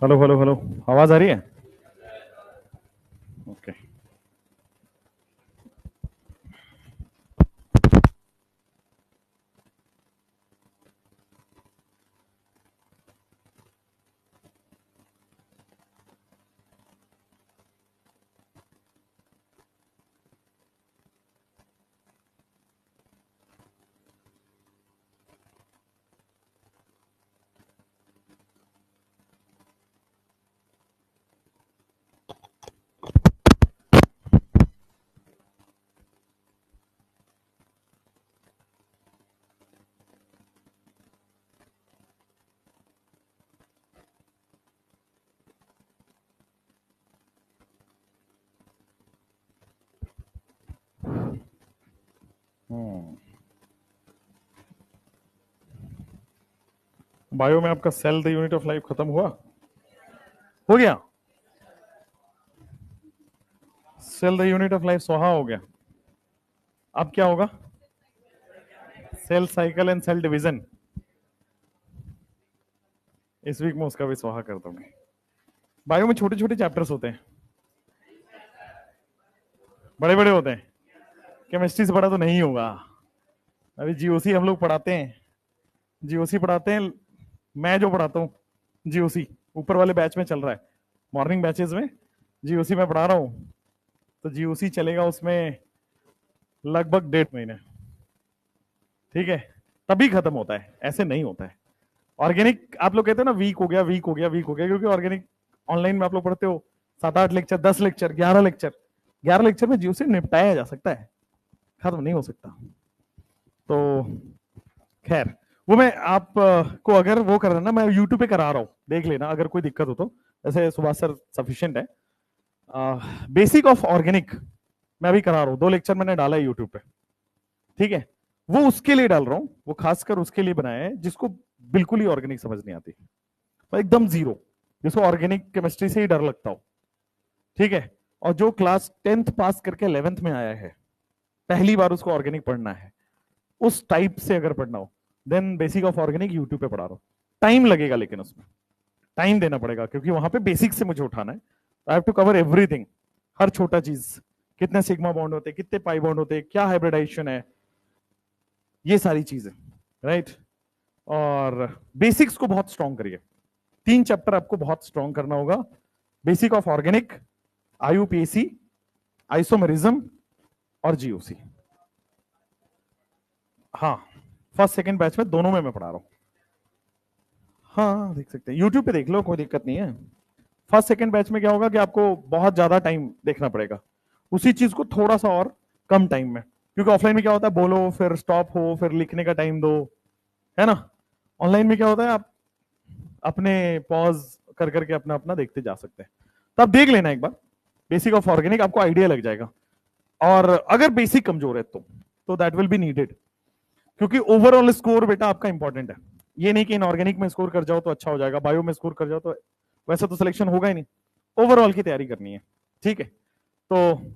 Hello hello hello, आवाज आ रही है? ओके। बायो में आपका cell the unit of life खत्म हुआ? हो गया? Cell the unit of life स्वाहा हो गया। अब क्या होगा? Cell cycle and cell division. इस वीक में उसका भी स्वाहा कर दूंगी। बायो में छोटे छोटे चैप्टर्स होते हैं, बड़े बड़े होते हैं। केमिस्ट्री से बड़ा तो नहीं होगा। अभी जीओसी हम लोग पढ़ाते हैं, जीओसी पढ़ाते हैं। मैं जो पढ़ाता हूँ जीओसी, ऊपर वाले बैच में चल रहा है, मॉर्निंग बैचेस में जीओसी में पढ़ा रहा हूँ। तो जीओसी चलेगा उसमें लगभग 1.5 महीने। ठीक है, तभी खत्म होता है, ऐसे नहीं होता है। ऑर्गेनिक आप लोग कहते हो ना वीक हो गया, वीक हो गया, वीक हो गया, क्योंकि ऑर्गेनिक ऑनलाइन में आप लोग पढ़ते हो 7-8 लेक्चर, 10 लेक्चर, 11 लेक्चर। 11 लेक्चर में जीव से निपटाया जा सकता है, खत्म नहीं हो सकता। तो खैर, वो मैं आप को अगर वो कर रहा ना, मैं यूट्यूब पे करा रहा हूँ, देख लेना अगर कोई दिक्कत हो तो। ऐसे सुभाष सर सफिशियंट है। बेसिक ऑफ ऑर्गेनिक मैं अभी करा रहा हूँ, 2 लेक्चर मैंने डाला है यूट्यूब पे। ठीक है, वो उसके लिए डाल रहा हूँ, वो खासकर उसके लिए बनाया है जिसको बिल्कुल ही ऑर्गेनिक समझ नहीं आती, एकदम जीरो, जिसको ऑर्गेनिक केमिस्ट्री से ही डर लगता हो। ठीक है, और जो क्लास 10th पास करके 11th में आया है, पहली बार उसको ऑर्गेनिक पढ़ना है, उस टाइप से अगर पढ़ना हो, then basic of organic YouTube पे पढ़ा रहा हूँ। टाइम लगेगा, लेकिन उसमें टाइम देना पड़ेगा, क्योंकि वहां पे बेसिक से मुझे उठाना है। I have to cover everything, हर छोटा चीज, कितने सिग्मा बॉन्ड होते हैं, कितने पाई बॉन्ड होते हैं, क्या हाइब्रिडाइजेशन है, ये सारी चीजें। राइट। और बेसिक्स को बहुत स्ट्रॉन्ग करिए। 3 चैप्टर आपको बहुत स्ट्रॉन्ग करना होगा। Basic of organic, IUPAC, isomerism और जीओसी। हाँ, फर्स्ट सेकंड बैच में दोनों में मैं पढ़ा रहा हूँ। हाँ, देख सकते हैं, यूट्यूब पे देख लो, कोई दिक्कत नहीं है। फर्स्ट सेकंड बैच में क्या होगा कि आपको बहुत ज्यादा टाइम देखना पड़ेगा, उसी चीज को थोड़ा सा और कम टाइम में, क्योंकि ऑफलाइन में क्या होता है, बोलो फिर स्टॉप हो, फिर लिखने का टाइम दो, है ना। ऑनलाइन में क्या होता है, आप अपने पॉज कर करके अपना अपना देखते जा सकते हैं। तो आप देख लेना एक बार बेसिक ऑफ ऑर्गेनिक, आपको आइडिया लग जाएगा। और अगर बेसिक कमजोर है तो दैट विल बी नीडेड, क्योंकि ओवरऑल स्कोर बेटा आपका इंपॉर्टेंट है। ये नहीं कि इनऑर्गेनिक में स्कोर कर जाओ तो अच्छा हो जाएगा, बायो में स्कोर कर जाओ तो वैसा तो सिलेक्शन होगा ही नहीं। ओवरऑल की तैयारी करनी है। ठीक है, तो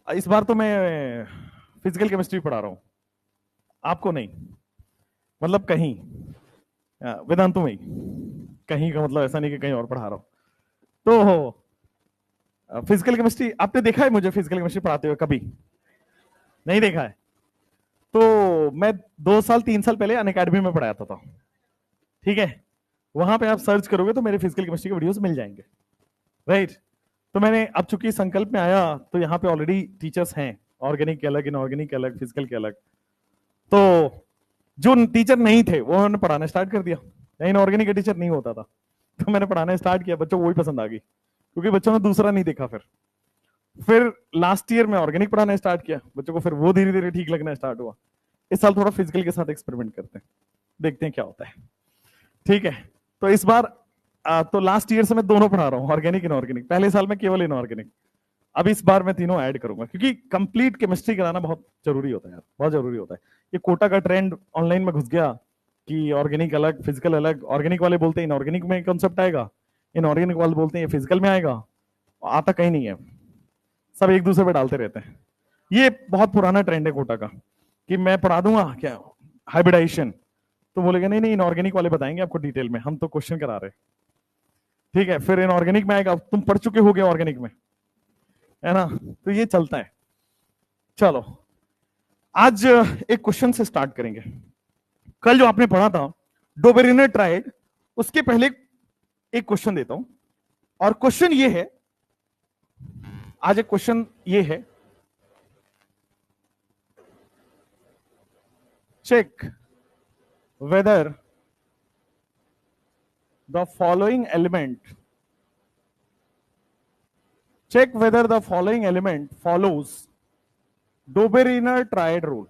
इस बार तो मैं फिजिकल केमिस्ट्री पढ़ा रहा हूं, आपको नहीं, मतलब कहीं वेदांतु में ही, कहीं का मतलब ऐसा नहीं कि कहीं और पढ़ा रहा हूं। तो फिजिकल केमिस्ट्री आपने देखा है मुझे फिजिकल केमिस्ट्री पढ़ाते हुए कभी? नहीं देखा है? तो मैं 2 साल 3 साल पहले अन अकेडमी में पढ़ाया था। ठीक है, वहां पे आप सर्च करोगे तो मेरे फिजिकल केमिस्ट्री के वीडियोस मिल जाएंगे। राइट। तो मैंने अब चूंकि संकल्प में आया तो यहाँ पे ऑलरेडी टीचर्स हैं, ऑर्गेनिक के अलग, इनऑर्गेनिक के अलग, फिजिकल के अलग। तो जो टीचर नहीं थे वो उन्होंने पढ़ाना स्टार्ट कर दिया। इनऑर्गेनिक का टीचर नहीं होता था, तो मैंने पढ़ाना स्टार्ट किया, बच्चों को वही पसंद आ गई, क्योंकि बच्चों ने दूसरा नहीं देखा। फिर लास्ट ईयर में ऑर्गेनिक पढ़ाना स्टार्ट किया बच्चों को, फिर वो धीरे धीरे ठीक लगना स्टार्ट हुआ। इस साल थोड़ा फिजिकल के साथ एक्सपेरिमेंट करते हैं, देखते हैं क्या होता है। ठीक है, तो इस बार तो लास्ट ईयर से मैं दोनों पढ़ा रहा हूँ, ऑर्गेनिक इनऑर्गेनिक। पहले साल में केवल इनऑर्गेनिक, अब इस बार मैं तीनों ऐड करूंगा, क्योंकि कंप्लीट केमिस्ट्री कराना बहुत जरूरी होता है यार, बहुत जरूरी होता है। ये कोटा का ट्रेंड ऑनलाइन में घुस गया कि ऑर्गेनिक अलग, फिजिकल अलग। ऑर्गेनिक वाले बोलते हैं इनऑर्गेनिक में कॉन्सेप्ट आएगा, इनऑर्गेनिक वाले बोलते हैं ये फिजिकल में आएगा, आता कहीं नहीं है, सब एक दूसरे पे डालते रहते हैं। ये बहुत पुराना ट्रेंड है कोटा का, कि मैं पढ़ा दूंगा क्या हाइब्रिडाइजेशन, तो बोलेगा नहीं नहीं इनऑर्गेनिक वाले बताएंगे आपको डिटेल में, हम तो क्वेश्चन करा रहे हैं। ठीक है, फिर इनऑर्गेनिक में आएगा, तुम पढ़ चुके होगे ऑर्गेनिक में, है ना, तो ये चलता है। चलो आज एक क्वेश्चन से स्टार्ट करेंगे। कल जो आपने पढ़ा था डोबेरिनर ट्राइड, उसके पहले एक क्वेश्चन देता हूं, और क्वेश्चन ये है, आज एक क्वेश्चन ये है, check whether the following element follows Dobereiner triad rule.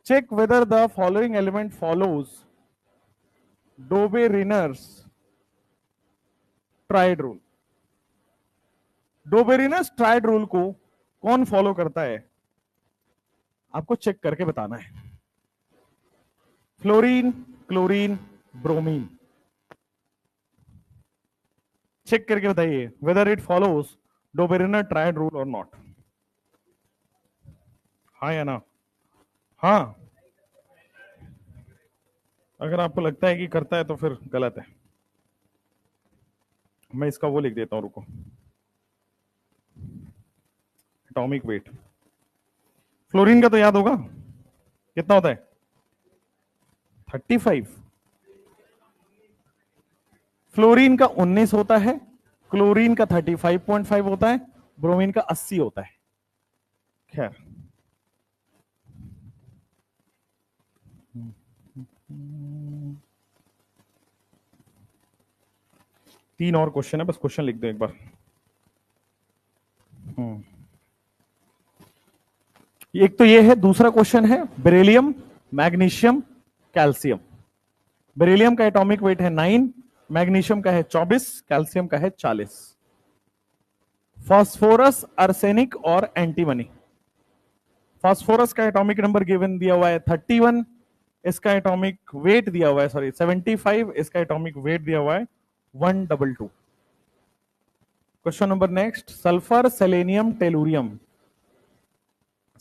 Check whether the following element follows Dobereiner's triad rule. Dobereiner's triad rule को कौन फॉलो करता है, आपको चेक करके बताना है। फ्लोरीन, क्लोरीन, ब्रोमीन, चेक करके बताइए whether it follows Dobereiner triad rule or not. हाँ या ना? हाँ, अगर आपको लगता है कि करता है तो फिर गलत है। मैं इसका वो लिख देता हूं, रुको, एटॉमिक वेट। फ्लोरीन का तो याद होगा, कितना होता है? 35। फ्लोरीन का 19 होता है, क्लोरीन का 35.5 होता है, ब्रोमीन का 80 होता है। खैर, तीन और क्वेश्चन है, बस क्वेश्चन लिख दो एक बार। एक तो ये है, दूसरा क्वेश्चन है बेरिलियम, मैग्नीशियम, कैल्शियम। बेरिलियम का एटॉमिक वेट है 9, मैग्नीशियम का है 24, कैल्शियम का है 40। फास्फोरस, आर्सेनिक और एंटीमनी। फास्फोरस का एटॉमिक नंबर गिवन दिया हुआ है 31, इसका एटॉमिक वेट दिया हुआ है 75, इसका एटॉमिक वेट दिया हुआ है 122। Question number next, sulphur, selenium, tellurium.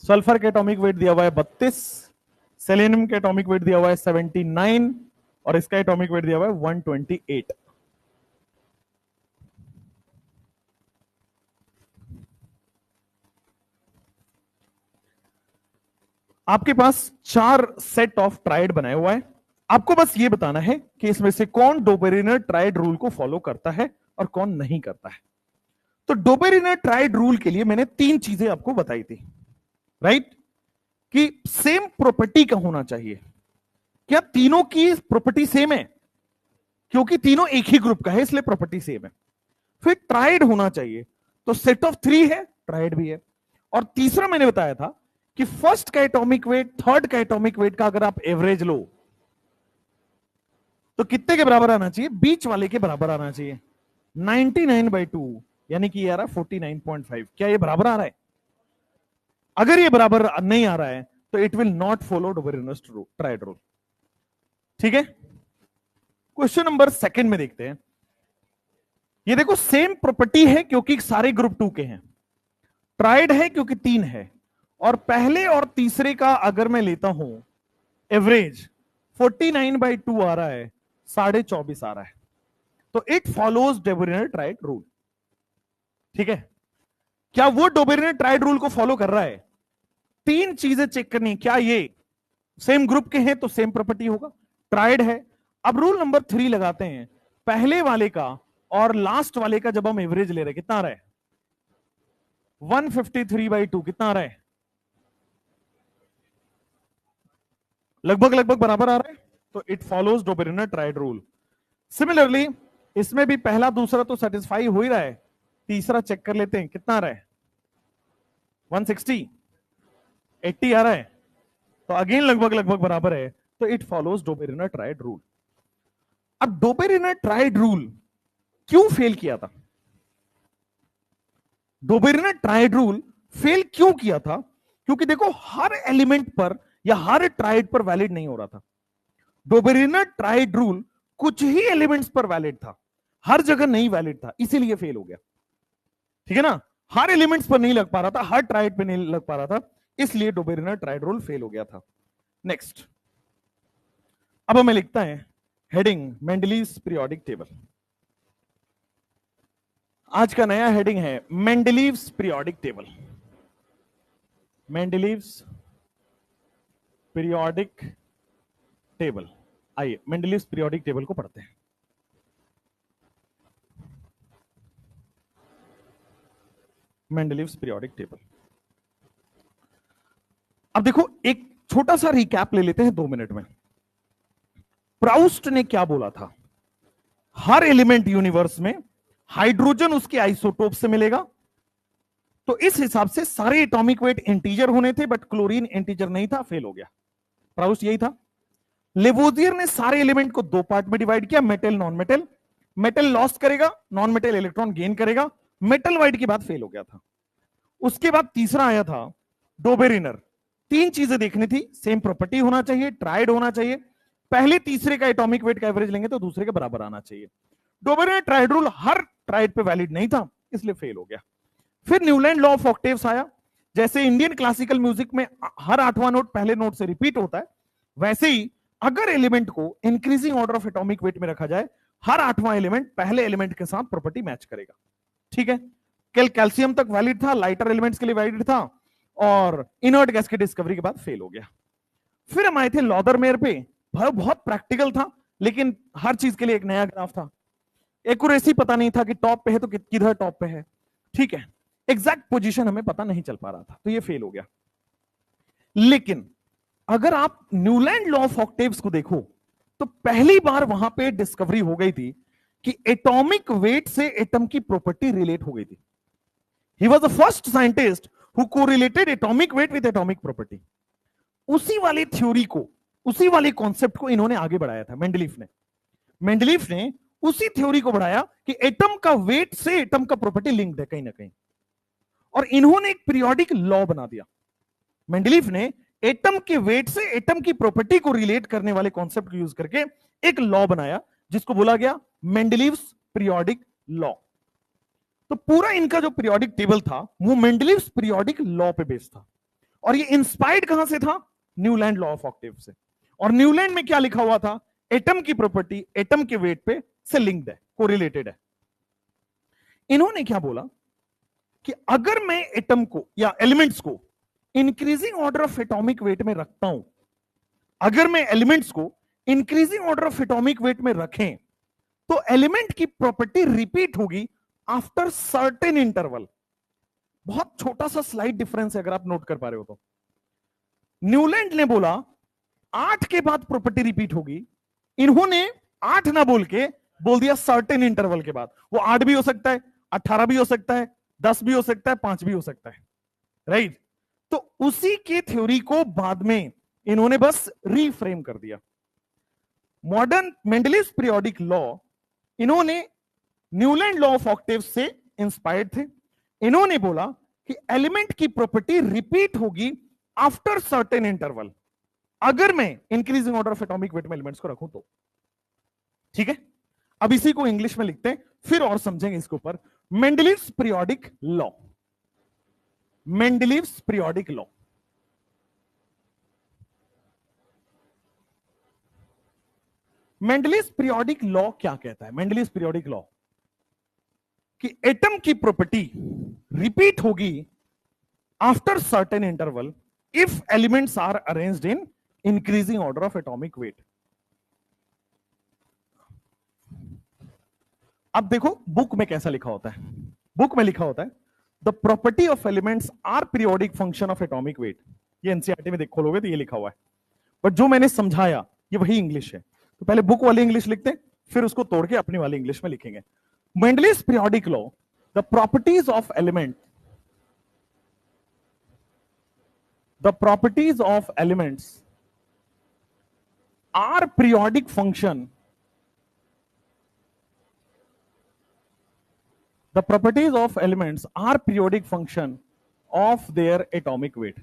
Sulphur के एटॉमिक वेट दिया हुआ है 32, सेलेनियम के एटॉमिक वेट दिया हुआ है 79, और इसका एटॉमिक वेट दिया हुआ है 128। आपके पास 4 सेट ऑफ ट्राइड बनाया हुआ है, आपको बस ये बताना है कि इसमें से कौन डोबेरिनर ट्राइड रूल को फॉलो करता है और कौन नहीं करता है। तो डोबेरिनर ट्राइड रूल के लिए मैंने 3 चीजें आपको बताई थी, राइट? कि सेम प्रॉपर्टी का होना चाहिए। क्या तीनों की प्रॉपर्टी सेम है? क्योंकि तीनों एक ही ग्रुप का है इसलिए प्रॉपर्टी सेम है। फिर ट्राइड होना चाहिए, तो सेट ऑफ 3 है, ट्राइड भी है। और तीसरा मैंने बताया था कि फर्स्ट का एटॉमिक वेट, थर्ड का एटॉमिक वेट का अगर आप एवरेज लो तो कितने के बराबर आना चाहिए? बीच वाले के बराबर आना चाहिए, 99/2, यानी कि ये आ रहा है 49.5। क्या ये बराबर आ रहा है? अगर ये बराबर नहीं आ रहा है तो it will not follow Dobereiner's triad rule. ठीक है, क्वेश्चन नंबर सेकंड में देखते हैं। ये देखो, सेम प्रॉपर्टी है क्योंकि सारे ग्रुप 2 के हैं, ट्राइड है क्योंकि 3 है, और पहले और तीसरे का अगर मैं लेता हूं एवरेज 49/2 आ रहा है, 24.5 आ रहा है, तो it follows Dobereiner tried rule. ठीक है, क्या वो डोबेरिनर ट्राइड रूल को फॉलो कर रहा है? 3 चीजें चेक करनी, क्या ये सेम ग्रुप के हैं तो सेम प्रॉपर्टी होगा, ट्राइड है। अब रूल नंबर 3 लगाते हैं, पहले वाले का और लास्ट वाले का जब हम एवरेज ले रहे हैं, कितना आ रहा है? 153/2, कितना आ रहा है? लगभग लगभग बराबर आ रहा है, तो it follows Dobereiner tried rule. Similarly इसमें भी पहला दूसरा तो सेटिस्फाई हो ही रहा है, तीसरा चेक कर लेते हैं, कितना आ रहा है? 160, 80 आ रहा है, तो अगेन लगभग लगभग बराबर है, तो it follows Dobereiner tried rule. अब डोबेरिनर ट्राइड रूल क्यों फेल किया था? डोबेरिनर ट्राइड रूल फेल क्यों किया था? क्योंकि देखो, हर एलिमेंट पर या हर ट्राइड पर वैलिड नहीं हो रहा था। डोबेरिनर ट्राइड रूल कुछ ही एलिमेंट्स पर वैलिड था, हर जगह नहीं वैलिड था, इसीलिए फेल हो गया। ठीक है ना, हर एलिमेंट्स पर नहीं लग पा रहा था, हर ट्राइड पे नहीं लग पा रहा था, इसलिए डोबेरिनर ट्राइड रूल फेल हो गया था। नेक्स्ट, अब हमें लिखता है हेडिंग मेंडलीज पीरियोडिक टेबल। आज का नया हेडिंग है Mendeleev's periodic table. Mendeleev's periodic table. आइए मेंडलीव्स पीरियोडिक टेबल को पढ़ते हैं। Mendeleev's periodic table. अब देखो एक छोटा सा रिकैप ले लेते हैं 2 मिनट में। प्राउस्ट ने क्या बोला था? हर एलिमेंट यूनिवर्स में हाइड्रोजन उसके आइसोटोप से मिलेगा, तो इस हिसाब से सारे एटॉमिक वेट इंटीजर होने थे, बट क्लोरीन इंटीजर नहीं था, फेल हो गया। प्राउस्ट यही था। लेवोजियर ने सारे एलिमेंट को 2 पार्ट में डिवाइड किया, metal non metal. Metal loss करेगा, नॉन मेटल इलेक्ट्रॉन गेन करेगा। मेटल वाइड के बाद फेल हो गया था। उसके बाद तीसरा आया था डोबेरिनर। 3 चीजें देखनी थी, सेम प्रॉपर्टी होना चाहिए, ट्राइड होना चाहिए, पहले तीसरे का एटॉमिक वेट का एवरेज लेंगे तो दूसरे के बराबर आना चाहिए। डोबेरिनर ट्राइड रूल हर ट्राइड पे वैलिड नहीं था, इसलिए फेल हो गया। फिर न्यूलैंड लॉ ऑफ ऑक्टेव्स आया। जैसे इंडियन क्लासिकल म्यूजिक में हर 8वां नोट पहले नोट से रिपीट होता है, वैसे ही अगर एलिमेंट को increasing order of atomic weight में रखा जाए, हर 8वां एलिमेंट पहले एलिमेंट के साथ प्रॉपर्टी मैच करेगा। ठीक है, कल कैल्शियम तक वैलिड था, लाइटर एलिमेंट्स के लिए वैलिड था, और इनर्ट गैस की डिस्कवरी के बाद फेल हो गया। फिर हम आए थे लॉदरमेयर पे। बहुत प्रैक्टिकल था, लेकिन हर चीज के लिए एक नया ग्राफ था। एक्यूरेसी पता नहीं था कि टॉप पे है तो किधर टॉप पे है। ठीक है, एग्जैक्ट पोजीशन हमें पता नहीं चल पा रहा था, तो ये फेल हो गया। लेकिन अगर आप न्यूलैंड लॉ ऑफ ऑक्टेव्स को देखो, तो पहली बार वहां पे डिस्कवरी हो गई थी कि एटॉमिक वेट से एटम की प्रॉपर्टी रिलेट हो गई थी। He was the first scientist who correlated atomic weight with atomic property. उसी वाली थ्योरी को, उसी वाले कॉन्सेप्ट को इन्होंने आगे बढ़ाया था मेंडलीफ ने उसी थ्योरी को बढ़ाया कि एटम का वेट से एटम का प्रॉपर्टी लिंक्ड है कहीं ना कहीं, और इन्होंने एक पीरियोडिक लॉ बना दिया। मेंडलीफ ने एटम के वेट से एटम की प्रॉपर्टी को रिलेट करने वाले कॉन्सेप्ट को यूज करके एक लॉ बनाया, जिसको बोला गया मेंडलीव्स पीरियोडिक लॉ। तो पूरा इनका जो पीरियोडिक टेबल था वो मेंडलीव्स पीरियोडिक लॉ पे बेस्ड था, और ये इंस्पायर्ड कहां से था? न्यूलैंड लॉ ऑफ ऑक्टेव से। और न्यूलैंड में क्या लिखा हुआ था? एटम की प्रॉपर्टी एटम के वेट पे से लिंक्ड है, कोरिलेटेड है। इन्होंने क्या बोला कि अगर मैं एटम को या एलिमेंट्स को increasing order of atomic weight में रखता हूं, अगर मैं एलिमेंट्स को increasing order of atomic weight में रखें, तो एलिमेंट की प्रॉपर्टी रिपीट होगी आफ्टर सर्टेन इंटरवल। बहुत छोटा सा स्लाइड डिफरेंस है, अगर आप नोट कर पा रहे हो तो। न्यूलैंड ने बोला 8 के बाद प्रॉपर्टी रिपीट होगी, इन्होंने 8 ना बोल के बोल दिया सर्टेन इंटरवल के बाद। वो 8 भी हो सकता है, 18 भी हो सकता है, 10 भी हो सकता है, 5 भी हो सकता है, राइट? तो उसी के थ्योरी को बाद में इन्होंने बस रीफ्रेम कर दिया। मॉडर्न मेंडलीव्स पीरियोडिक लॉ, इन्होंने न्यूलैंड लॉ ऑफ ऑक्टेव से इंस्पायर्ड थे। इन्होंने बोला कि एलिमेंट की प्रॉपर्टी रिपीट होगी आफ्टर सर्टेन इंटरवल, अगर मैं increasing order of atomic weight में एलिमेंट्स को रखूं तो। ठीक है, अब इसी को इंग्लिश में लिखते हैं, फिर और समझेंगे इसके ऊपर। Mendeleev's periodic law, Mendeleev's periodic law. Mendeleev's periodic law क्या कहता है? मेंडलीव्स पीरियोडिक लॉ कि एटम की प्रॉपर्टी रिपीट होगी after certain interval if elements are arranged in increasing order of atomic weight. अब देखो बुक में कैसा लिखा होता है। बुक में लिखा होता है the property of elements are periodic function of atomic weight. ये एनसीईआरटी में खोलोगे तो ये लिखा हुआ है, बट जो मैंने समझाया ये वही इंग्लिश है। तो पहले बुक वाली इंग्लिश लिखते हैं, फिर उसको तोड़ के अपनी वाली इंग्लिश में लिखेंगे। Mendeleev's periodic law, the properties of element, the properties of elements are periodic function, the properties of elements are periodic function of their atomic weight.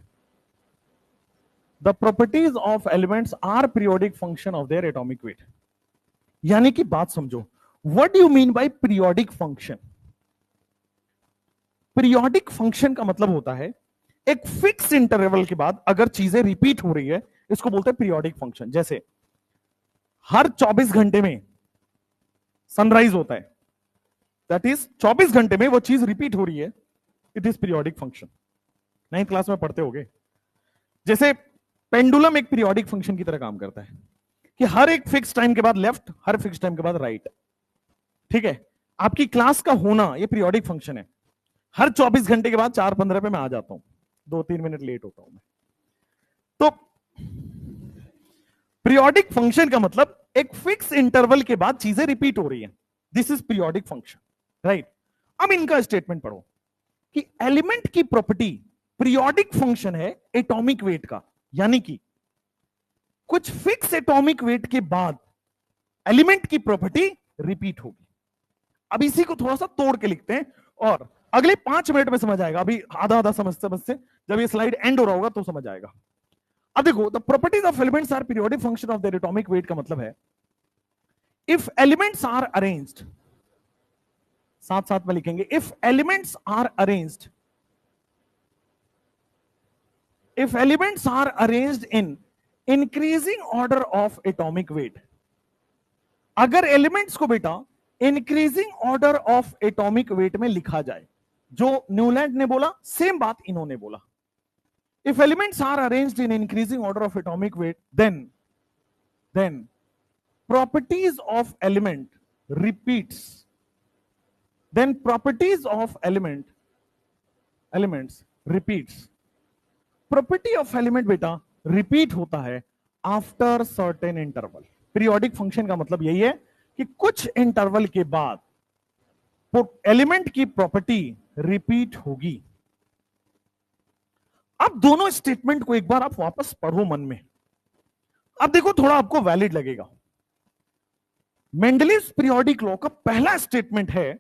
The properties of elements are periodic function of their atomic weight. यानी कि बात समझो, what do you mean by periodic function? periodic function का मतलब होता है एक fix interval के बाद अगर चीजें रिपीट हो रही है, इसको बोलते हैं पीरियोडिक फंक्शन। जैसे हर 24 घंटे में सनराइज होता है, दैट इज 24 घंटे में वो चीज रिपीट हो रही है, it is periodic function. 9th class में पढ़ते होगे। जैसे पेंडुलम एक पीरियोडिक फंक्शन की तरह काम करता है कि हर एक फिक्स टाइम के बाद लेफ्ट, हर फिक्स टाइम के बाद राइट। ठीक है, आपकी क्लास का होना ये पीरियोडिक फंक्शन है। हर 24 घंटे के बाद 4:15 पे मैं आ जाता हूं, 2-3 मिनट लेट होता हूं मैं। तो पीरियोडिक फंक्शन का मतलब एक फिक्स इंटरवल के बाद चीजें रिपीट हो रही हैं, this is periodic function, right. अब इनका स्टेटमेंट पढ़ो कि एलिमेंट की प्रॉपर्टी पीरियोडिक फंक्शन है एटॉमिक वेट का, यानी कि कुछ फिक्स एटॉमिक वेट के बाद एलिमेंट की प्रॉपर्टी रिपीट होगी। अब इसी को थोड़ा सा तोड़ के लिखते हैं और अगले 5 मिनट में समझ आएगा, अभी आधा आधा समझते जब ये स्लाइड एंड हो रहा होगा तो समझ आएगा। अब देखो, the properties of elements are periodic function of their atomic weight का मतलब है इफ एलिमेंट्स आर अरेंज्ड, साथ साथ में लिखेंगे, if elements are arranged, if elements are arranged in increasing order of atomic weight, अगर एलिमेंट्स को बेटा increasing order of atomic weight में लिखा जाए, जो न्यूलैंड ने बोला सेम बात इन्होंने बोला, if elements are arranged in increasing order of atomic weight, then properties of element repeats, then properties of elements repeats, property of element बेटा रिपीट होता है after certain interval. Periodic function का मतलब यही है कि कुछ इंटरवल के बाद एलिमेंट की प्रॉपर्टी रिपीट होगी। अब दोनों स्टेटमेंट को एक बार आप वापस पढ़ो मन में। अब देखो, थोड़ा आपको वैलिड लगेगा। मेंडलीव्स पीरियोडिक लॉ का पहला स्टेटमेंट है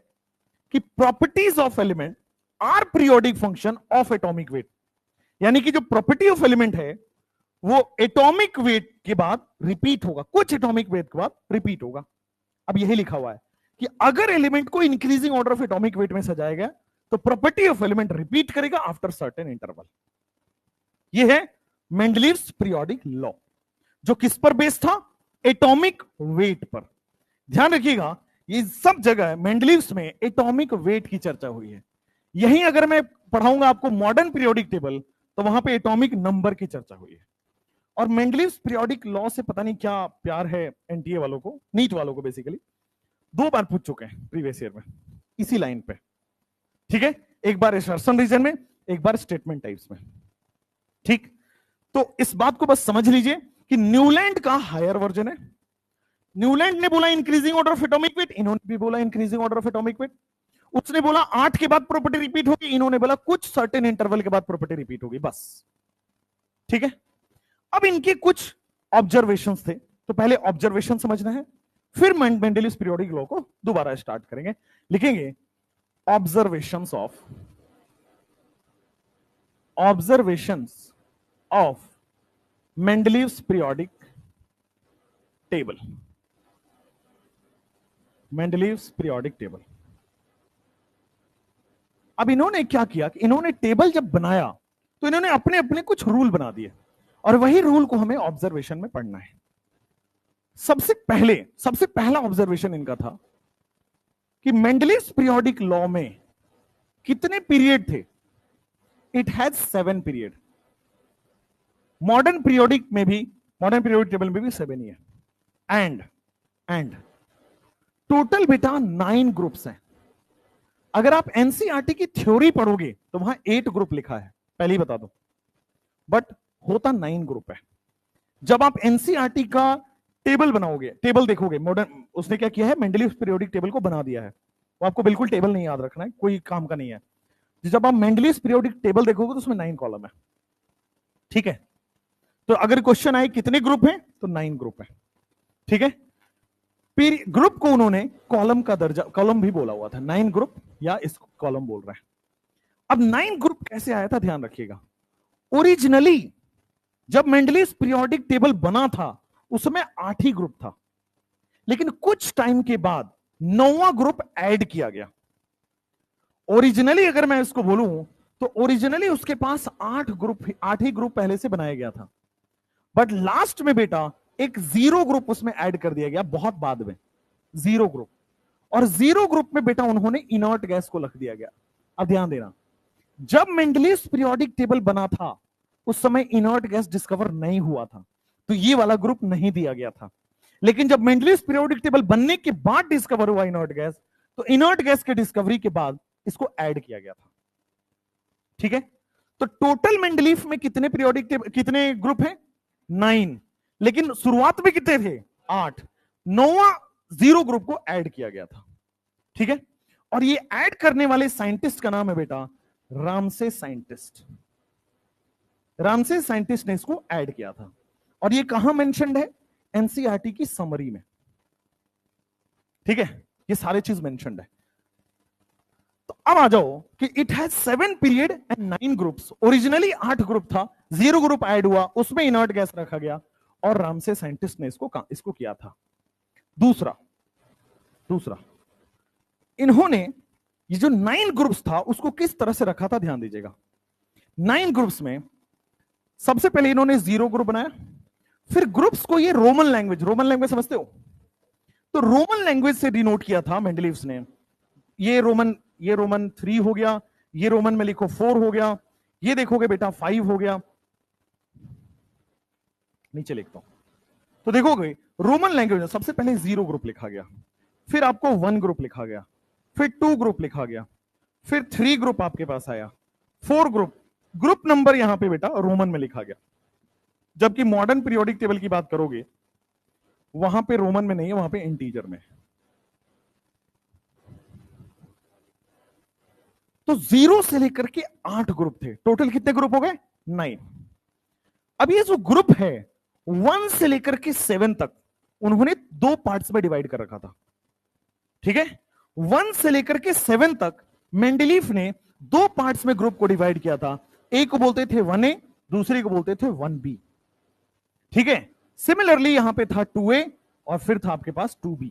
कि properties of element are periodic function of atomic weight, यानी कि जो प्रॉपर्टी ऑफ एलिमेंट है वो एटॉमिक वेट के बाद रिपीट होगा, कुछ एटॉमिक वेट के बाद रिपीट होगा। अब यही लिखा हुआ है कि अगर एलिमेंट को increasing order of atomic weight में सजाया गया तो प्रॉपर्टी ऑफ एलिमेंट रिपीट करेगा आफ्टर सर्टेन इंटरवल। ये है मेंडलीव्स पीरियोडिक लॉ, जो किस पर बेस्ड था? एटॉमिक वेट पर। ध्यान रखिएगा, ये सब जगह मेंडलीव्स में एटॉमिक वेट की चर्चा हुई है। यही अगर मैं पढ़ाऊंगा आपको मॉडर्न पीरियोडिक टेबल, तो वहां पे एटॉमिक नंबर की चर्चा हुई है। और मेंडलीव्स पीरियोडिक लॉ से पता नहीं क्या प्यार है एनटीए वालों को, नीट वालों को बेसिकली 2 बार पूछ चुके हैं प्रीवियस ईयर में इसी लाइन पे। ठीक है, एक बार एसर्शन रीजन में, एक बार स्टेटमेंट टाइप्स में। ठीक, तो इस बात को बस समझ लीजिए कि न्यूलैंड का हायर वर्जन है। न्यूलैंड ने बोला increasing order of atomic wait, इन्होंने भी बोला increasing order of atomic wait. उसने बोला 8 के बाद प्रॉपर्टी रिपीट होगी, इन्होंने बोला कुछ सर्टेन इंटरवल के बाद प्रॉपर्टी रिपीट होगी, बस। ठीक है, अब इनके कुछ ऑब्जर्वेशंस थे, तो पहले ऑब्जर्वेशन समझना है, फिर मेंडलीव्स पीरियोडिक लॉ को दोबारा स्टार्ट करेंगे। लिखेंगे observations of Mendeleev's periodic table, Mendeleev's periodic table. अब इन्होंने क्या किया कि इन्होंने टेबल जब बनाया तो इन्होंने अपने अपने कुछ रूल बना दिए, और वही रूल को हमें ऑब्जर्वेशन में पढ़ना है। सबसे पहला ऑब्जर्वेशन इनका था कि मेंडलीव्स पीरियोडिक लॉ में कितने पीरियड थे? It has 7 period. Modern periodic table में भी 7 ही है। एंड टोटल बेटा 9 ग्रुप्स हैं। अगर आप एनसीईआरटी की थ्योरी पढ़ोगे तो वहां 8 ग्रुप लिखा है, पहले ही बता दो, बट होता 9 ग्रुप है। जब आप एनसीईआरटी का टेबल बनाओगे, टेबल देखोगे, मॉडर्न उसने क्या किया है, मेंडलीव्स पीरियोडिक टेबल को बना दिया है। वो आपको बिल्कुल टेबल नहीं याद रखना है, कोई काम का नहीं है। जब आप मेंडलीव्स पीरियोडिक टेबल देखोगे तो उसमें 9 कॉलम है। ठीक है, तो अगर क्वेश्चन आए कितने ग्रुप हैं, तो 9 ग्रुप है। ठीक है, ग्रुप को उन्होंने कॉलम का दर्जा, कॉलम भी बोला हुआ था, 9 ग्रुप या इसको कॉलम बोल रहे हैं। अब 9 ग्रुप कैसे आया था, ध्यान रखिएगा। ओरिजिनली जब मेंडलीव्स पीरियोडिक टेबल बना था उसमें 8 ही ग्रुप था, लेकिन कुछ टाइम के बाद 9वां ग्रुप ऐड किया गया। ओरिजिनली अगर मैं इसको बोलूं तो ओरिजिनली उसके पास 8 ही ग्रुप पहले से बनाया गया था, बट लास्ट में बेटा एक 0 ग्रुप उसमें ऐड कर दिया गया, बहुत बाद में 0 ग्रुप। और जीरो ग्रुप में बेटा उन्होंने इनर्ट गैस को रख दिया गया। अब ध्यान देना, जब मेंडलीव्स पीरियोडिक टेबल बना था उस समय इनर्ट गैस डिस्कवर नहीं हुआ था, तो ये वाला ग्रुप नहीं दिया गया था। लेकिन जब मेंडलीव्स पीरियोडिक टेबल बनने के बाद डिस्कवर हुआ इनर्ट गैस, तो इनर्ट गैस के डिस्कवरी के बाद इसको ऐड किया गया था। ठीक है, तो टोटल मेंडलीफ में कितने पीरियोडिक टेबल, कितने ग्रुप हैं? 9, लेकिन शुरुआत में कितने थे? 8। 9वां जीरो ग्रुप को ऐड किया गया था। ठीक है, और ये ऐड करने वाले साइंटिस्ट का नाम है बेटा रामसे साइंटिस्ट। रामसे साइंटिस्ट ने इसको ऐड किया था, और ये कहां मेंशन्ड है? एनसीईआरटी की समरी में। ठीक है, ये सारे चीज मेंशन्ड है। तो अब आ जाओ कि it has 7 period and 9 groups. Originally 8 group था, जीरो ग्रुप ऐड हुआ, उसमें इनर्ट गैस रखा गया, और रामसे साइंटिस्ट ने इसको किया था। दूसरा इन्होंने ये जो 9 ग्रुप्स था उसको किस तरह से रखा था, ध्यान दीजिएगा। 9 ग्रुप्स में सबसे पहले इन्होंने जीरो ग्रुप बनाया, फिर ग्रुप्स को ये रोमन लैंग्वेज समझते हो, तो रोमन लैंग्वेज से डिनोट किया था मेंडलीव्स ने। ये रोमन 3 हो गया, ये रोमन में लिखो 4 हो गया, ये देखोगे बेटा 5 हो गया, नीचे लिखता हूं तो देखोगे रोमन लैंग्वेज में सबसे पहले जीरो ग्रुप लिखा गया, फिर आपको 1 ग्रुप लिखा गया, फिर 2 ग्रुप लिखा गया, फिर 3 ग्रुप आपके पास आया, 4 ग्रुप नंबर यहां पे बेटा रोमन में लिखा गया। जबकि मॉडर्न पीरियोडिक टेबल की बात करोगे वहां पे रोमन में नहीं है, वहां पे इंटीजर में है। तो 0 से लेकर के 8 ग्रुप थे, टोटल कितने ग्रुप हो गए? 9। अब ये जो ग्रुप है 1 से लेकर के 7 तक उन्होंने 2 पार्ट्स में डिवाइड कर रखा था। ठीक है, 1 से लेकर के 7 तक मेंडलीफ ने 2 पार्ट्स में ग्रुप को डिवाइड किया था, एक को बोलते थे 1A, दूसरे को बोलते थे 1B। ठीक है, सिमिलरली यहां पे था 2A और फिर था आपके पास 2B।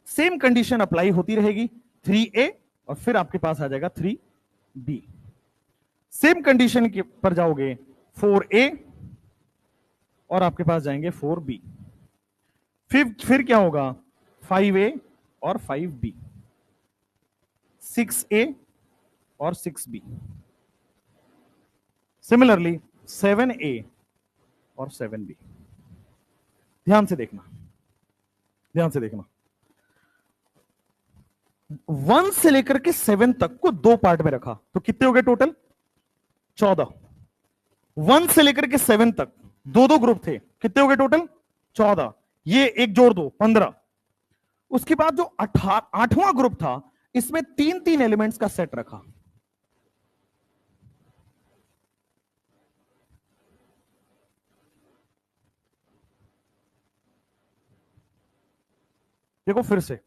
सेम कंडीशन अप्लाई होती रहेगी, 3A और फिर आपके पास आ जाएगा 3B। सेम कंडीशन के पर जाओगे 4A और आपके पास जाएंगे 4B। फिर क्या होगा? 5A और 5B, 6A और 6B, सिमिलरली 7A और 7B। ध्यान से देखना 1 से लेकर के 7 तक को 2 पार्ट में रखा, तो कितने हो गए टोटल? 14। 1 से लेकर के 7 तक 2 ग्रुप थे, कितने हो गए टोटल? 14। ये एक जोड़ दो, 15। उसके बाद जो 8वां ग्रुप था इसमें 3 एलिमेंट्स का सेट रखा। देखो फिर से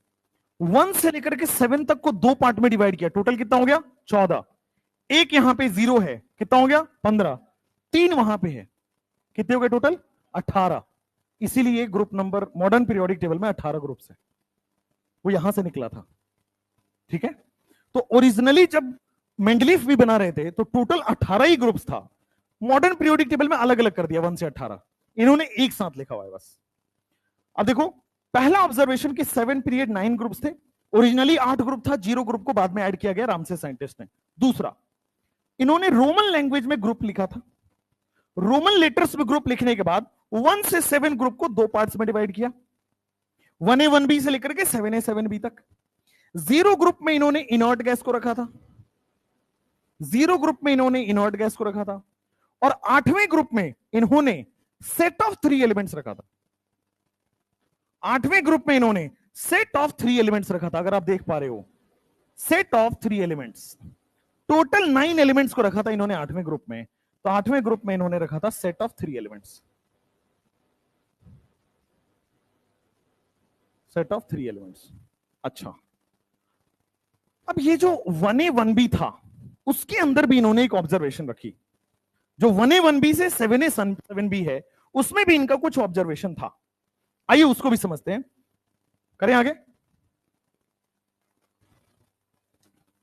1 से लेकर के 7 तक को 2 पार्ट में डिवाइड किया, टोटल कितना हो गया? 14। एक यहां पे 0 है, कितना हो गया? 15। 3 वहां पे है, कितने हो गए टोटल? 18। इसीलिए group number modern periodic table में 18 ग्रुप्स है, वो यहां से निकला था। ठीक है, तो ओरिजिनली जब मेंडलीफ भी बना रहे थे तो टोटल 18 ही ग्रुप्स था, मॉडर्न पीरियोडिक टेबल में अलग अलग कर दिया 1 से 18, इन्होंने एक साथ लिखा हुआ है बस। अब देखो पहला ऑब्जर्वेशन कि 7 पीरियड 9 ग्रुप्स थे, ओरिजिनली 8 ग्रुप था, 0 ग्रुप को बाद में ऐड किया गया रामसे साइंटिस्ट ने। दूसरा, इन्होंने रोमन लैंग्वेज में ग्रुप लिखा था, रोमन लेटर्स में ग्रुप लिखने के बाद 1 से 7 ग्रुप को 2 पार्ट्स में डिवाइड किया, 1A 1B से लेकर के 7A 7B तक। 0 ग्रुप में इन्होंने इनर्ट गैस को रखा था, 0 ग्रुप में इन्होंने इनर्ट गैस को रखा था, और 8वें ग्रुप में इन्होंने सेट ऑफ 3 एलिमेंट्स रखा था। 8वें ग्रुप में इन्होंने सेट ऑफ 3 एलिमेंट्स रखा था, अगर आप देख पा रहे हो, set of 3 elements. Total 9 elements को रखा था इन्होंने 8वें ग्रुप में, तो 8वें ग्रुप में इन्होंने रखा था set of 3 elements, set of 3 elements. अच्छा, अब ये जो 1A 1B था उसके अंदर भी इन्होंने एक ऑब्जर्वेशन रखी, जो 1A 1B से 7A 7B है उसमें भी इनका कुछ ऑब्जर्वेशन था। आइए उसको भी समझते हैं, करें आगे,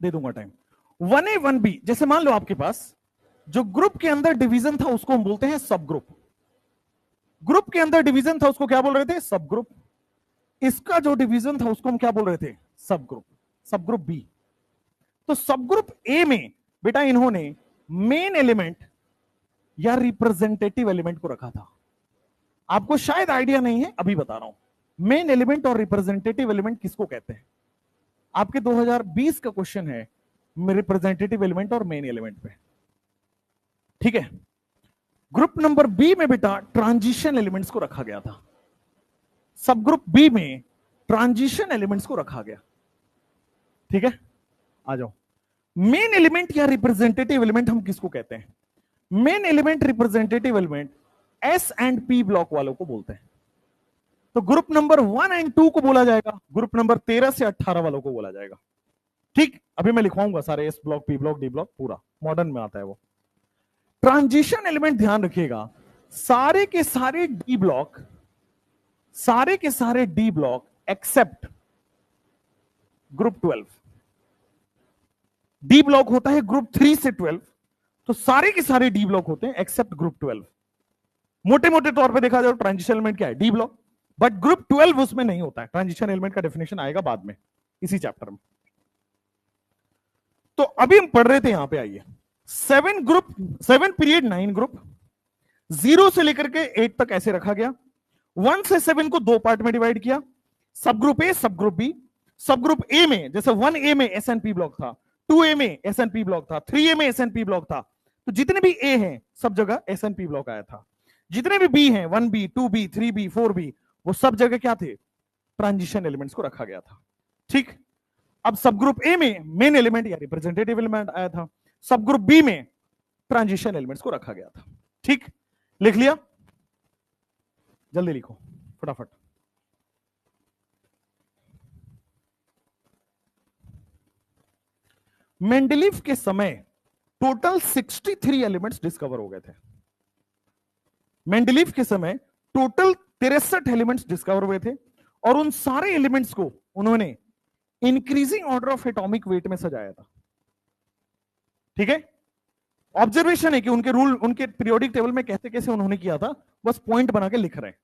दे दूंगा टाइम। 1A 1B, जैसे मान लो आपके पास जो ग्रुप के अंदर डिवीजन था उसको हम बोलते हैं सब ग्रुप, ग्रुप के अंदर डिवीजन था उसको क्या बोल रहे थे? सब ग्रुप। इसका जो डिवीजन था उसको हम क्या बोल रहे थे? सब ग्रुप। सब ग्रुप बी। तो सब ग्रुप ए में बेटा इन्होंने मेन एलिमेंट या रिप्रेजेंटेटिव एलिमेंट को रखा था। आपको शायद आइडिया नहीं है, अभी बता रहा हूं। मेन एलिमेंट और रिप्रेजेंटेटिव एलिमेंट किसको कहते हैं? आपके 2020 का क्वेश्चन है रिप्रेजेंटेटिव एलिमेंट और मेन एलिमेंट पे। ठीक है। ग्रुप नंबर बी में बेटा ट्रांजिशन एलिमेंट्स को रखा गया था। सब ग्रुप बी में ट्रांजिशन एलिमेंट्स को रखा गया। ठीक है, आ जाओ। मेन एलिमेंट या रिप्रेजेंटेटिव एलिमेंट हम किसको कहते हैं? Main element representative element S and P block वालों को बोलते हैं। तो ग्रुप नंबर 1 एंड 2 को बोला जाएगा, ग्रुप नंबर 13 से 18 वालों को बोला जाएगा। ठीक, अभी मैं लिखवाऊंगा सारे, S block, p block, d block, पूरा मॉडर्न में आता है वो। ट्रांजिशन एलिमेंट ध्यान रखिएगा, सारे के सारे डी ब्लॉक, सारे के सारे D block except group 12। D block होता है ग्रुप 3 से 12, तो सारे के सारे डी ब्लॉक होते हैं एक्सेप्ट ग्रुप 12। मोटे मोटे तौर पे देखा जाए ट्रांजिशन एलिमेंट क्या है? D block. बट ग्रुप 12 उसमें नहीं होता है। ट्रांजिशन एलिमेंट का डेफिनेशन आएगा बाद में इसी चैप्टर में। तो अभी हम पढ़ रहे थे, यहां पे आइए। 7 ग्रुप, 7 पीरियड 9 ग्रुप, 0 से लेकर के 8 तक ऐसे रखा गया। 1 से 7 को 2 पार्ट में डिवाइड किया, सब ग्रुप ए, सब ग्रुप बी। सब ग्रुप ए में जैसे 1A में एस एंड पी ब्लॉक था, 2A में एस एंड पी ब्लॉक था, 3A में एस एंड पी ब्लॉक था। तो जितने भी ए हैं सब जगह एस एंड पी ब्लॉक आया था। जितने भी बी हैं, 1B, 2B, 3B, 4B, वो सब जगह क्या थे? ट्रांजिशन एलिमेंट्स को रखा गया था। ठीक। अब सब ग्रुप ए में मेन एलिमेंट या रिप्रेजेंटेटिव एलिमेंट आया था, सब ग्रुप बी में ट्रांजिशन एलिमेंट्स को रखा गया था। ठीक, लिख लिया? जल्दी लिखो फटाफट। मेंडलीफ के समय टोटल 63 एलिमेंट्स डिस्कवर हो गए थे। मेंडलीफ के समय टोटल 63 एलिमेंट्स डिस्कवर हुए थे, और उन सारे एलिमेंट्स को उन्होंने increasing order of atomic weight में सजाया था। ठीक है, ऑब्जर्वेशन है कि उनके रूल, उनके पीरियोडिक टेबल में कैसे कैसे उन्होंने किया था, बस पॉइंट बना के लिख रहे हैं,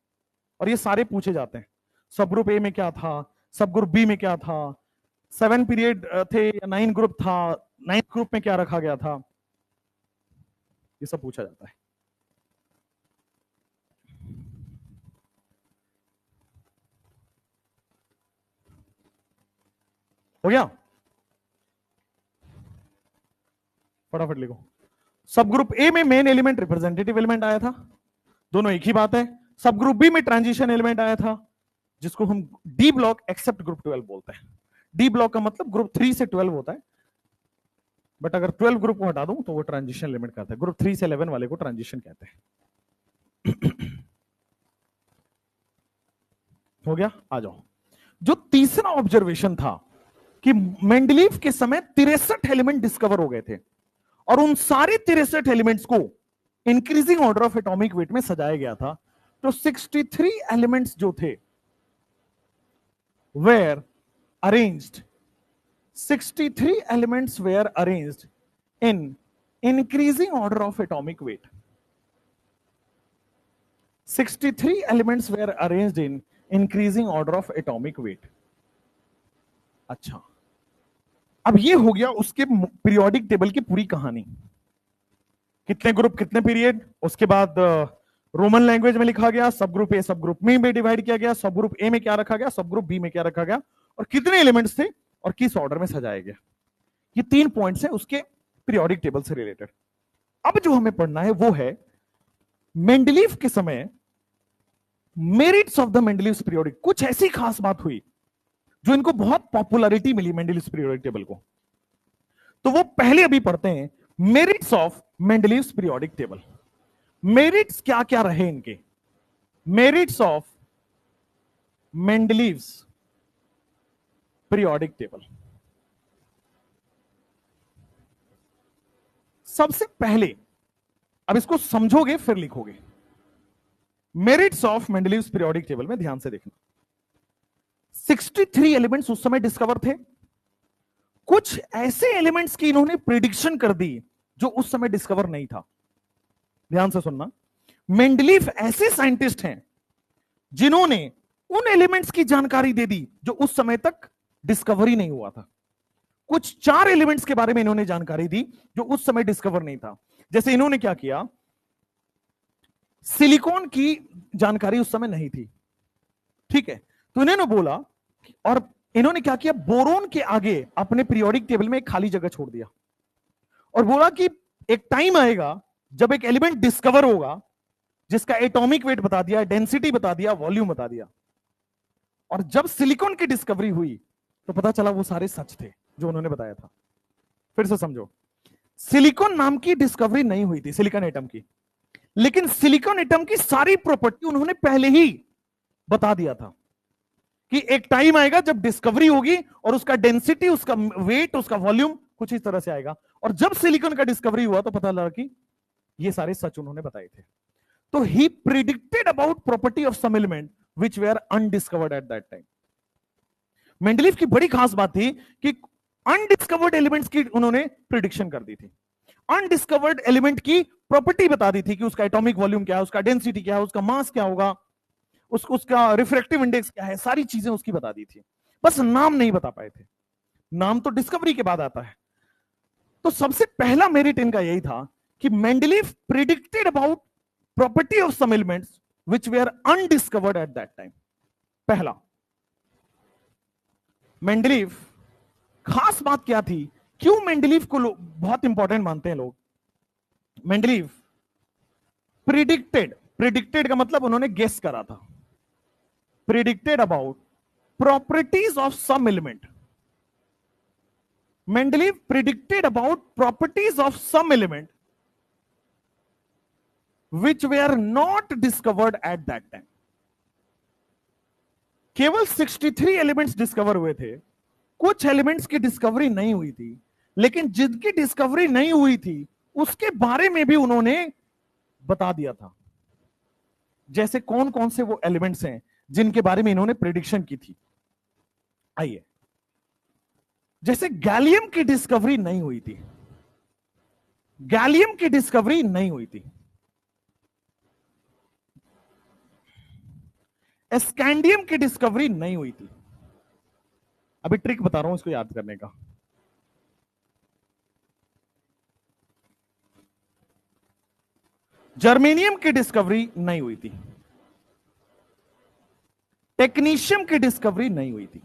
और ये सारे पूछे जाते हैं। सब ग्रुप ए में क्या था, सब ग्रुप बी में क्या था, 7 पीरियड थे या 9 ग्रुप था, 9 ग्रुप में क्या रखा गया था, ये सब पूछा जाता है। हो गया? फटाफट लिखो। सब ग्रुप ए में मेन एलिमेंट रिप्रेजेंटेटिव एलिमेंट आया था, दोनों एक ही बात है। सब ग्रुप बी में ट्रांजिशन एलिमेंट आया था, जिसको हम डी ब्लॉक एक्सेप्ट ग्रुप 12 बोलते हैं। डी ब्लॉक का मतलब ग्रुप 3 से 12 होता है, बट अगर 12 ग्रुप को हटा दूं तो वो ट्रांजिशन एलिमेंट कहता है। ग्रुप 3 से 11 वाले को ट्रांजिशन कहते हैं। हो गया? आ जाओ। जो तीसरा ऑब्जर्वेशन था कि मेंडलीफ के समय 63 एलिमेंट डिस्कवर हो गए थे, और उन सारे 63 एलिमेंट्स को increasing order of atomic weight में सजाया गया था। तो 63 एलिमेंट्स जो थे where arranged, 63 elements were arranged in increasing order of atomic weight. 63 elements were arranged in increasing order of atomic weight. अच्छा, अब ये हो गया उसके पीरियोडिक टेबल की पूरी कहानी। कितने ग्रुप, कितने पीरियड, उसके बाद रोमन लैंग्वेज में लिखा गया, सब ग्रुप ए सब ग्रुप में डिवाइड किया गया, सब ग्रुप ए में क्या रखा गया, सब ग्रुप बी में क्या रखा गया, और कितने एलिमेंट्स थे और किस ऑर्डर में सजाया गया। ये 3 पॉइंट्स हैं उसके पीरियोडिक टेबल से रिलेटेड। अब जो हमें पढ़ना है वो है मेंडलीफ के समय merits of the Mendeleev's periodic. कुछ ऐसी खास बात हुई जो इनको बहुत पॉपुलैरिटी मिली मेंडलीव्स पीरियोडिक टेबल को। तो वो पहले अभी पढ़ते हैं, merits of Mendeleev's periodic table. Merits क्या क्या रहे इनके? Merits of Mendeleev's periodic table. सबसे पहले, अब इसको समझोगे फिर लिखोगे। Merits of Mendeleev's periodic table में ध्यान से देखना। 63 एलिमेंट्स उस समय डिस्कवर थे। कुछ ऐसे एलिमेंट्स की इन्होंने प्रिडिक्शन कर दी जो उस समय डिस्कवर नहीं था। ध्यान से सुनना, मेंडलीफ ऐसे साइंटिस्ट हैं जिन्होंने उन एलिमेंट्स की जानकारी दे दी जो उस समय तक डिस्कवरी नहीं हुआ था। कुछ 4 एलिमेंट्स के बारे में इन्होंने जानकारी दी जो उस समय डिस्कवर नहीं था। जैसे इन्होंने क्या किया, सिलिकॉन की जानकारी उस समय नहीं थी, ठीक है, तो इन्होंने बोला, और इन्होंने क्या किया, बोरोन के आगे अपने पीरियोडिक टेबल में एक खाली जगह छोड़ दिया और बोला कि एक टाइम आएगा जब एक एलिमेंट डिस्कवर होगा जिसका एटॉमिक वेट बता दिया, डेंसिटी बता दिया, वॉल्यूम बता दिया। और जब सिलिकॉन की डिस्कवरी हुई तो पता चला वो सारे सच थे जो उन्होंने बताया था। फिर से समझो, सिलिकॉन नाम की डिस्कवरी नहीं हुई थी, सिलिकॉन एटम की, लेकिन सिलिकॉन एटम की सारी प्रॉपर्टी उन्होंने पहले ही बता दिया था कि एक टाइम आएगा जब डिस्कवरी होगी और उसका डेंसिटी, उसका वेट, उसका वॉल्यूम कुछ इस तरह से आएगा। और जब सिलिकॉन का डिस्कवरी हुआ तो पता लगा कि ये सारे सच उन्होंने बताए थे। तो he predicted about property of some element which way are undiscovered at that time. Mendeleev की बड़ी खास बात थी कि अनडिस्कवर्ड एलिमेंट्स की उन्होंने प्रिडिक्शन कर दी थी। अनडिस्कवर्ड एलिमेंट की प्रॉपर्टी बता दी थी कि उसका एटॉमिक वॉल्यूम क्या है, उसका डेंसिटी क्या है, उसका मास क्या होगा, उसका रिफ्रैक्टिव इंडेक्स क्या है, सारी चीजें उसकी बता दी थी, बस नाम नहीं बता पाए थे। नाम तो डिस्कवरी के बाद आता है। तो सबसे पहला मेरिट इनका यही था कि Mendeleev predicted about property of some elements which way are undiscovered at that time. पहला। मेंडलीफ, खास बात क्या थी, क्यों मेंडलीफ को बहुत इंपॉर्टेंट मानते हैं लोग। मेंडलीफ प्रिडिक्टेड, प्रिडिक्टेड का मतलब उन्होंने गेस करा था, predicted about properties of some element. Mendeleev predicted about properties of some element which were not discovered at that time. केवल 63 एलिमेंट्स डिस्कवर हुए थे, कुछ एलिमेंट्स की डिस्कवरी नहीं हुई थी, लेकिन जिनकी डिस्कवरी नहीं हुई थी उसके बारे में भी उन्होंने बता दिया था। जैसे कौन कौन से वो एलिमेंट्स हैं जिनके बारे में इन्होंने प्रेडिक्शन की थी। आइए, जैसे गैलियम की डिस्कवरी नहीं हुई थी, गैलियम की डिस्कवरी नहीं हुई थी। स्कैंडियम की डिस्कवरी नहीं हुई थी। अभी ट्रिक बता रहा हूं इसको याद करने का। जर्मेनियम की डिस्कवरी नहीं हुई थी, टेक्नीशियम की डिस्कवरी नहीं हुई थी,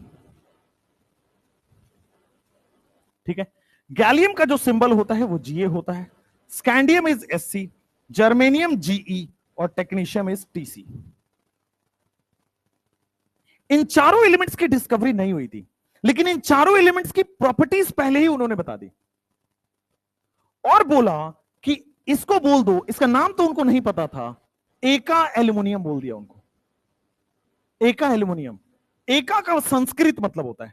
ठीक है। गैलियम का जो सिंबल होता है वो जीए होता है, scandium is SC, germanium GE और टेक्नीशियम इज टीसी। इन चारों एलिमेंट्स की डिस्कवरी नहीं हुई थी, लेकिन इन चारों एलिमेंट्स की प्रॉपर्टीज पहले ही उन्होंने बता दी और बोला कि इसको बोल दो, इसका नाम तो उनको नहीं पता था, एका एल्यूमिनियम बोल दिया उनको। एका एल्यूमिनियम, एका का संस्कृत मतलब होता है,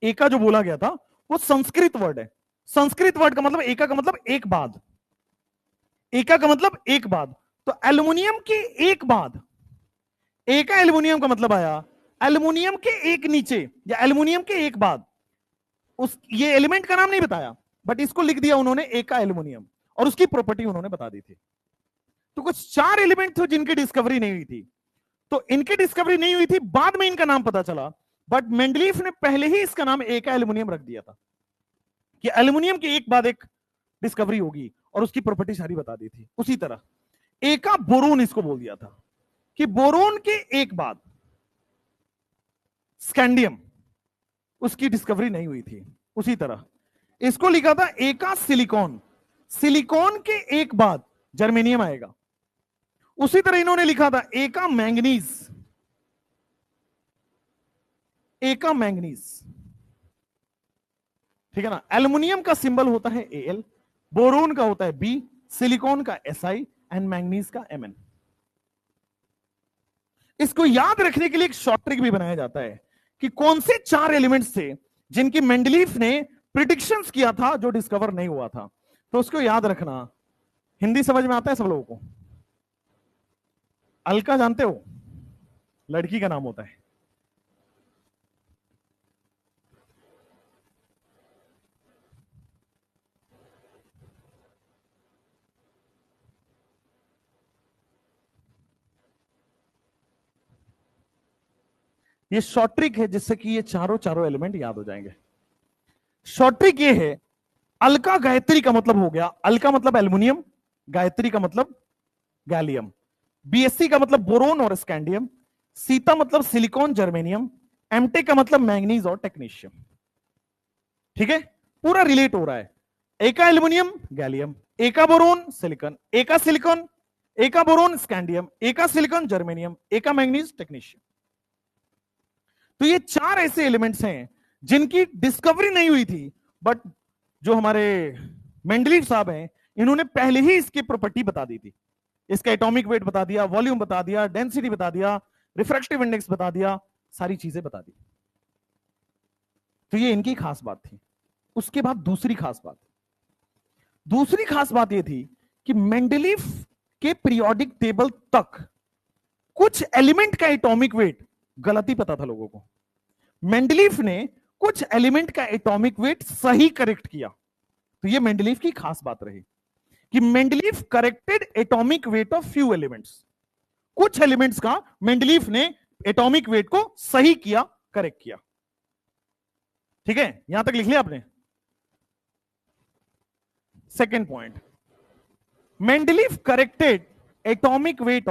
एका जो बोला गया था वो संस्कृत वर्ड है। संस्कृत वर्ड का मतलब, एका का मतलब एक बाद, एका का मतलब एक बाद, तो एल्यूमिनियम के एक बाद, एका एल्यूमिनियम का मतलब आया एल्यूमिनियम के एक नीचे या एल्यूमिनियम के एक बाद। उस ये एलिमेंट का नाम नहीं बताया, बट इसको लिख दिया उन्होंने एका एल्यूमिनियम, और उसकी प्रॉपर्टी उन्होंने बता दी थी। तो कुछ 4 एलिमेंट थे जिनकी डिस्कवरी नहीं हुई थी, तो इनकी डिस्कवरी नहीं हुई थी, बाद में इनका नाम पता चला, बट मेंडलीफ ने पहले ही इसका नाम एका एल्यूमिनियम रख दिया था कि एल्यूमिनियम के एक बाद एक डिस्कवरी होगी, और उसकी प्रॉपर्टी सारी बता दी थी। उसी तरह एका बोरोन इसको बोल दिया था कि बोरोन के एक बाद स्कैंडियम, उसकी डिस्कवरी नहीं हुई थी। उसी तरह इसको लिखा था एका सिलिकॉन, सिलिकॉन के एक बाद जर्मेनियम आएगा। उसी तरह इन्होंने लिखा था एका मैंगनीज, एका मैंगनीज, ठीक है ना। एल्युमिनियम का सिंबल होता है एल, बोरोन का होता है बी, सिलिकॉन का एसआई एंड मैंगनीज का एमएन। इसको याद रखने के लिए एक शॉर्ट ट्रिक भी बनाया जाता है कि कौन से 4 एलिमेंट्स थे जिनकी मेंडलीफ ने प्रिडिक्शंस किया था जो डिस्कवर नहीं हुआ था। तो उसको याद रखना। हिंदी समझ में आता है सब लोगों को? अलका जानते हो, लड़की का नाम होता है। ये शॉर्ट ट्रिक है जिससे कि ये चारों चारों एलिमेंट याद हो जाएंगे। शॉर्ट ट्रिक ये है, अलका गायत्री का मतलब हो गया, अलका मतलब एल्युमिनियम, गायत्री का मतलब गैलियम, बीएससी का मतलब बोरोन और स्कैंडियम, सीता मतलब सिलिकॉन जर्मेनियम, एमटे का मतलब मैंगनीज और टेक्नीशियम। ठीक है, पूरा रिलेट हो रहा है। एका एल्युमिनियम गैलियम, एका बोरोन सिलिकॉन, एका सिलिकॉन, एका बोरोन स्कैंडियम, एका सिलिकॉन जर्मेनियम, एका मैंगनीज टेक्नीशियम। तो ये चार ऐसे एलिमेंट्स हैं जिनकी डिस्कवरी नहीं हुई थी, बट जो हमारे मेंडलीव साहब हैं इन्होंने पहले ही इसकी प्रॉपर्टी बता दी थी। इसका एटॉमिक वेट बता दिया, वॉल्यूम बता दिया, डेंसिटी बता दिया, रिफ्रैक्टिव इंडेक्स बता दिया, सारी चीजें बता दी। तो ये इनकी खास बात थी। उसके बाद दूसरी खास बात यह थी कि मेंडलीव के पीरियोडिक टेबल तक कुछ एलिमेंट का एटॉमिक वेट गलती पता था लोगों को। मेंडलीव ने कुछ एलिमेंट का एटॉमिक वेट सही करेक्ट किया। तो ये मेंडलीव की खास बात रही कि Mendeleev corrected atomic weight of few elements. कुछ एलिमेंट्स का मेंडलीव ने एटॉमिक वेट को सही किया, करेक्ट किया। ठीक है, यहां तक लिख लिया आपने। Second point, Mendeleev corrected atomic weight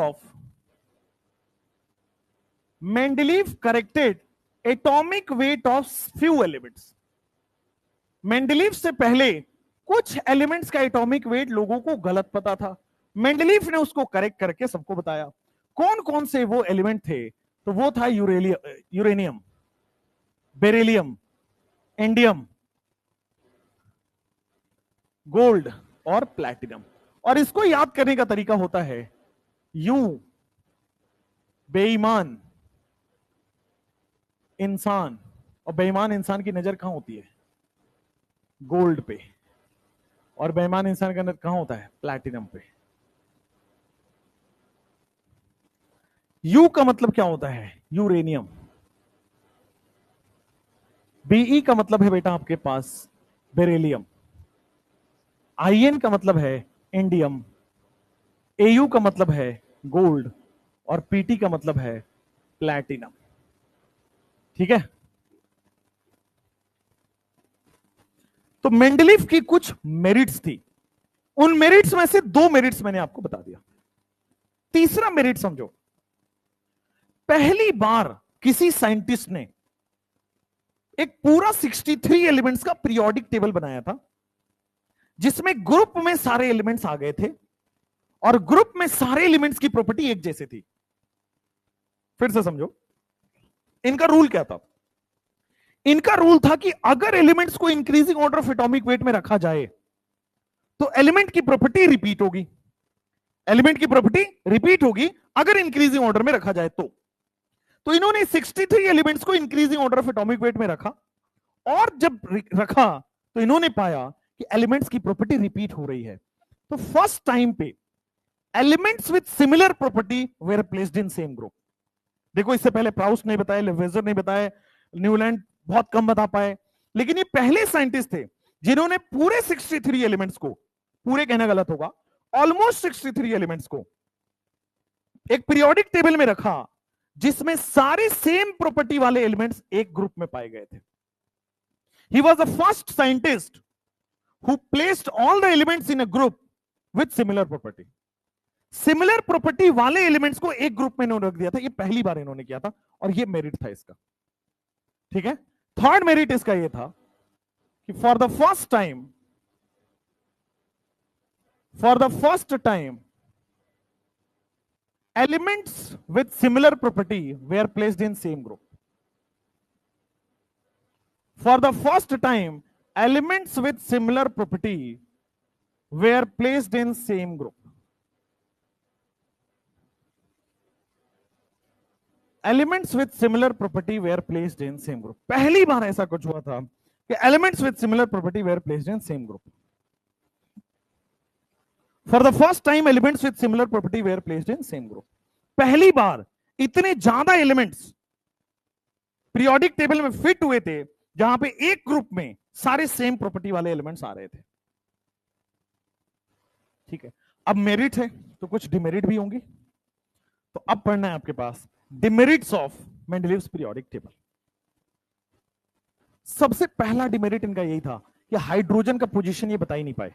of few elements. Mendeleev से पहले कुछ एलिमेंट्स का एटॉमिक वेट लोगों को गलत पता था, मेंडलीव ने उसको करेक्ट करके सबको बताया। कौन कौन से वो एलिमेंट थे? तो वो था यूरेनियम, बेरिलियम, इंडियम, गोल्ड और प्लैटिनम। और इसको याद करने का तरीका होता है यूं, बेईमान इंसान। और बेईमान इंसान की नजर कहां होती है? गोल्ड पे। और बेईमान इंसान का नजर कहां होता है? प्लैटिनम पे। यू का मतलब क्या होता है? यूरेनियम। बीई का मतलब है बेटा आपके पास बेरिलियम। आईएन का मतलब है इंडियम। एयू का मतलब है गोल्ड। और पीटी का मतलब है प्लैटिनम। ठीक है, तो मेंडलीव की कुछ मेरिट्स थी। उन मेरिट्स में से दो मेरिट्स मैंने आपको बता दिया। तीसरा मेरिट समझो, पहली बार किसी साइंटिस्ट ने एक पूरा 63 एलिमेंट्स का पीरियोडिक टेबल बनाया था, जिसमें ग्रुप में सारे एलिमेंट्स आ गए थे और ग्रुप में सारे एलिमेंट्स की प्रॉपर्टी एक जैसे थी। फिर से समझो, इनका रूल क्या था? इनका रूल था कि अगर एलिमेंट्स को increasing order of atomic weight में रखा जाए तो एलिमेंट की प्रॉपर्टी रिपीट होगी। एलिमेंट की प्रॉपर्टी रिपीट होगी अगर इंक्रीजिंग ऑर्डर में रखा जाए तो इन्होंने 63 एलिमेंट्स को increasing order of atomic weight में रखा, और जब रखा तो इन्होंने पाया कि एलिमेंट्स की प्रॉपर्टी रिपीट हो रही है। तो फर्स्ट टाइम पे elements with similar property were placed in same group. देखो, इससे पहले प्राउस्ट नहीं बताए, लेवेजर नहीं बताए, न्यूलैंड बहुत कम बता पाए, लेकिन ये पहले साइंटिस्ट थे जिन्होंने पूरे 63 एलिमेंट्स को, पूरे कहना गलत होगा, ऑलमोस्ट 63 एलिमेंट्स को एक पीरियोडिक टेबल में रखा जिसमें सारे सेम प्रॉपर्टी वाले एलिमेंट्स एक ग्रुप में पाए गए थे। He was the first scientist who placed all the elements in a group with similar property. Similar property वाले एलिमेंट्स को एक ग्रुप में इन्होंने रख दिया था। ये पहली बार इन्होंने किया था और ये मेरिट था इसका। ठीक है, थर्ड मेरिट इसका ये था कि for the first time elements with similar property were placed in same group. For the first time, elements with similar property were placed in same group. Elements with similar property were placed in same group. पहली बार ऐसा कुछ हुआ था कि elements with similar property were placed in same group. For the first time, elements with similar property were placed in same group. पहली बार इतने ज्यादा elements periodic table में फिट हुए थे जहां पे एक ग्रुप में सारे सेम प्रॉपर्टी वाले एलिमेंट्स आ रहे थे। ठीक है, अब मेरिट है तो कुछ डिमेरिट भी होंगी, तो अब पढ़ना है आपके पास demerits of Mendeleev's periodic table. सबसे पहला डिमेरिट इनका यही था कि हाइड्रोजन का पोजीशन ये बता ही नहीं पाए,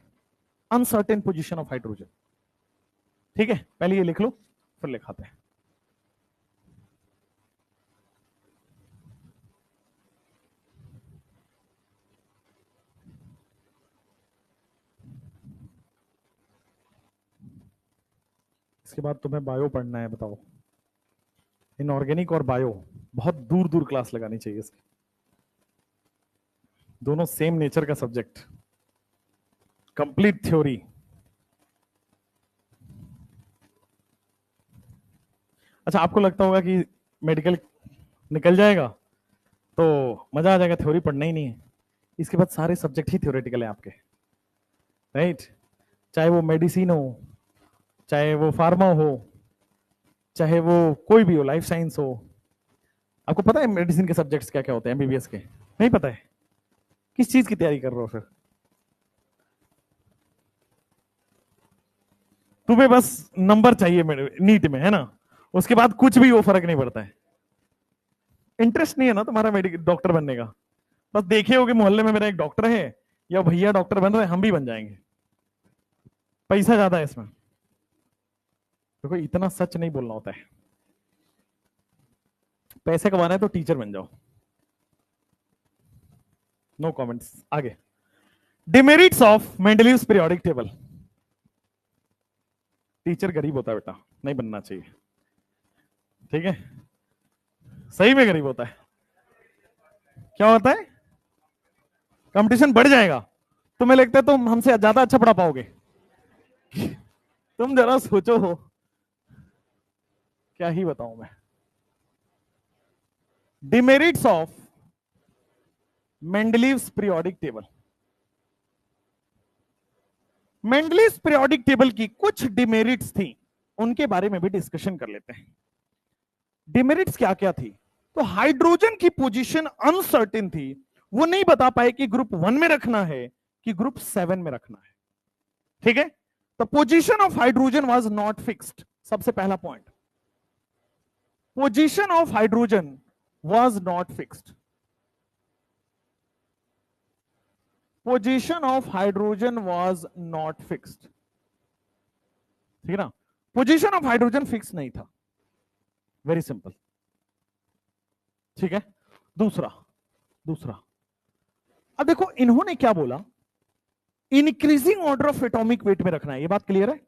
अनसर्टेन पोजीशन ऑफ हाइड्रोजन। ठीक है, पहले ये लिख लो फिर लिखाते हैं। इसके बाद तुम्हें बायो पढ़ना है, बताओ। इनऑर्गेनिक और बायो बहुत दूर दूर क्लास लगानी चाहिए इसकी, दोनों सेम नेचर का सब्जेक्ट, कंप्लीट थ्योरी। अच्छा, आपको लगता होगा कि मेडिकल निकल जाएगा तो मजा आ जाएगा, थ्योरी पढ़ना ही नहीं है। इसके बाद सारे सब्जेक्ट ही थ्योरेटिकल है आपके, राइट? चाहे वो मेडिसिन हो, चाहे वो फार्मा हो, चाहे वो कोई भी हो, लाइफ साइंस हो। आपको पता है मेडिसिन के सब्जेक्ट्स क्या क्या होते हैं एमबीबीएस के? नहीं पता है? किस चीज की तैयारी कर रहे हो फिर? तुम्हें बस नंबर चाहिए नीट में, है ना? उसके बाद कुछ भी वो फर्क नहीं पड़ता है। इंटरेस्ट नहीं है ना तुम्हारा मेडिकल डॉक्टर बनने का, बस देखे हो कि मोहल्ले में मेरा एक डॉक्टर है या भैया डॉक्टर बन रहे हैं, हम भी बन जाएंगे, पैसा ज्यादा है इसमें। देखो इतना सच नहीं बोलना होता है, पैसे कमाना है तो टीचर बन जाओ। नो कमेंट्स, आगे। Demerits of Mendeleev's periodic table. Teacher गरीब होता है बेटा, नहीं बनना चाहिए, ठीक है? सही में गरीब होता है। क्या होता है? कंपटीशन बढ़ जाएगा। तुम्हें लगता है तुम हमसे ज्यादा अच्छा पढ़ा पाओगे? तुम जरा सोचो हो, क्या ही बताऊं मैं। Demerits of Mendeleev's periodic table. Mendeleev's periodic table की कुछ डिमेरिट्स थी, उनके बारे में भी डिस्कशन कर लेते हैं। डिमेरिट्स क्या क्या थी? तो हाइड्रोजन की पोजीशन अनसर्टेन थी, वो नहीं बता पाए कि ग्रुप 1 में रखना है कि ग्रुप 7 में रखना है। ठीक है, the position of hydrogen was not fixed. सबसे पहला point, position of hydrogen was not fixed. Position of hydrogen was not fixed, ठीक है ना? पोजीशन ऑफ हाइड्रोजन फिक्स नहीं था, वेरी सिंपल। ठीक है, दूसरा अब देखो इन्होंने क्या बोला, increasing order of atomic weight में रखना है। ये बात क्लियर है?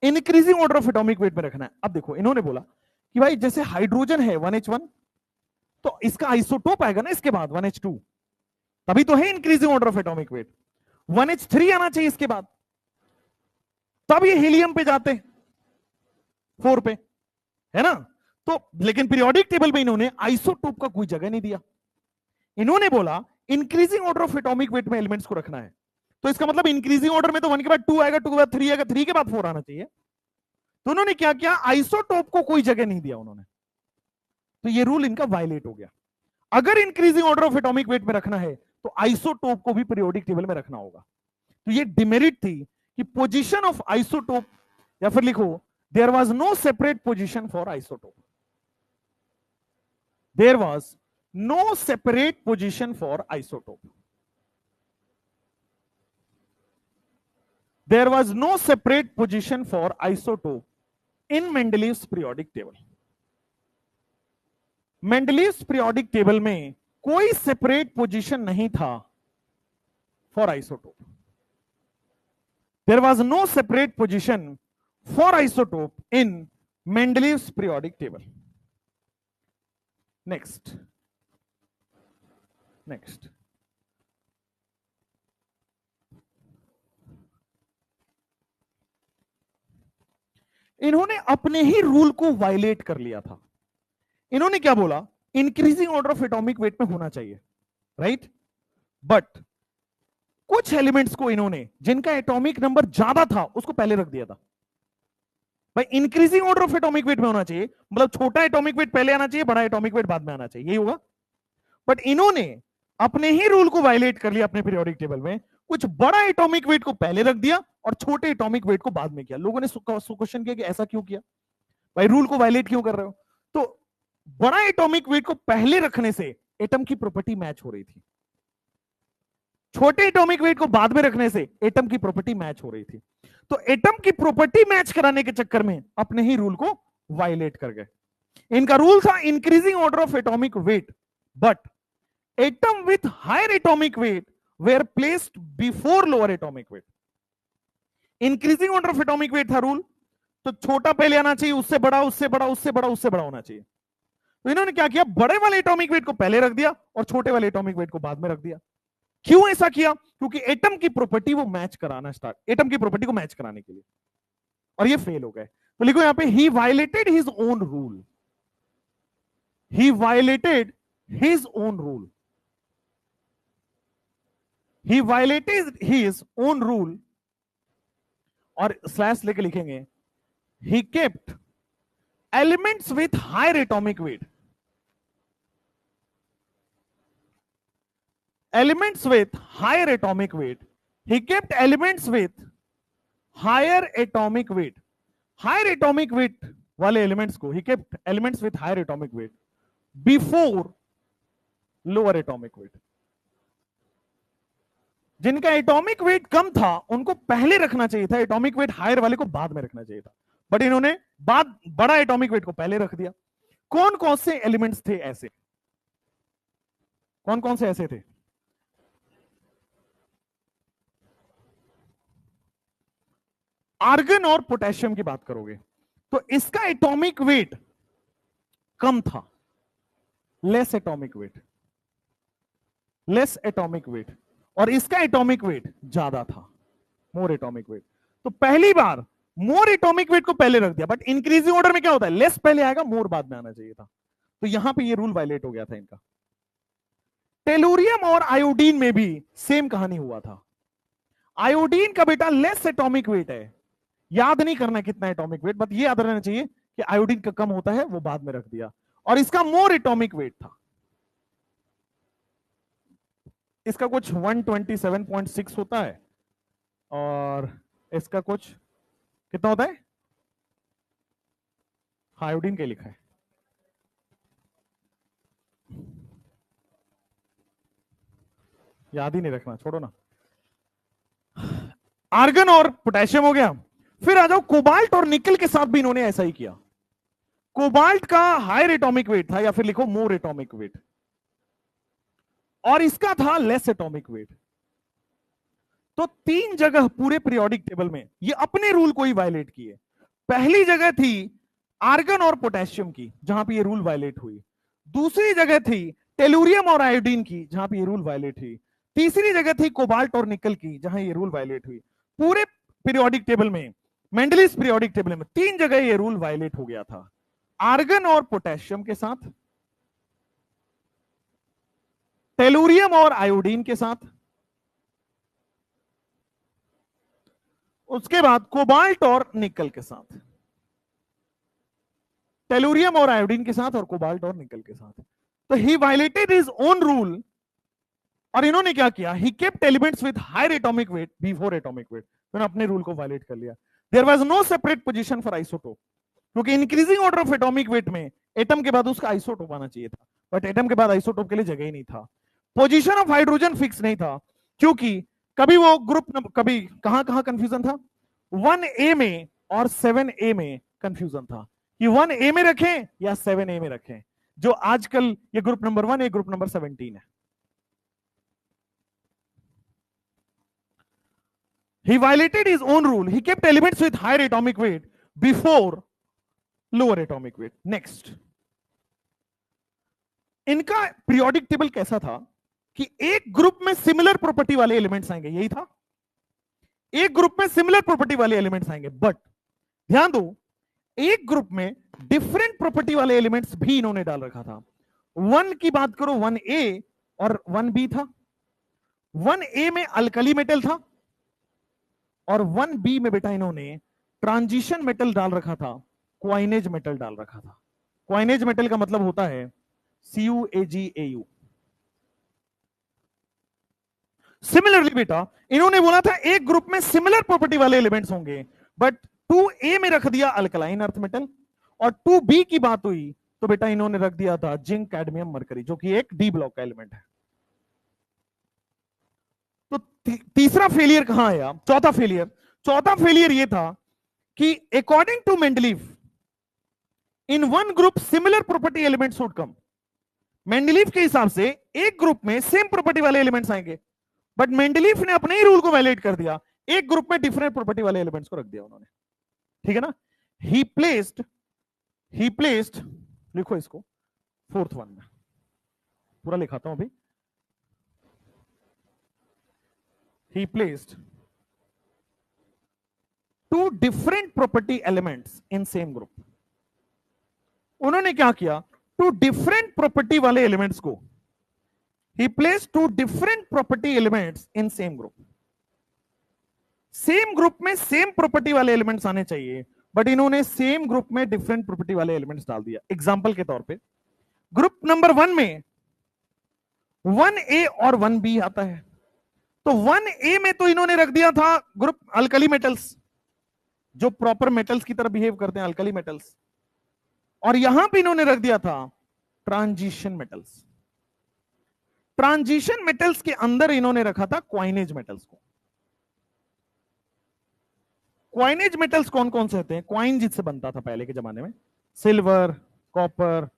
Increasing order of atomic weight में रखना है। अब देखो इन्होंने बोला कि भाई जैसे हाइड्रोजन है 1H1, तो इसका आइसोटोप आएगा ना इसके बाद 1H2, तभी तो है increasing order of atomic wait. 1H3 आना चाहिए इसके बाद, तब ये हीलियम पे जाते 4 पे, है ना? तो लेकिन पीरियोडिक टेबल में इन्होंने आइसोटोप का कोई जगह नहीं दिया। इन्होंने बोला increasing order of atomic weight में एलिमेंट्स को रखना है, तो इसका मतलब इंक्रीजिंग ऑर्डर में तो 1 के बाद 2 आएगा, 2 के बाद 3 आएगा, 3 के बाद 4 आना चाहिए। तो उन्होंने क्या किया, आइसोटोप को कोई जगह नहीं दिया उन्होंने, तो ये रूल इनका वायलेट हो गया। अगर increasing order of atomic weight में रखना है तो आइसोटोप को भी पीरियोडिक टेबल में रखना होगा। तो ये डिमेरिट थी कि पोजीशन ऑफ आइसोटोप, या फिर लिखो there was no separate position for isotope, there was no separate position for isotope, there was no separate position for isotope in Mendeleev's periodic table. Mendeleev's periodic table में कोई separate position नहीं था for isotope, there was no separate position for isotope in Mendeleev's periodic table. Next. इन्होंने अपने ही rule को violate कर लिया था। इन्होंने क्या बोला, increasing order of atomic weight में होना चाहिए, राइट? बट कुछ एलिमेंट्स को इन्होंने, जिनका एटॉमिक नंबर ज्यादा था, उसको पहले रख दिया था। भाई increasing order of atomic weight में होना चाहिए, मतलब छोटा एटॉमिक वेट पहले आना चाहिए, बड़ा एटॉमिक वेट बाद में आना चाहिए, यही होगा। बट इन्होंने अपने ही रूल को वायलेट कर लिया अपने पीरियोडिक टेबल में, कुछ बड़ा एटॉमिक वेट को पहले रख दिया और छोटे एटॉमिक वेट को बाद में किया। लोगों ने क्वेश्चन किया कि ऐसा क्यों किया भाई, रूल को वायलेट क्यों कर रहे हो? तो बड़ा एटॉमिक वेट को पहले रखने से एटम की प्रॉपर्टी मैच हो रही थी, छोटे एटॉमिक वेट को बाद में रखने से एटम की प्रॉपर्टी मैच हो रही थी। तो एटम की प्रॉपर्टी मैच कराने के चक्कर में अपने ही रूल को वायलेट कर गए। इनका रूल था increasing order of atomic weight, but atom with higher atomic weight were placed before lower atomic weight. Increasing order of atomic weight था रूल, तो छोटा पहले आना चाहिए, उससे बड़ा, उससे बड़ा, उससे बड़ा, उससे बड़ा होना चाहिए। तो इन्होंने क्या किया, बड़े वाले एटॉमिक वेट को पहले रख दिया और छोटे वाले एटॉमिक वेट को बाद में रख दिया। क्यों ऐसा किया? क्योंकि एटम की प्रॉपर्टी वो मैच कराना स्टार्ट, एटम की प्रॉपर्टी को मैच कराने के लिए, और ये फेल हो गए। तो लिखो यहां पे, ही वायलेटेड हिज ओन रूल, ही वायलेटेड हिज ओन रूल, ही वायलेटेड हिज ओन रूल, और स्लैश लेके लिखेंगे he kept elements with higher atomic weight, elements with higher atomic weight, he kept elements with higher atomic weight, higher atomic weight वाले elements को he kept elements with higher atomic weight before lower atomic weight। जिनका atomic weight कम था उनको पहले रखना चाहिए था, atomic weight higher वाले को बाद में रखना चाहिए था, बट इन्होंने बड़ा एटॉमिक वेट को पहले रख दिया। कौन कौन से एलिमेंट्स थे ऐसे, कौन कौन से ऐसे थे? आर्गन और पोटेशियम की बात करोगे तो इसका एटॉमिक वेट कम था, less atomic weight, less atomic weight, और इसका एटॉमिक वेट ज्यादा था, मोर एटॉमिक वेट। तो पहली बार मोर एटॉमिक वेट को पहले रख दिया, बट इंक्रीजिंग ऑर्डर में क्या होता है, लेस पहले आएगा, मोर बाद में आना चाहिए था। तो यहां पे ये रूल वायलेट हो गया था इनका। टेलुरियम और आयोडीन में भी सेम कहानी हुआ था। आयोडीन का बेटा लेस एटॉमिक वेट है, याद नहीं करना कितना एटॉमिक वेट, बट ये याद रहना चाहिए कि आयोडीन का कम होता है, वो बाद में रख दिया, और इसका मोर एटॉमिक वेट था, इसका कुछ 127.6 होता है और इसका कुछ कितना होता है, आयोडीन के लिखा है, याद ही नहीं रखना, छोड़ो ना। आर्गन और पोटेशियम हो गया, फिर आ जाओ कोबाल्ट और निकल के साथ भी इन्होंने ऐसा ही किया। कोबाल्ट का हायर एटॉमिक वेट था, या फिर लिखो मोर एटॉमिक वेट, और इसका था लेस एटॉमिक वेट। तो तीन जगह पूरे पीरियोडिक टेबल में ये अपने रूल को ही वायलेट किए। पहली जगह थी आर्गन और पोटेशियम की, जहां पे ये रूल वायलेट हुई। दूसरी जगह थी टेलुरियम और आयोडीन की, जहां पे ये रूल वायलेट हुई। तीसरी जगह थी कोबाल्ट और निकल की, जहां ये रूल वायलेट हुई। पूरे पीरियोडिक टेबल में, मेंडलिस पीरियोडिक टेबल में तीन जगह ये रूल वायलेट हो गया था, आर्गन और पोटेशियम के साथ, टेलुरियम और आयोडीन के साथ, उसके बाद कोबाल्ट और निकल के साथ, टेलुरियम और आयोडीन के साथ, और कोबाल्ट और निकल के साथ। तो he violated his own rule, और इन्होंने क्या किया, he kept elements with higher atomic weight before atomic weight, तो अपने रूल को वायलेट कर लिया। There was no separate position for isotope, क्योंकि increasing order of atomic weight में एटम के बाद उसका आइसोटोप आना चाहिए था, बट एटम के बाद आइसोटोप के लिए जगह ही नहीं था। पोजीशन ऑफ हाइड्रोजन फिक्स नहीं था, क्योंकि कभी वो ग्रुप, कभी कहां कहां कंफ्यूजन था, 1A में और 7A में कंफ्यूजन था कि 1A में रखें या 7A में रखें, जो आजकल ये ग्रुप नंबर 1 है, ग्रुप नंबर 17 है। He violated his own rule. He kept elements with higher atomic weight before lower atomic weight. Next, इनका पीरियोडिक टेबल कैसा था कि एक ग्रुप में सिमिलर प्रॉपर्टी वाले एलिमेंट्स आएंगे, यही था, एक ग्रुप में सिमिलर प्रॉपर्टी वाले एलिमेंट्स आएंगे, बट ध्यान दो, एक ग्रुप में डिफरेंट प्रॉपर्टी वाले एलिमेंट्स भी इन्होंने डाल रखा था। 1 की बात करो, 1A और 1B था। 1A में अल्कली मेटल था, और 1B में बेटा इन्होंने ट्रांजिशन मेटल डाल रखा था, क्वाइनेज मेटल डाल रखा था। क्वाइनेज मेटल का मतलब होता है CuAgAu। सिमिलरली बेटा इन्होंने बोला था एक ग्रुप में सिमिलर प्रॉपर्टी वाले एलिमेंट्स होंगे, बट 2A में रख दिया अल्कलाइन अर्थ मेटल, और 2B की बात हुई तो बेटा इन्होंने रख दिया था जिंक, कैडमियम, मरकरी, जो कि एक डी ब्लॉक का एलिमेंट है। तो तीसरा फेलियर कहां आया? चौथा फेलियर ये था कि according to Mendeleev in one group similar property elements would come. Mendeleev के हिसाब से एक ग्रुप में सेम प्रॉपर्टी वाले एलिमेंट्स आएंगे, बट मेंडलीव ने अपने ही रूल को वैलिडेट कर दिया, एक ग्रुप में डिफरेंट प्रॉपर्टी वाले एलिमेंट्स को रख दिया उन्होंने। ठीक है ना? ही प्लेस्ड लिखो इसको फोर्थ वन में, पूरा लिखाता हूं अभी। he placed two different property elements in same group। उन्होंने क्या किया? टू डिफरेंट प्रॉपर्टी वाले एलिमेंट्स को he placed two different property elements in same group। Same group में सेम प्रॉपर्टी वाले एलिमेंट्स आने चाहिए, बट इन्होंने सेम ग्रुप में डिफरेंट प्रॉपर्टी वाले एलिमेंट्स डाल दिया। एग्जांपल के तौर पे ग्रुप नंबर 1 में 1A और 1B आता है, तो 1A में तो इन्होंने रख दिया था ग्रुप अल्कली मेटल्स, जो प्रॉपर मेटल्स की तरह बिहेव करते हैं, अल्कली मेटल्स, और यहां पे इन्होंने रख दिया था ट्रांजिशन मेटल्स। ट्रांजिशन मेटल्स के अंदर इन्होंने रखा था क्वाइनेज मेटल्स को। क्वाइनेज मेटल्स कौन कौन से होते हैं? क्वाइन जिससे बनता था पहले के जमाने में, सिल्वर, कॉपर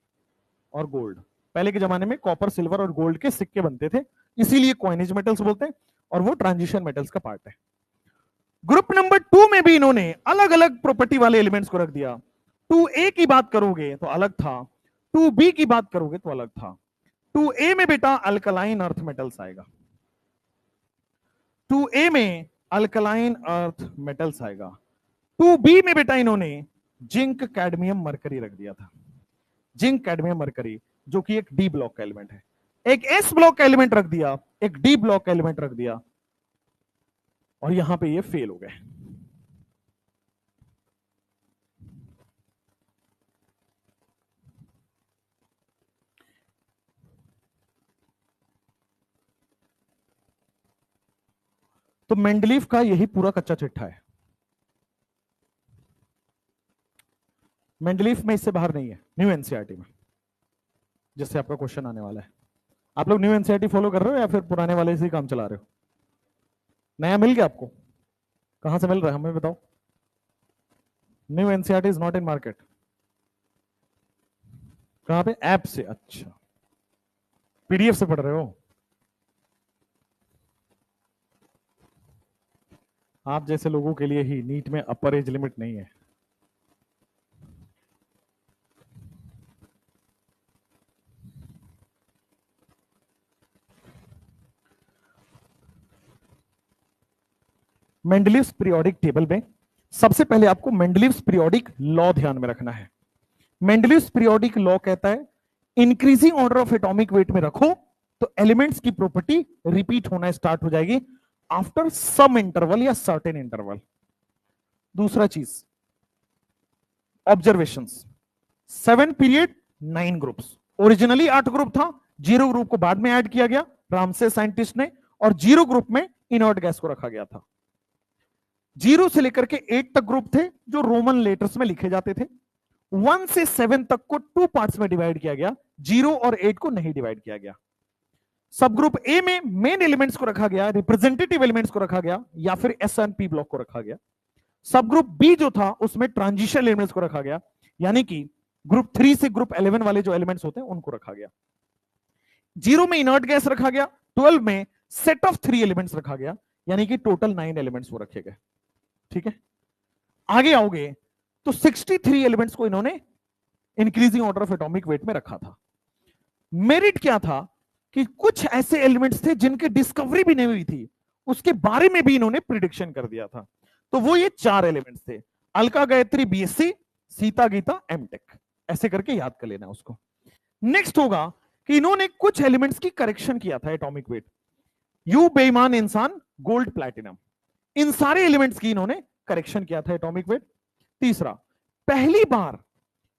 और गोल्ड। पहले के जमाने में कॉपर, सिल्वर और गोल्ड के सिक्के बनते थे, इसीलिए क्वाइनेज मेटल्स बोलते हैं, और वो ट्रांजिशन मेटल्स का पार्ट है। ग्रुप नंबर 2 में भी इन्होंने अलग अलग प्रॉपर्टी वाले एलिमेंट्स को रख दिया। 2A की बात करोगे तो अलग था, 2B की बात करोगे तो अलग था। 2A में बेटा अल्कलाइन अर्थ मेटल्स आएगा, 2A में अल्कलाइन अर्थ मेटल्स आएगा। 2B में बेटा इन्होंने जिंक, कैडमियम, मरकरी रख दिया था। जिंक, कैडमियम, मरकरी, जो कि एक डी ब्लॉक का एलिमेंट है। एक एस ब्लॉक का एलिमेंट रख दिया, एक डी ब्लॉक का एलिमेंट रख दिया, और यहां पे ये फेल हो गए। तो मेंडलीव का यही पूरा कच्चा चिट्ठा है। मेंडलीव में इससे बाहर नहीं है न्यू एनसीईआरटी में, जिससे आपका क्वेश्चन आने वाला है। आप लोग न्यू एनसीईआरटी फॉलो कर रहे हो या फिर पुराने वाले से ही काम चला रहे हो? नया मिल गया आपको? कहां से मिल रहा है हमें बताओ। New NCERT is not in market. कहां पे? ऐप से। अच्छा, पीडीएफ से पढ़ रहे हो? आप जैसे लोगों के लिए ही नीट में अपर एज लिमिट नहीं है। मेंडलीव्स पीरियोडिक टेबल में सबसे पहले आपको मेंडलीव्स पीरियोडिक लॉ ध्यान में रखना है। मेंडलीव्स पीरियोडिक लॉ कहता है increasing order of atomic weight में रखो तो एलिमेंट्स की प्रॉपर्टी रिपीट होना स्टार्ट हो जाएगी आफ्टर सम इंटरवल या सर्टेन इंटरवल। दूसरा चीज, observations, 7 period 9 groups. Originally 8 group था, 0 ग्रुप को बाद में ऐड किया गया रामसे साइंटिस्ट ने, और 0 ग्रुप में इनर्ट गैस को रखा गया था। 0 से लेकर के 8 तक ग्रुप थे जो रोमन लेटर्स में लिखे जाते थे। 1 से 7 तक को 2 पार्ट्स में डिवाइड किया गया, 0 और 8 को नहीं डिवाइड किया गया। सब ग्रुप ए में मेन एलिमेंट्स को रखा गया, रिप्रेजेंटेटिव एलिमेंट्स को रखा गया, या फिर एस एंड पी ब्लॉक को रखा गया। सब ग्रुप बी जो था उसमें ट्रांजिशन एलिमेंट्स को रखा गया, यानी कि ग्रुप 3 से ग्रुप 11 वाले जो एलिमेंट्स होते हैं उनको रखा गया। 0 में इनर्ट गैस रखा गया, 12 में सेट ऑफ 3 एलिमेंट्स रखा गया, यानी कि टोटल 9 एलिमेंट्स वो रखे गए। ठीक है, आगे आओगे तो 63 एलिमेंट्स को इन्होंने increasing order of atomic weight में रखा था। मेरिट क्या था कि कुछ ऐसे एलिमेंट्स थे जिनकी डिस्कवरी भी नहीं हुई थी, उसके बारे में भी इन्होंने प्रिडिक्शन कर दिया था। तो वो ये 4 एलिमेंट्स थे, अलका गायत्री बीएससी, सीता गीता एमटेक, ऐसे करके याद कर लेना उसको। नेक्स्ट होगा कि इन्होंने कुछ एलिमेंट्स की करेक्शन किया था एटॉमिक वेट, यू बेईमान इंसान, गोल्ड, प्लैटिनम, इन सारे एलिमेंट्स की इन्होंने करेक्शन किया था एटॉमिक वेट। तीसरा, पहली बार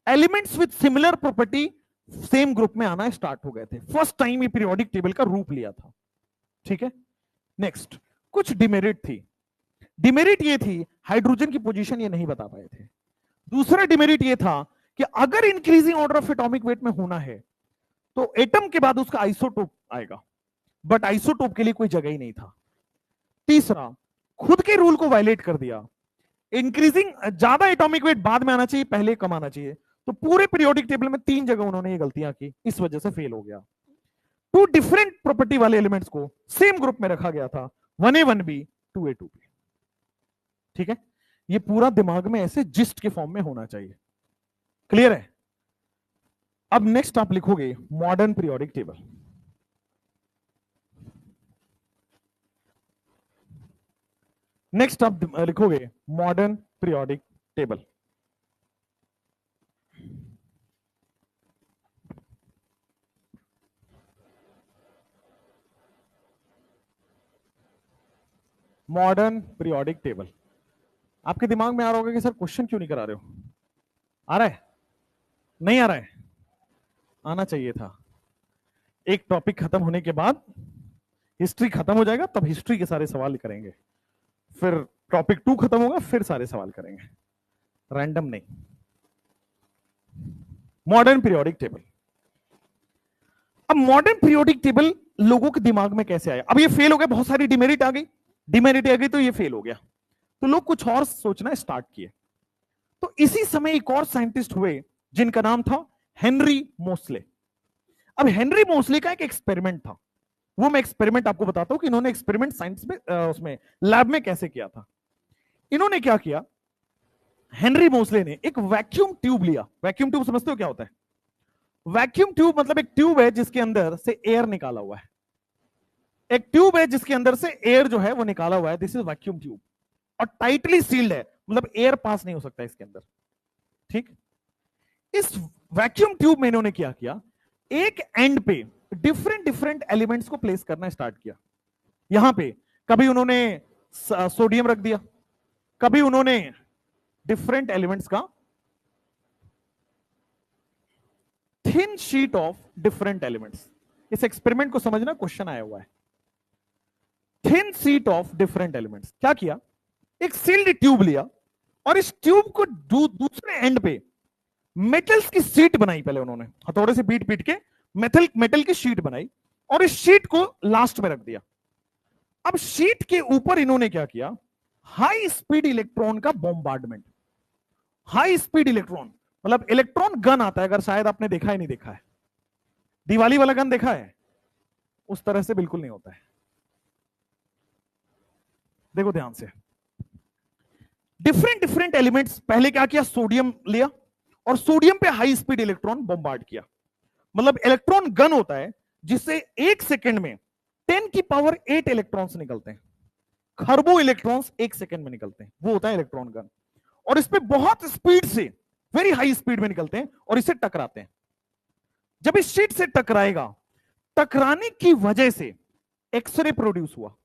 elements with similar property same group में आना स्टार्ट हो गए थे, फर्स्ट टाइम ये पीरियोडिक टेबल का रूप लिया था। ठीक है, नेक्स्ट, कुछ डिमेरिट थी। डिमेरिट ये थी हाइड्रोजन की पोजीशन ये नहीं बता पाए थे। दूसरा डिमेरिट ये था कि अगर increasing order of atomic weight में होना है तो एटम के बाद उसका आइसोटोप आएगा, बट आइसोटोप के लिए कोई जगह ही नहीं था। तीसरा, खुद के रूल को वायलेट कर दिया, इंक्रीजिंग ज्यादा एटॉमिक वेट बाद में आना चाहिए, पहले कम आना चाहिए। तो पूरे पीरियोडिक टेबल में 3 जगह उन्होंने ये गलतियां की, इस वजह से फेल हो गया। 2 डिफरेंट प्रॉपर्टी वाले एलिमेंट्स को सेम ग्रुप में रखा गया था, 1A 1B 2A 2B। ठीक है, ये पूरा दिमाग में ऐसे जिस्ट के फॉर्म में होना चाहिए। क्लियर है? अब नेक्स्ट आप लिखोगे मॉडर्न पीरियोडिक टेबल। नेक्स्ट आप लिखोगे modern periodic table. Modern periodic table. आपके दिमाग में आ रहा होगा कि सर क्वेश्चन क्यों नहीं करा रहे हो? आ रहा है? नहीं आ रहा है? आना चाहिए था। एक टॉपिक खत्म होने के बाद हिस्ट्री खत्म हो जाएगा, तब हिस्ट्री के सारे सवाल करेंगे, फिर टॉपिक 2 खत्म होगा, फिर सारे सवाल करेंगे, रैंडम नहीं। Modern periodic table. अब मॉडर्न पीरियोडिक टेबल लोगों के दिमाग में कैसे आया? अब ये फेल हो गया, बहुत सारी डिमेरिट आ गई, डिमेरिट आ गई तो ये फेल हो गया, तो लोग कुछ और सोचना स्टार्ट किए। तो इसी समय एक और साइंटिस्ट हुए जिनका नाम था हेनरी मोस्ले। अब हेनरी मोस्ले का एक एक्सपेरिमेंट था, वो मैं एक्सपेरिमेंट आपको बताता हूं कि इन्होंने एक्सपेरिमेंट साइंस में उसमें लैब में कैसे किया था। इन्होंने क्या किया, हेनरी मोस्ले ने एक वैक्यूम ट्यूब लिया। वैक्यूम ट्यूब समझते हो क्या होता है? वैक्यूम ट्यूब मतलब एक ट्यूब है जिसके अंदर से एयर निकाला हुआ है, एक ट्यूब है जिसके अंदर से एयर जो है वो निकाला हुआ है, दिस इज वैक्यूम ट्यूब, और टाइटली सील्ड है, मतलब एयर पास नहीं हो सकता इसके अंदर। ठीक, इस वैक्यूम ट्यूब में इन्होंने क्या किया, एक एंड पे डिफरेंट डिफरेंट एलिमेंट्स को प्लेस करना स्टार्ट किया। यहां पे कभी उन्होंने सोडियम रख दिया, कभी उन्होंने डिफरेंट एलिमेंट्स का thin sheet of different elements. इस एक्सपेरिमेंट को समझना, क्वेश्चन आया हुआ है। Thin sheet of different elements. क्या किया, एक सील्ड ट्यूब लिया और इस ट्यूब को दूसरे एंड पे मेटल्स की शीट बनाई। पहले उन्होंने हथौड़े से पीट पीट के मेटल की शीट बनाई और इस शीट को लास्ट में रख दिया। अब शीट के ऊपर इन्होंने क्या किया, हाई स्पीड इलेक्ट्रॉन का बॉम्बार्डमेंट। हाई स्पीड इलेक्ट्रॉन मतलब इलेक्ट्रॉन गन आता है, अगर शायद आपने देखा है, नहीं देखा है, दिवाली वाला गन देखा है, उस तरह से बिल्कुल नहीं होता है। देखो ध्यान से, डिफरेंट डिफरेंट एलिमेंट्स। पहले क्या किया, सोडियम लिया और सोडियम पे हाई स्पीड इलेक्ट्रॉन बॉम्बार्ड किया। मतलब इलेक्ट्रॉन गन होता है जिससे 1 सेकंड में 10 की पावर 8 इलेक्ट्रॉन्स निकलते हैं, खरबों इलेक्ट्रॉन्स 1 सेकंड में निकलते हैं, वो होता है इलेक्ट्रॉन गन। और इस पे बहुत स्पीड से, वेरी हाई स्पीड में निकलते हैं और इससे टकराते हैं। जब इस शीट से टकराएगा, टकराने की वजह से एक्सरे प्रोड्यूस हुआ।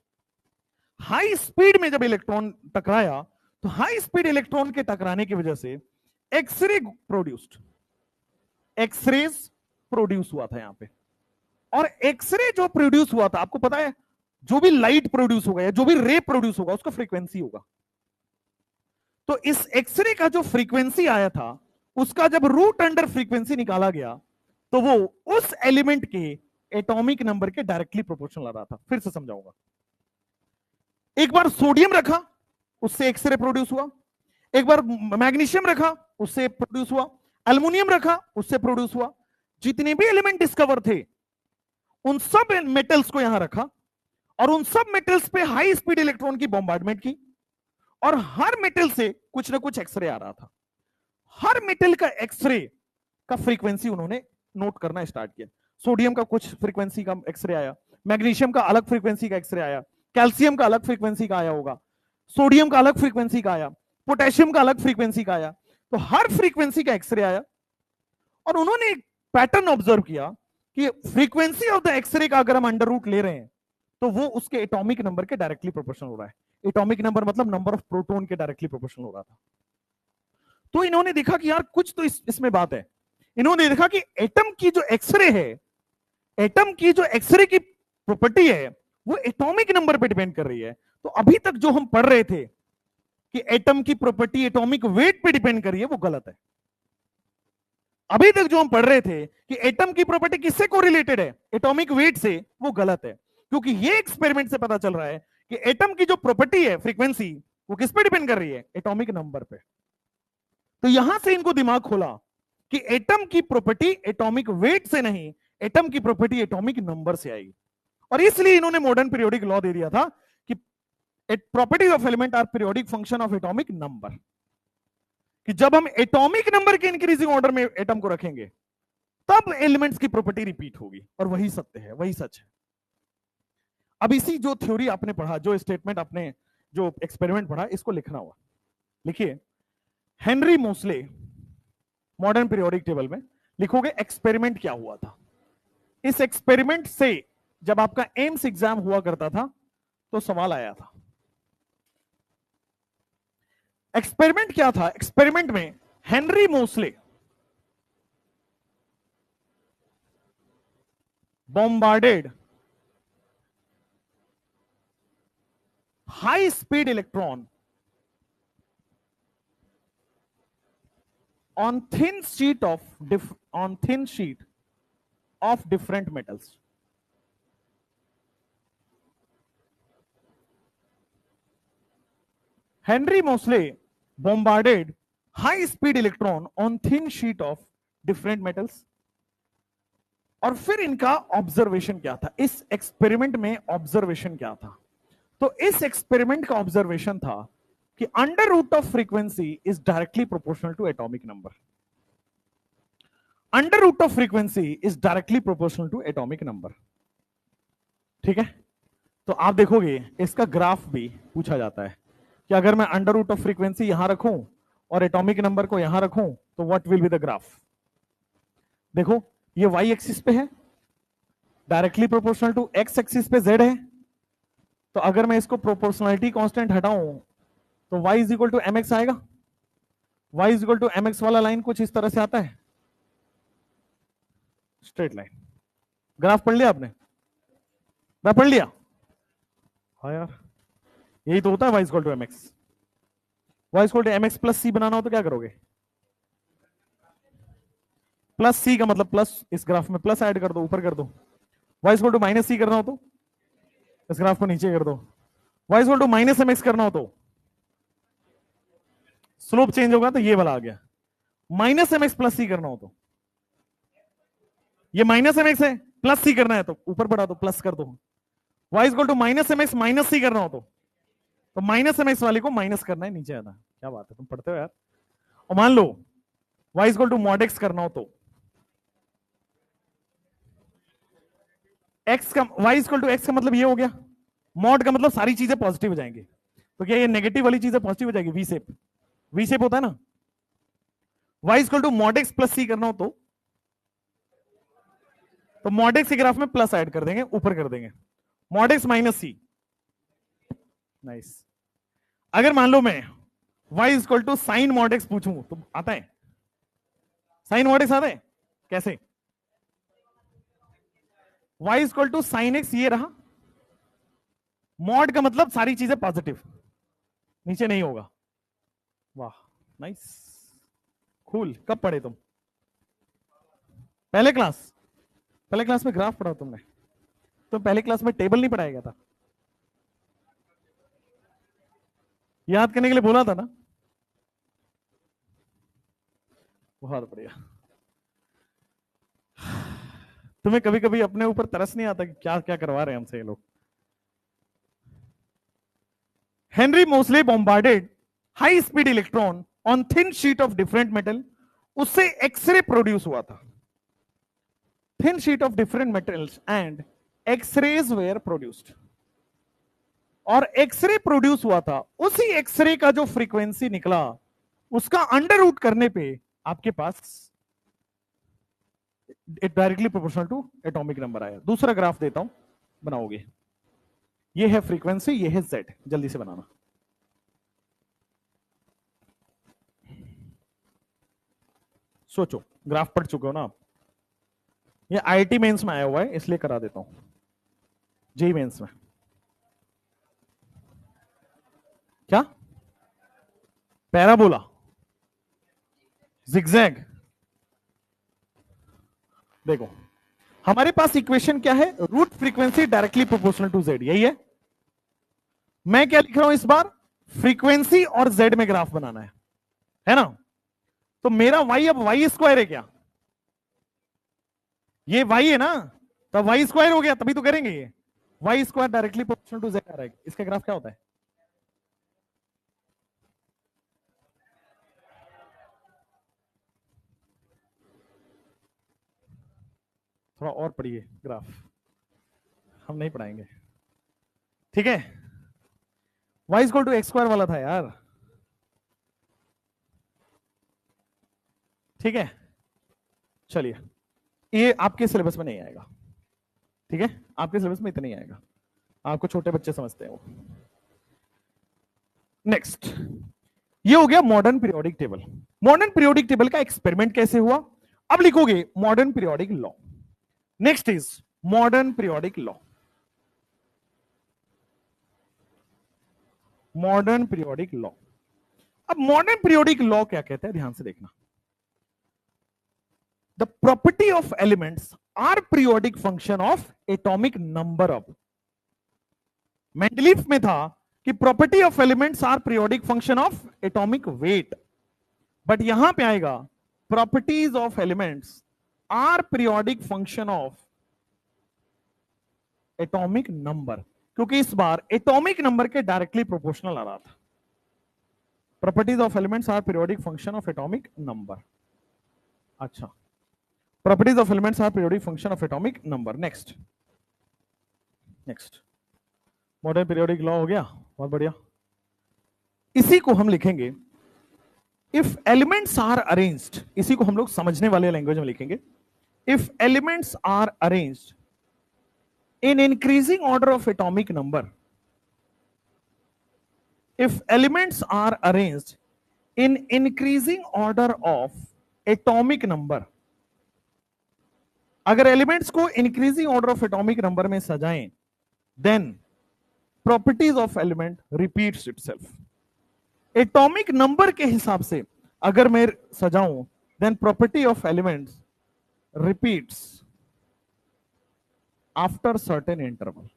हाई स्पीड में जब इलेक्ट्रॉन टकराया तो हाई स्पीड इलेक्ट्रॉन के टकराने की वजह से एक्सरे प्रोड्यूस्ड, एक्सरेज प्रोड्यूस हुआ था यहां पे। और एक्सरे जो प्रोड्यूस हुआ था, आपको पता है जो भी लाइट प्रोड्यूस होगा या जो भी रे प्रोड्यूस होगा उसका फ्रीक्वेंसी होगा। तो इस एक्सरे का जो फ्रीक्वेंसी आया था, उसका जब रूट अंडर फ्रीक्वेंसी निकाला गया तो वो उस एलिमेंट के एटॉमिक नंबर के डायरेक्टली प्रोपोर्शनल आ रहा था। फिर से समझाऊंगा। एक बार सोडियम रखा, उससे एक्सरे प्रोड्यूस हुआ। एक बार मैग्नीशियम रखा, उससे प्रोड्यूस हुआ। एल्युमिनियम रखा, उससे प्रोड्यूस हुआ। जितने भी एलिमेंट डिस्कवर थे उन सब मेटल्स को यहां रखा और उन सब मेटल्स पे हाई स्पीड इलेक्ट्रॉन की बॉम्बार्डमेंट की, और हर मेटल से कुछ ना कुछ एक्सरे आ रहा था। हर मेटल का एक्सरे का फ्रीक्वेंसी उन्होंने नोट करना स्टार्ट किया। सोडियम का कुछ फ्रीक्वेंसी का एक्सरे आया, मैग्नीशियम का अलग फ्रीक्वेंसी का एक्सरे आया, कैल्शियम का अलग फ्रीक्वेंसी का आया होगा, सोडियम का अलग फ्रीक्वेंसी का आया, पोटेशियम का अलग फ्रीक्वेंसी का आया। तो हर फ्रीक्वेंसी का एक्सरे आया और उन्होंने एक पैटर्न ऑब्जर्व किया कि फ्रीक्वेंसी ऑफ द एक्सरे का अगर हम अंडर रूट ले रहे हैं तो वो उसके एटॉमिक नंबर के डायरेक्टली प्रोपोर्शनल हो रहा है। एटॉमिक नंबर मतलब नंबर ऑफ प्रोटॉन के डायरेक्टली प्रोपोर्शनल हो रहा था। तो इन्होंने देखा कि यार कुछ तो इसमें बात है। इन्होंने देखा कि एटम की जो एक्सरे है, एटम की जो एक्सरे की प्रॉपर्टी है वो एटॉमिक नंबर पे डिपेंड कर रही है। तो अभी तक जो हम पढ़ रहे थे कि एटम की प्रॉपर्टी एटॉमिक वेट पे डिपेंड कर रही है, वो गलत है। अभी तक जो हम पढ़ रहे थे कि एटम की प्रॉपर्टी किससे कोरिलेटेड है, एटॉमिक वेट से, वो गलत है। क्योंकि ये एक्सपेरिमेंट से पता चल रहा है कि एटम की जो प्रॉपर्टी है फ्रीक्वेंसी, वो किस पे डिपेंड कर रही है, एटॉमिक नंबर पे। तो यहां से इनको दिमाग खोला कि एटम की प्रॉपर्टी एटॉमिक वेट से नहीं, एटम की प्रॉपर्टी एटॉमिक नंबर से आएगी। और इसलिए इन्होंने मॉडर्न पीरियोडिक लॉ दे दिया था कि properties of element are periodic function of atomic number, कि जब हम एटॉमिक नंबर के इंक्रीजिंग ऑर्डर में एटम को रखेंगे तब एलिमेंट्स की प्रॉपर्टी रिपीट होगी। और वही सत्य है, वही सच है। अब इसी जो थ्योरी आपने पढ़ा, जो स्टेटमेंट आपने, जो एक्सपेरिमेंट पढ़ा, इसको लिखना हुआ। लिखिए, Henry Moseley, modern periodic table में लिखोगे एक्सपेरिमेंट क्या हुआ था। इस एक्सपेरिमेंट से जब आपका एम्स एग्जाम हुआ करता था तो सवाल आया था। एक्सपेरिमेंट क्या था? एक्सपेरिमेंट में Henry Moseley bombarded high speed electron on thin sheet of different metals. Henry Moseley bombarded high speed electron on thin sheet of different metals. और फिर इनका ऑब्जर्वेशन क्या था? इस एक्सपेरिमेंट में ऑब्जर्वेशन क्या था? तो इस एक्सपेरिमेंट का ऑब्जर्वेशन था कि under root of frequency is directly proportional to atomic number. Under root of frequency is directly proportional to atomic number. ठीक है? तो आप देखोगे इसका ग्राफ भी पूछा जाता है कि अगर मैं अंडर रूट ऑफ फ्रीक्वेंसी यहां रखूं और एटॉमिक नंबर को यहां रखूं तो what will be the graph. देखो, ये वाई एक्सिस पे है, directly proportional to X axis पे जेड है। तो अगर मैं इसको प्रोपोर्शनलिटी कांस्टेंट हटाऊं तो y is equal to M X आएगा। y is equal to M X वाला लाइन कुछ इस तरह से आता है, स्ट्रेट लाइन। ग्राफ पढ़ लिया आपने? मैं पढ़ लिया? हाँ यार, यही तो होता है y is equal to M x. y is equal to M x plus c बनाना हो तो क्या करोगे? प्लस सी का मतलब प्लस, इस ग्राफ में प्लस ऐड कर दो, ऊपर कर दो। y is equal to minus c करना हो तो इस ग्राफ को नीचे कर दो। y is equal to minus M X करना हो तो स्लोप चेंज होगा, तो ये वाला आ गया। Minus M x plus c करना हो तो ये माइनस एम एक्स है, प्लस सी करना है तो ऊपर बढ़ा दो, प्लस कर दो। y is equal to minus M x minus c करना हो तो माइनस एम एक्स वाले को माइनस करना है, नीचे आना। क्या बात है, तुम पढ़ते हो यार। और मान लो y is equal to mod X करना हो तो x का, y is equal to X का मतलब ये हो गया, मॉड का मतलब सारी चीजें पॉजिटिव हो जाएंगे। तो क्या ये नेगेटिव वाली चीजें पॉजिटिव हो जाएगी? वी शेप, वी शेप होता है ना। y is equal to mod x plus c करना हो तो मॉड एक्स के ग्राफ में प्लस ऐड कर देंगे, ऊपर कर देंगे, mod x minus c. Nice. अगर मान लो मैं y is equal to sine mod x पूछूं तो आता है? साइन मॉड एक्स आता है? कैसे? y is equal to sine X, ये रहा। मॉड का मतलब सारी चीजें पॉजिटिव, नीचे नहीं होगा। वाह, नाइस, कूल। कब पढ़े तुम? पहले क्लास? पहले क्लास में ग्राफ पढ़ा तुमने? तो पहले क्लास में टेबल नहीं पढ़ाया गया था? याद करने के लिए बोला था ना? बहुत बढ़िया। तुम्हें कभी कभी अपने ऊपर तरस नहीं आता कि क्या क्या करवा रहे हैं हमसे ये लोग? Henry Moseley bombarded high speed electron on thin sheet of different metal, उससे एक्सरे प्रोड्यूस हुआ था। Thin sheet of different metals and X rays were produced. और एक्सरे प्रोड्यूस हुआ था, उसी एक्सरे का जो फ्रीक्वेंसी निकला उसका अंडर रूट करने पे आपके पास directly proportional to atomic number आया। दूसरा ग्राफ देता हूं, बनाओगे। ये है फ्रीक्वेंसी, ये है जेड। जल्दी से बनाना। सोचो, ग्राफ पढ़ चुके हो ना आप? ये आईआईटी मेंस में आया हुआ है इसलिए करा देता हूं, जेई मेंस में। क्या? पैराबोला, जिगजैग, देखो हमारे पास इक्वेशन क्या है, root frequency directly proportional to Z, यही है। मैं क्या लिख रहा हूं इस बार, फ्रीक्वेंसी और जेड में ग्राफ बनाना है ना। तो मेरा वाई अब वाई स्क्वायर है क्या, ये वाई है ना, तो वाई स्क्वायर हो गया, तभी तो करेंगे ये। Y square directly proportional to z आ रहा है, इसका ग्राफ क्या होता है। थोड़ा और पढ़िए ग्राफ, हम नहीं पढ़ाएंगे, ठीक है। Y equal to X square वाला था यार, ठीक है। चलिए, ये आपके सिलेबस में नहीं आएगा, ठीक है, आपके सिलेबस में इतना नहीं आएगा, आपको छोटे बच्चे समझते हैं वो। नेक्स्ट, ये हो गया modern periodic table. Modern periodic table का एक्सपेरिमेंट कैसे हुआ, अब लिखोगे modern periodic law. Next is modern periodic law. Modern periodic law, अब मॉडर्न पीरियोडिक लॉ क्या कहता है, ध्यान से देखना। The property of elements are periodic function of atomic number of. Mendeleev में था कि property of elements are periodic function of atomic weight, but यहां पे आएगा properties of elements are periodic function of atomic number, क्योंकि इस बार atomic number के डायरेक्टली प्रोपोर्शनल आ रहा था। Properties of elements are periodic function of atomic number. अच्छा, properties of elements are periodic function of atomic number. Next, next modern periodic law हो गया, बहुत बढ़िया। इसी को हम लिखेंगे इफ एलिमेंट्स आर अरेंज्ड, इसी को हम लोग समझने वाले लैंग्वेज में लिखेंगे। If elements are arranged in increasing order of atomic number, if elements are arranged in increasing order of atomic number, अगर एलिमेंट्स को increasing order of atomic number में सजाएं, then properties of element repeats itself. Atomic number के हिसाब से अगर मैं सजाऊं, then property of elements repeats after certain interval.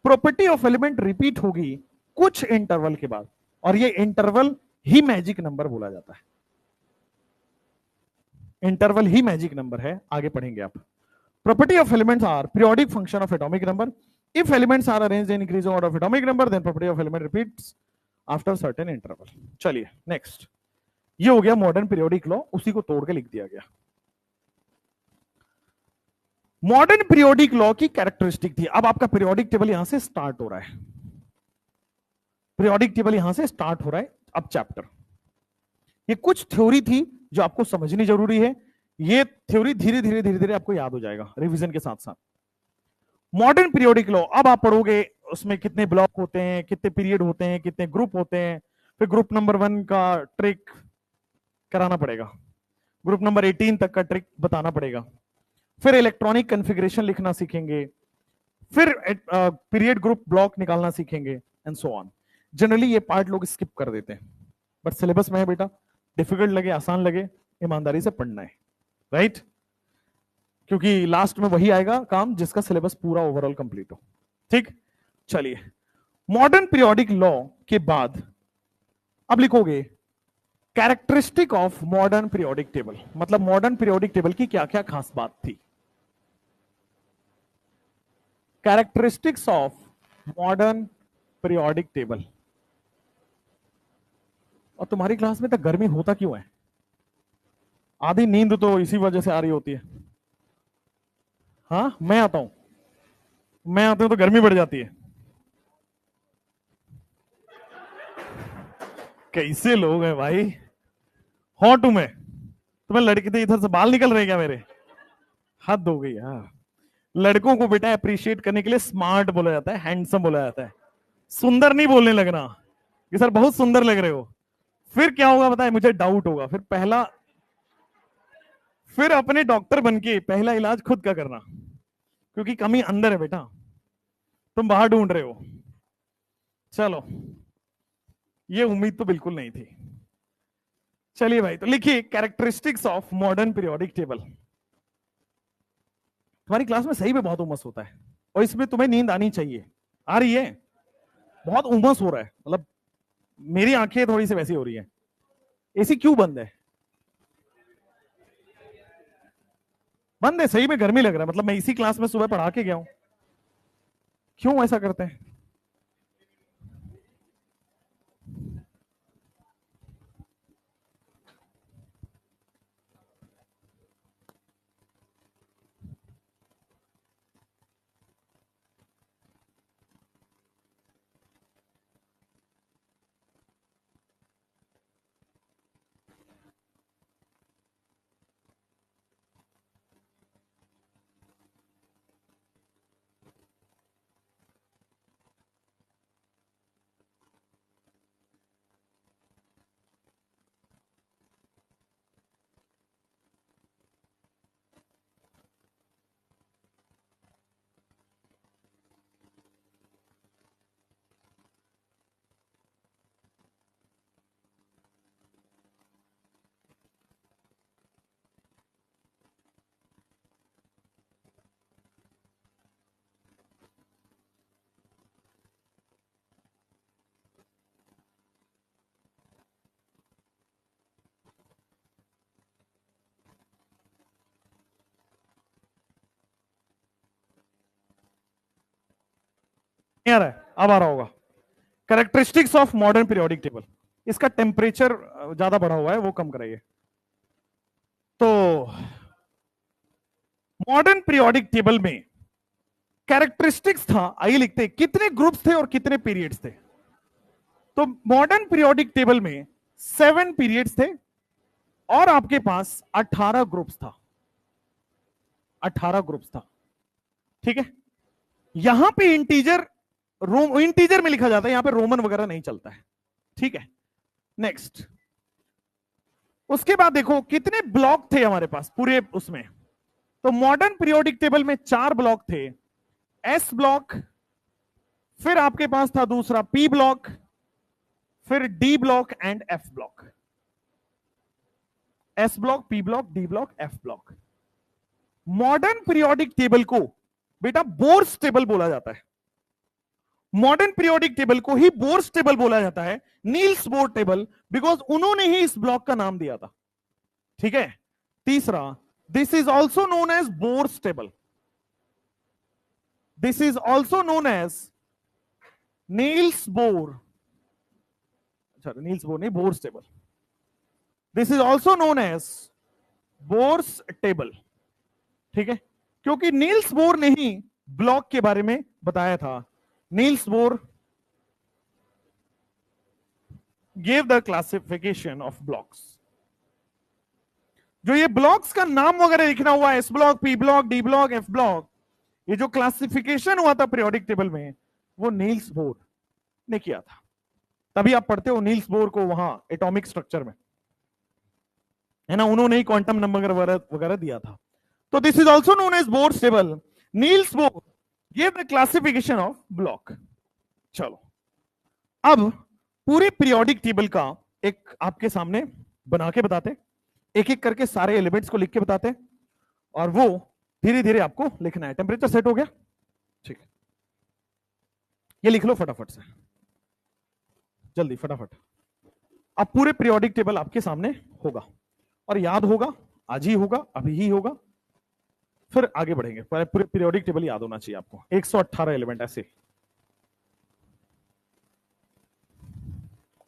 Property of element repeat होगी कुछ इंटरवल के बाद, और ये इंटरवल ही मैजिक नंबर बोला जाता है। इंटरवल ही मैजिक नंबर है, आगे पढ़ेंगे आप। Property of elements are periodic function of atomic number. If elements are arranged in increasing order of atomic number, then property of element repeats after certain interval. चलिए next, ये हो गया modern periodic law, उसी को तोड़ के लिख दिया गया। मॉडर्न पीरियोडिक लॉ की कैरेक्टरिस्टिक थी। अब आपका पीरियोडिक टेबल यहां से स्टार्ट हो रहा है, पीरियोडिक टेबल यहां से स्टार्ट हो रहा है। अब चैप्टर, ये कुछ थ्योरी थी जो आपको समझनी जरूरी है। ये थ्योरी धीरे धीरे धीरे धीरे आपको याद हो जाएगा रिवीजन के साथ साथ। मॉडर्न पीरियोडिक लॉ, अब आप पढ़ोगे उसमें कितने ब्लॉक होते हैं, कितने पीरियड होते हैं, कितने ग्रुप होते हैं, फिर ग्रुप नंबर 1 का ट्रिक कराना पड़ेगा, ग्रुप नंबर 18 तक का ट्रिक बताना पड़ेगा, फिर इलेक्ट्रॉनिक कॉन्फ़िगरेशन लिखना सीखेंगे, फिर पीरियड ग्रुप ब्लॉक निकालना सीखेंगे, एंड सो ऑन। जनरली ये पार्ट लोग स्किप कर देते हैं, बट सिलेबस में है बेटा, डिफिकल्ट लगे आसान लगे, ईमानदारी से पढ़ना है, राइट? क्योंकि लास्ट में वही आएगा काम जिसका सिलेबस पूरा ओवरऑल कंप्लीट हो। ठीक, चलिए मॉडर्न पीरियोडिक लॉ के बाद अब लिखोगे characteristic of modern periodic table, मतलब मॉडर्न पीरियोडिक टेबल की क्या क्या खास बात थी। Characteristics of modern periodic table. और तुम्हारी क्लास में तो गर्मी होता क्यों है? आधी नींद तो इसी वजह से आ रही होती है। हाँ, मैं आता हूं तो गर्मी बढ़ जाती है। कैसे लोग हैं भाई, हॉट हूं मैं, तुम्हें लड़के थे इधर से बाल निकल रहे क्या मेरे? हद हो गई यार। लड़कों को बेटा अप्रिशिएट करने के लिए स्मार्ट बोला जाता है, हैंडसम बोला जाता है, सुंदर नहीं बोलने लगना कि सर बहुत सुंदर लग रहे हो। फिर क्या होगा बताए, मुझे डाउट होगा। फिर अपने डॉक्टर बनके पहला इलाज खुद का करना, क्योंकि कमी अंदर है बेटा, तुम बाहर ढूंढ रहे हो। चलो, ये उम्मीद तो बिल्कुल नहीं थी। चलिए भाई, तो लिखिए characteristics of modern periodic table. तुम्हारी क्लास में सही में बहुत उमस होता है और इसमें तुम्हें नींद आनी चाहिए, आ रही है? बहुत उमस हो रहा है, मतलब मेरी आंखें थोड़ी सी वैसी हो रही है। एसी क्यों बंद है? बंद है, सही में गर्मी लग रहा है, मतलब मैं इसी क्लास में सुबह पढ़ा के गया हूं। क्यों ऐसा करते हैं? नहीं आ रहा है? अब आ रहा होगा। Characteristics of modern periodic table, इसका टेम्परेचर ज्यादा बढ़ा हुआ है, वो कम कराइए। तो मॉडर्न पीरियोडिक टेबल में कैरेक्टरिस्टिक्स था, आइए लिखते हैं कितने ग्रुप्स थे और कितने पीरियड्स थे। तो मॉडर्न पीरियोडिक टेबल में 7 पीरियड्स थे और आपके पास 18 ग्रुप्स था, 18 ग्रुप्स था। ठीक है, यहां पे इंटीजर इंटीजर में लिखा जाता है, यहां पे रोमन वगैरह नहीं चलता है। ठीक है, नेक्स्ट। उसके बाद देखो कितने ब्लॉक थे हमारे पास पूरे उसमें। तो मॉडर्न पीरियोडिक टेबल में 4 ब्लॉक थे, एस ब्लॉक, फिर आपके पास था दूसरा पी ब्लॉक, फिर D block and F block. S block, p block, d block, f block. Modern periodic table को बेटा बोर्स टेबल बोला जाता है। मॉडर्न पीरियोडिक टेबल को ही बोर्स टेबल बोला जाता है, नील्स बोर टेबल, बिकॉज उन्होंने ही इस ब्लॉक का नाम दिया था। ठीक है, तीसरा, this is also known as Bohr's table, this is also known as Niels Bohr, अच्छा नील्स बोर नहीं, Bohr's table. This is also known as Bohr's table. ठीक है, क्योंकि नील्स बोर ने ही ब्लॉक के बारे में बताया था। Niels Bohr gave the classification of blocks। जो ये ब्लॉक्स का नाम वगैरह लिखना हुआ है, S block, p block, d block, f block, ये जो क्लासिफिकेशन हुआ था पीरियोडिक टेबल में, वो नील्स बोर ने किया था। तभी आप पढ़ते हो नील्स बोर को वहां एटॉमिक स्ट्रक्चर में, है ना, उन्होंने ही क्वांटम नंबर वगैरह दिया था। तो this is also known as Bohr's table, Niels Bohr ये द क्लासिफिकेशन ऑफ ब्लॉक। चलो, अब पूरे पीरियोडिक टेबल का एक आपके सामने बना के बताते, एक एक करके सारे एलिमेंट्स को लिख के बताते, और वो धीरे धीरे आपको लिखना है। टेम्परेचर सेट हो गया? ठीक है, ये लिख लो फटाफट से, जल्दी फटाफट। अब पूरे पीरियोडिक टेबल आपके सामने होगा और याद होगा, आज ही होगा, अभी ही होगा, फिर आगे बढ़ेंगे। पूरे पीरियोडिक टेबल याद होना चाहिए आपको, 118 एलिमेंट ऐसे।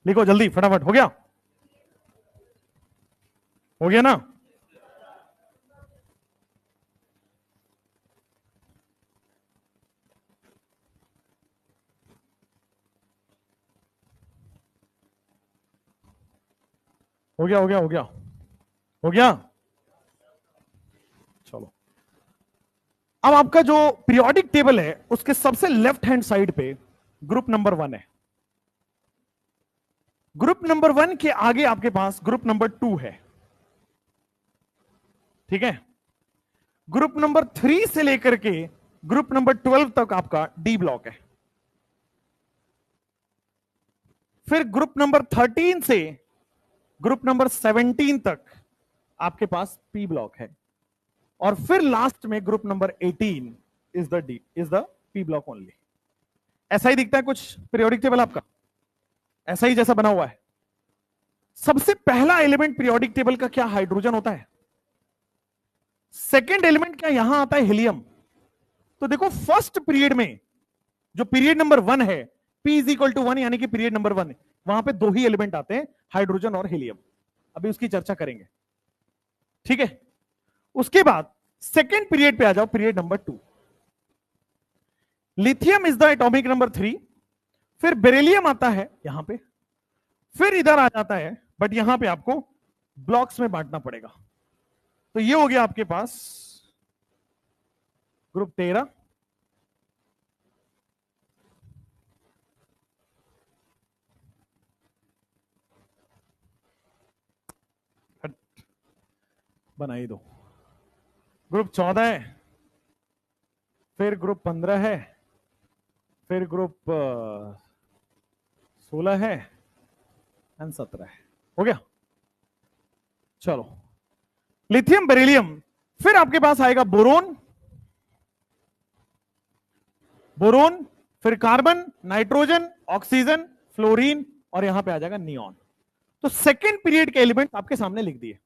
लिखो जल्दी फटाफट, हो गया? हो गया ना? हो गया, हो गया, हो गया, हो गया। चलो, अब आपका जो पीरियोडिक टेबल है उसके सबसे लेफ्ट हैंड साइड पे ग्रुप नंबर 1 है। ग्रुप नंबर 1 के आगे आपके पास ग्रुप नंबर 2 है। ठीक है, ग्रुप नंबर 3 से लेकर के ग्रुप नंबर 12 तक आपका डी ब्लॉक है। फिर ग्रुप नंबर 13 से ग्रुप नंबर 17 तक आपके पास पी ब्लॉक है। और फिर लास्ट में group number 18 is the P block only. ऐसा ही दिखता है कुछ पीरियोडिक टेबल आपका, ऐसा ही जैसा बना हुआ है। सबसे पहला एलिमेंट पीरियोडिक टेबल का क्या हाइड्रोजन होता है। सेकेंड एलिमेंट क्या यहां आता है, हीलियम। तो देखो फर्स्ट पीरियड में जो पीरियड नंबर 1 है, P इज इक्वल टू 1 यानी कि पीरियड नंबर 1, वहां पे दो ही एलिमेंट आते हैं, हाइड्रोजन और हीलियम। अभी उसकी चर्चा करेंगे, ठीक है। उसके बाद सेकेंड पीरियड पे आ जाओ, period number 2। Lithium is the atomic number 3, फिर बेरिलियम आता है यहां पे, फिर इधर आ जाता है, बट यहां पे आपको ब्लॉक्स में बांटना पड़ेगा। तो ये हो गया आपके पास ग्रुप 13, बनाई दो। ग्रुप 14 है, फिर ग्रुप 15 है, फिर ग्रुप 16 है एंड 17 है। हो गया, चलो। लिथियम बेरिलियम, फिर आपके पास आएगा बोरोन, बोरोन, फिर कार्बन, नाइट्रोजन, ऑक्सीजन, फ्लोरीन, और यहां पे आ जाएगा नियॉन। तो सेकेंड पीरियड के एलिमेंट आपके सामने लिख दिए।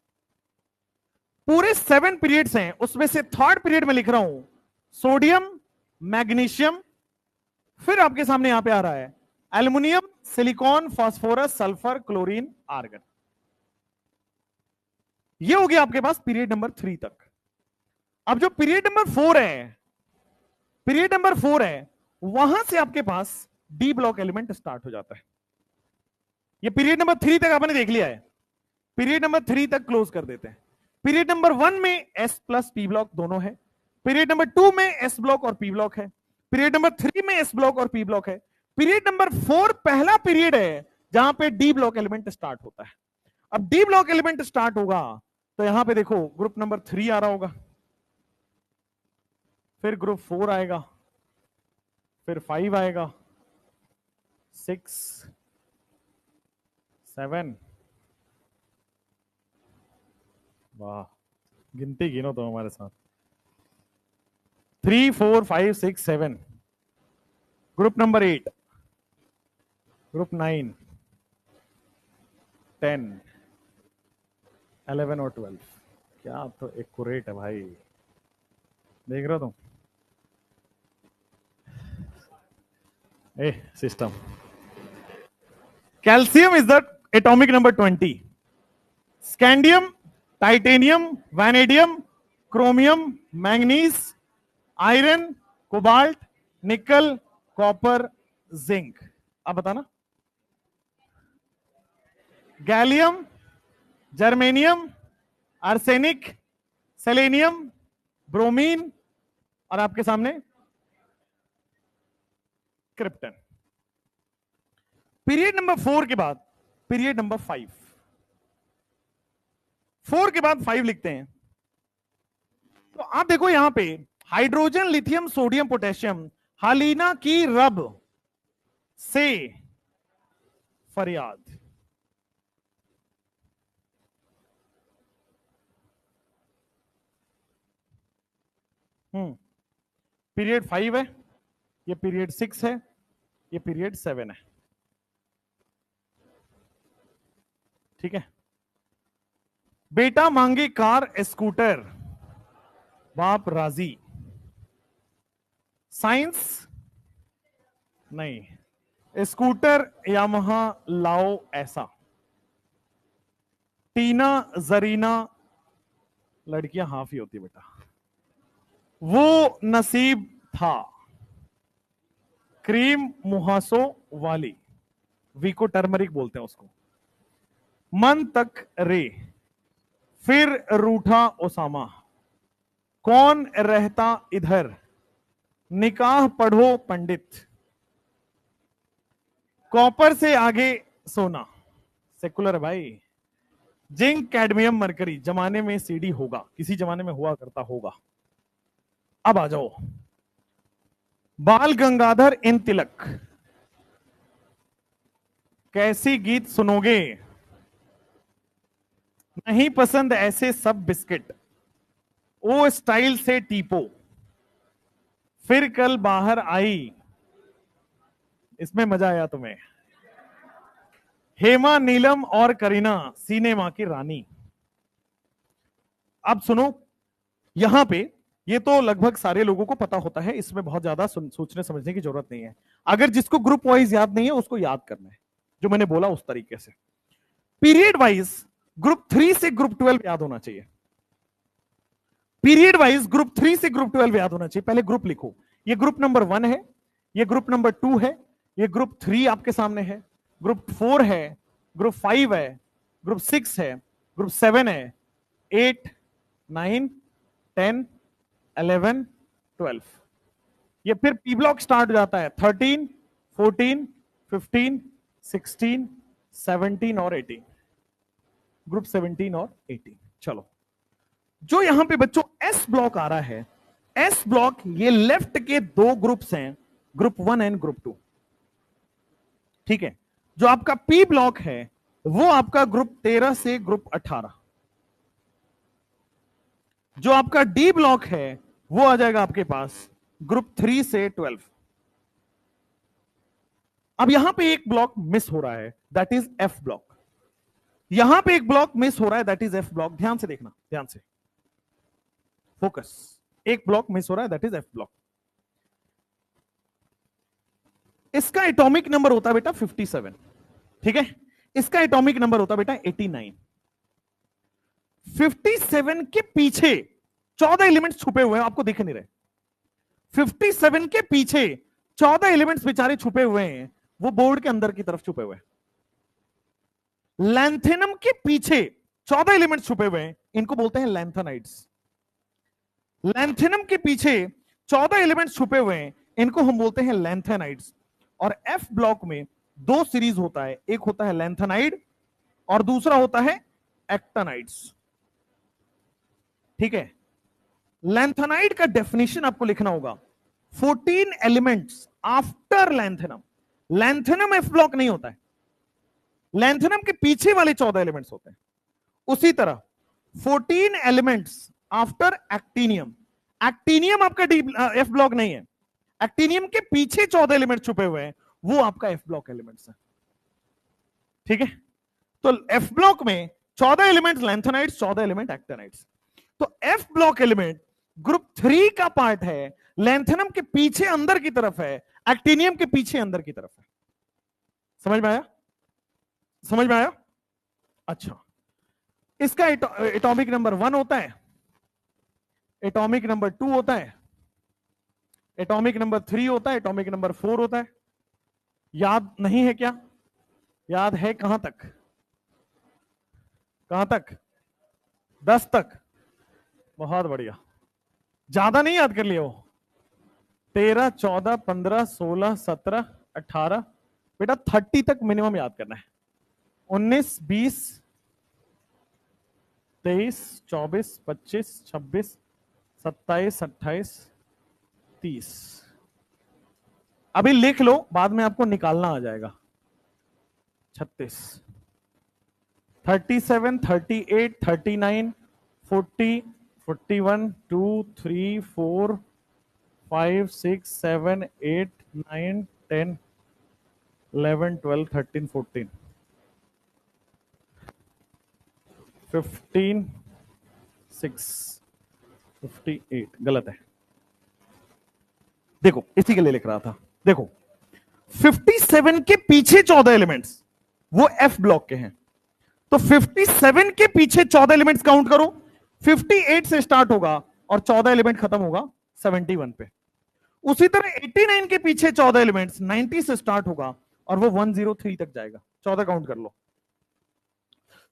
पूरे 7 पीरियड्स हैं, उसमें से थर्ड पीरियड में लिख रहा हूं सोडियम, मैग्नीशियम, फिर आपके सामने यहां पे आ रहा है aluminium, silicon, phosphorus, sulphur, chlorine, argon. ये हो गया आपके पास पीरियड नंबर 3 तक। अब जो पीरियड नंबर 4 है, पीरियड नंबर 4 है, वहां से आपके पास डी ब्लॉक एलिमेंट स्टार्ट हो जाता है। ये पीरियड नंबर 3 तक आपने देख लिया है, पीरियड नंबर 3 तक क्लोज कर देते हैं। पीरियड नंबर 1 में एस प्लस पी ब्लॉक दोनों है, पीरियड नंबर 2 में एस ब्लॉक और पी ब्लॉक है, पीरियड नंबर 3 में एस ब्लॉक और पी ब्लॉक है, पीरियड नंबर 4 पहला पीरियड है जहां पे डी ब्लॉक एलिमेंट स्टार्ट होता है। अब डी ब्लॉक एलिमेंट स्टार्ट होगा तो यहां पे देखो ग्रुप नंबर 3 आ रहा होगा, फिर ग्रुप 4 आएगा, फिर 5 आएगा, 6, 7, वाह गिनती गिनो तो हमारे साथ, 3, 4, 5, 6, 7, ग्रुप नंबर 8, ग्रुप 9, 10, 11 और 12। क्या तो एक्यूरेट है भाई, देख रहे हो तुम a system. Calcium is the atomic number 20, scandium, titanium, vanadium, chromium, manganese, iron, cobalt, nickel, copper, zinc. अब बताना, gallium, germanium, arsenic, selenium, bromine, और आपके सामने क्रिप्टन। पीरियड नंबर 4 के बाद पीरियड नंबर 5, 4 के बाद 5 लिखते हैं। तो आप देखो यहां पे हाइड्रोजन, लिथियम, सोडियम, पोटेशियम, हालिना की रब से फरियाद। पीरियड 5 है, ये पीरियड 6 है, ये पीरियड 7 है, ठीक है। बेटा मांगे कार स्कूटर, बाप राजी, साइंस नहीं, स्कूटर यामाहा लाओ ऐसा, टीना जरीना, लड़कियां हाफ ही होती बेटा, वो नसीब था, क्रीम मुहासो वाली, वीको टर्मरिक बोलते हैं उसको, मन तक रे, फिर रूठा ओसामा, कौन रहता इधर, निकाह पढ़ो पंडित, कॉपर से आगे सोना, सेकुलर है भाई, जिंक, कैडमियम, मरकरी, जमाने में सीडी होगा, किसी जमाने में हुआ करता होगा। अब आ जाओ, बाल गंगाधर इन तिलक, कैसी गीत सुनोगे, नहीं पसंद ऐसे सब बिस्किट, ओ स्टाइल से टीपो, फिर कल बाहर आई, इसमें मजा आया तुम्हें। हेमा, नीलम और करीना, सिनेमा की रानी। अब सुनो, यहां पे ये तो लगभग सारे लोगों को पता होता है, इसमें बहुत ज्यादा सोचने समझने की जरूरत नहीं है। अगर जिसको ग्रुप वाइज याद नहीं है उसको याद करना है, जो मैंने बोला उस तरीके से। पीरियड वाइज ग्रुप 3 से ग्रुप 12 याद होना चाहिए। पीरियड वाइज ग्रुप 3 से ग्रुप 12 याद होना चाहिए। पहले ग्रुप लिखो, ये ग्रुप नंबर 1 है, ये ग्रुप नंबर 2 है, ये ग्रुप 3 आपके सामने है, ग्रुप 4 है, ग्रुप 5 है, ग्रुप 6 है, ग्रुप 7 है, 8, 9, 10, 11, 12। ये फिर पी ब्लॉक स्टार्ट हो जाता है 13, 14, 15, 16, 17 और 18, ग्रुप 17 और 18। चलो, जो यहां पे बच्चों एस ब्लॉक आ रहा है, एस ब्लॉक ये लेफ्ट के दो ग्रुप्स हैं, ग्रुप 1 एंड ग्रुप 2। ठीक है, जो आपका पी ब्लॉक है वो आपका ग्रुप 13 से ग्रुप 18। जो आपका डी ब्लॉक है वो आ जाएगा आपके पास ग्रुप 3 से 12। अब यहां पे एक ब्लॉक मिस हो रहा है, दैट इज एफ ब्लॉक। यहां पे एक ब्लॉक मिस हो रहा है, दैट इज एफ ब्लॉक। ध्यान से देखना, ध्यान से फोकस। एक ब्लॉक मिस हो रहा है, दैट इज एफ ब्लॉक। इसका एटॉमिक नंबर होता है बेटा 57। ठीक है, इसका एटॉमिक नंबर होता है बेटा 89। 57 के पीछे 14 एलिमेंट्स छुपे हुए हैं, आपको दिख नहीं रहे। 57 के पीछे 14 एलिमेंट्स बेचारे छुपे हुए हैं, वो बोर्ड के अंदर की तरफ छुपे हुए हैं। लैंथेनम के पीछे 14 एलिमेंट्स छुपे हुए हैं, इनको बोलते हैं लैंथेनाइड्स। लैंथेनम के पीछे 14 एलिमेंट्स छुपे हुए हैं, इनको हम बोलते हैं लैंथेनाइड्स। और एफ ब्लॉक में दो सीरीज होता है, एक होता है लैंथेनाइड और दूसरा होता है एक्टानाइड्स। ठीक है, लैंथेनाइड का डेफिनेशन आपको लिखना होगा 14 elements after lanthanum. Lanthanum F block नहीं होता है, लैंथेनम के पीछे वाले 14 एलिमेंट्स होते हैं। उसी तरह 14 एलिमेंट्स आफ्टर एक्टिनियम। एक्टिनियम आपका डी एफ ब्लॉक नहीं है, एक्टिनियम के पीछे 14 एलिमेंट छुपे हुए हैं, वो आपका एफ ब्लॉक एलिमेंट्स है। ठीक है, तो एफ ब्लॉक में 14 एलिमेंट्स लैंथेनाइड्स, 14 एलिमेंट एक्टिनाइड्स। तो एफ ब्लॉक एलिमेंट ग्रुप 3 का पार्ट है, लैंथेनम के पीछे अंदर की तरफ है, एक्टिनियम के पीछे अंदर की तरफ है। समझ में आया? समझ में आया? अच्छा, इसका एटॉमिक नंबर 1 होता है, एटॉमिक नंबर 2 होता है, एटॉमिक नंबर 3 होता है, एटॉमिक नंबर 4 होता है। याद नहीं है क्या? याद है कहां तक? कहां तक? 10 तक। बहुत बढ़िया, ज्यादा नहीं याद कर लिया हो। 13, 14, 15, 16, 17, 18, बेटा 30 तक मिनिमम याद करना है। 19, 20, 23, 24, 25, 26, 27, 28, 30। अभी लिख लो, बाद में आपको निकालना आ जाएगा। 36, 37, 38, 39, 40, 41, 2, 3, 4, 5, 6, 7, 8, 9, 10, 11, 12, 13, 14, 15, 6, 58। गलत है, देखो इसी के लिए लिख रहा था। देखो 57 के पीछे 14 एलिमेंट्स वो एफ ब्लॉक के हैं, तो 57 के पीछे 14 एलिमेंट्स काउंट करो। 58 से स्टार्ट होगा और 14 एलिमेंट खत्म होगा 71 पे। उसी तरह 89 के पीछे 14 एलिमेंट्स 90 से स्टार्ट होगा और वो 103 तक जाएगा। 14 काउंट कर लो।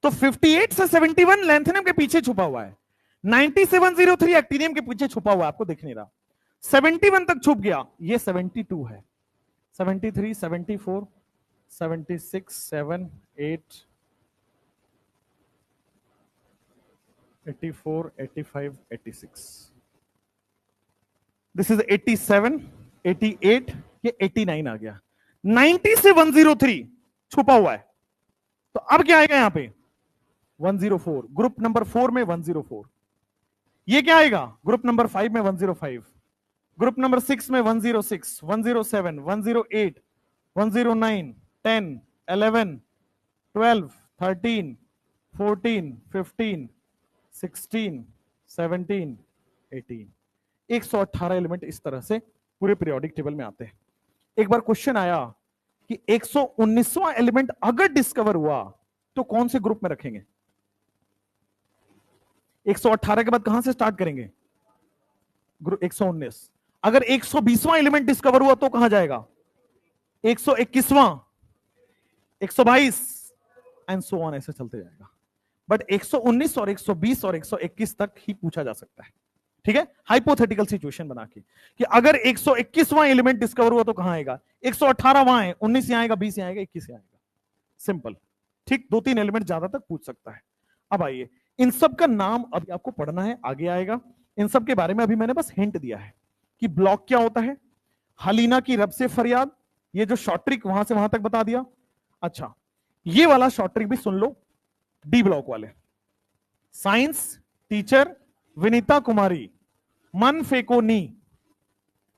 तो 58 से 71 लैंथेनम के पीछे छुपा हुआ है, 90 से 103 एक्टिनियम के पीछे छुपा हुआ है, आपको दिख नहीं रहा। 71 तक छुप गया, ये 72 है, 73, 74, 76, 7, 8, 84, 85, 86। दिस इज 87, 88, ये 89 आ गया। 90 से 103 छुपा हुआ है, तो अब क्या आएगा यहां पे? 104, ग्रुप नंबर 4 में 104। ये क्या आएगा? ग्रुप नंबर 5 में 105, ग्रुप नंबर 6 में 106, 107, 108, 109, 10, 11, 12, 13, 14, 15, 16, 17, 18, 118 एलिमेंट इस तरह से पूरे पीरियोडिक टेबल में आते हैं। एक बार क्वेश्चन आया कि 119वां एलिमेंट अगर डिस्कवर हुआ तो कौन से ग्रुप में रखेंगे? 118 के बाद कहां से स्टार्ट करेंगे? ग्रुप 119। अगर 120वां एलिमेंट डिस्कवर हुआ तो कहां जाएगा? 121वां, 122 एंड सो ऑन, ऐसे चलते जाएगा। बट 119 और 120 और 121 तक ही पूछा जा सकता है, ठीक है, हाइपोथेटिकल सिचुएशन बना के कि अगर 121वां एलिमेंट डिस्कवर हुआ तो कहां आएगा? 118 वहां है, 19 यहां आएगा, 20 यहां आएगा, 21 यहां आएगा। सिंपल, ठीक, 2-3 एलिमेंट ज्यादा तक पूछ सकता है। अब आइए, इन सब का नाम अभी आपको पढ़ना है, आगे आएगा। इन सब के बारे में अभी मैंने बस हिंट दिया है कि ब्लॉक क्या होता है, हलीना की रब से फरियाद, ये जो शॉर्ट ट्रिक वहां से वहां तक बता दिया। अच्छा, ये वाला शॉर्ट ट्रिक भी सुन लो, डी ब्लॉक वाले। साइंस टीचर विनीता कुमारी, मन फेंको नी,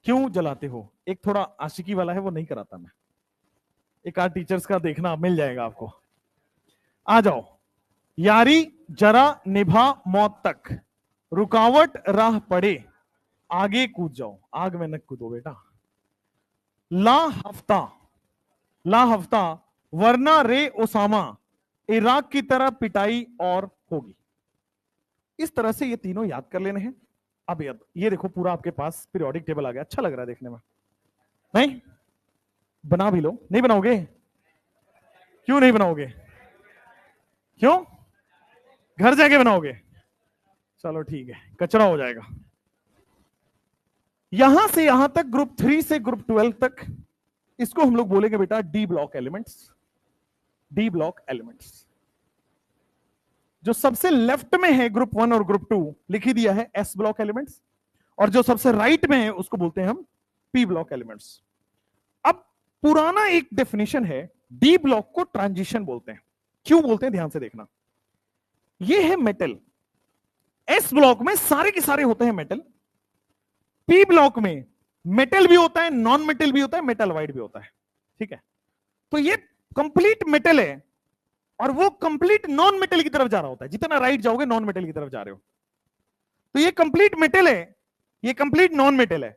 क्यों जलाते हो? एक थोड़ा आशिकी वाला है, वो नहीं कराता मैं, एक आध टीचर्स का देखना मिल जाएगा आपको। आ जाओ, यारी जरा निभा मौत तक, रुकावट राह पड़े आगे कूद जाओ, आग में न कूदो बेटा। ला हफ्ता, ला हफ्ता वरना रे ओसामा, इराक की तरह पिटाई और होगी। इस तरह से ये तीनों याद कर लेने हैं। अब ये देखो, पूरा आपके पास पीरियोडिक टेबल आ गया, अच्छा लग रहा है देखने में, नहीं? बना भी लो, नहीं बनाओगे? क्यों नहीं बनाओगे? क्यों? घर जाके बनाओगे? चलो ठीक है, कचरा हो जाएगा। यहां से यहां तक, ग्रुप 3 से ग्रुप 12 तक, इसको हम लोग बोलेंगे बेटा D block elements. D block elements जो सबसे लेफ्ट में है ग्रुप 1 और ग्रुप 2 लिख ही दिया है एस ब्लॉक एलिमेंट्स, और जो सबसे राइट में है उसको बोलते हैं हम पी ब्लॉक एलिमेंट्स। अब पुराना एक डेफिनेशन है, डी ब्लॉक को ट्रांजिशन बोलते हैं। क्यों बोलते हैं, ध्यान से देखना। ये है मेटल, एस ब्लॉक में सारे के सारे होते हैं मेटल, पी ब्लॉक में मेटल भी होता है, नॉन मेटल भी होता है, मेटल वाइड भी होता है, ठीक है। तो ये कंप्लीट मेटल है और वो कंप्लीट नॉन मेटल की तरफ जा रहा होता है, जितना राइट जाओगे नॉन मेटल की तरफ जा रहे हो। तो ये कंप्लीट मेटल है, ये कंप्लीट नॉन मेटल है।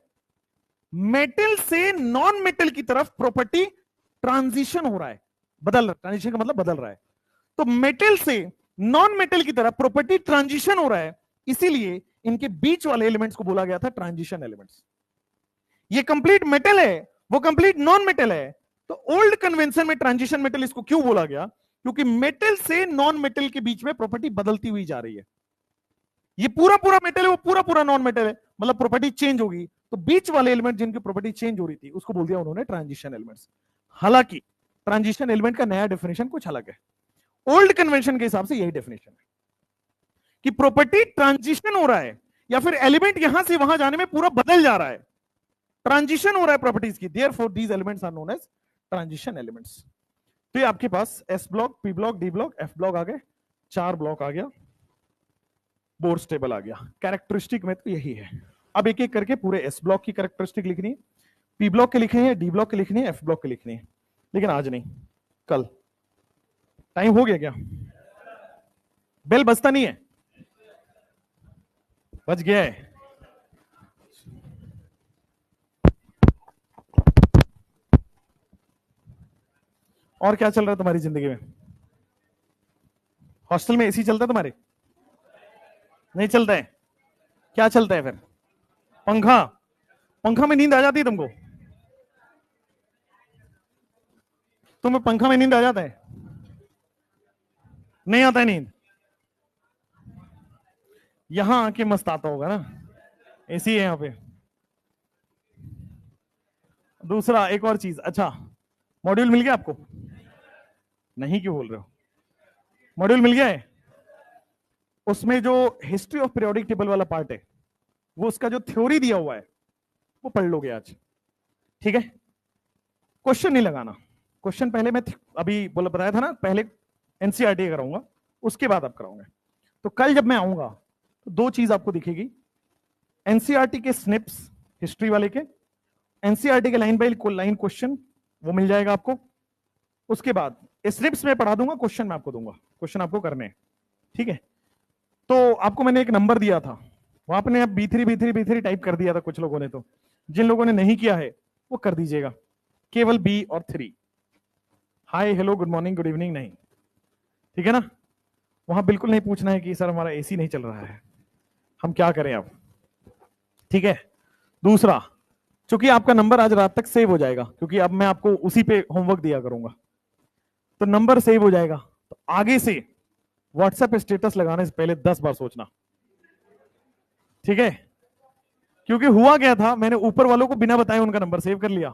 मेटल से नॉन मेटल की तरफ प्रॉपर्टी ट्रांजिशन हो रहा है, बदल रहा है, ट्रांजिशन का मतलब बदल रहा है। तो मेटल से नॉन मेटल की तरफ प्रॉपर्टी ट्रांजिशन हो रहा है, इसीलिए इनके बीच वाले एलिमेंट्स को बोला गया था ट्रांजिशन एलिमेंट्स। ये कंप्लीट मेटल है, वो कंप्लीट नॉन मेटल है, तो ओल्ड कन्वेंशन में ट्रांजिशन मेटल इसको क्यों बोला गया? क्योंकि मेटल से नॉन मेटल के बीच में प्रॉपर्टी बदलती हुई जा रही है। ये पूरा पूरा मेटल है, वो पूरा पूरा नॉन मेटल है, मतलब प्रॉपर्टी चेंज होगी। तो बीच वाले एलिमेंट जिनकी प्रॉपर्टी चेंज हो रही थी उसको बोल दिया उन्होंने ट्रांजिशन एलिमेंट्स। हालांकि ट्रांजिशन एलिमेंट का नया डेफिनेशन कुछ अलग है, ओल्ड कन्वेंशन के हिसाब से यही डेफिनेशन है कि प्रॉपर्टी ट्रांजिशन हो रहा है या फिर एलिमेंट यहां से वहां जाने में पूरा बदल जा रहा है, ट्रांजिशन हो रहा है प्रॉपर्टीज की, therefore these elements are known as transition elements. तो ये आपके पास s block, p block, d block, f block आ गए, 4 ब्लॉक आ गया, बोर्ड टेबल आ गया। कैरेक्टरिस्टिक में तो यही है। अब एक एक करके पूरे एस ब्लॉक की कैरेक्टरिस्टिक लिखनी है, पी ब्लॉक के लिखनी है, डी ब्लॉक के लिखनी है, एफ ब्लॉक के लिखनी है, लेकिन आज नहीं, कल। टाइम हो गया क्या? बेल बजता नहीं है? बज गया है। और क्या चल रहा है तुम्हारी जिंदगी में? हॉस्टल में एसी चलता है तुम्हारे? नहीं चलता है? क्या चलता है फिर? पंखा? पंखा में नींद आ जाती है तुमको? तुम्हें पंखा में नींद आ जाता है? नहीं आता है नींद? यहां आके मस्त आता होगा ना, एसी है यहां पे। दूसरा एक और चीज, अच्छा मॉड्यूल मिल गया आपको? नहीं क्यों बोल रहे हो? मॉड्यूल मिल गया है, उसमें जो हिस्ट्री ऑफ पीरियोडिक टेबल वाला पार्ट है, वो उसका जो थ्योरी दिया हुआ है वो पढ़ लोगे आज, ठीक है। क्वेश्चन नहीं लगाना, क्वेश्चन पहले मैं अभी बोला बताया था ना, पहले एनसीईआरटी कराऊंगा उसके बाद आप कराऊंगा। तो कल जब मैं आऊंगा तो दो चीज आपको दिखेगी, एनसीईआरटी के स्निप्स हिस्ट्री वाले के, एनसीईआरटी के लाइन बाय लाइन क्वेश्चन वो मिल जाएगा आपको। उसके बाद स्निप्स में पढ़ा दूंगा, क्वेश्चन मैं आपको दूंगा, क्वेश्चन आपको करने हैं, ठीक है। तो आपको मैंने एक नंबर दिया था, वहां पर आप B3 टाइप कर दिया था कुछ लोगों ने, तो जिन लोगों ने नहीं किया है वो कर दीजिएगा, केवल B और 3, hi hello good morning good evening नहीं, ठीक है ना। वहां बिल्कुल नहीं पूछना है कि सर हमारा एसी नहीं चल रहा है, हम क्या करें अब, ठीक है। दूसरा, चूंकि आपका नंबर आज रात तक सेव हो जाएगा, क्योंकि अब मैं आपको उसी पे होमवर्क दिया करूंगा, तो नंबर सेव हो जाएगा, तो आगे से व्हाट्सएप स्टेटस लगाने से पहले 10 बार सोचना, ठीक है। क्योंकि हुआ क्या था, मैंने ऊपर वालों को बिना बताए उनका नंबर सेव कर लिया,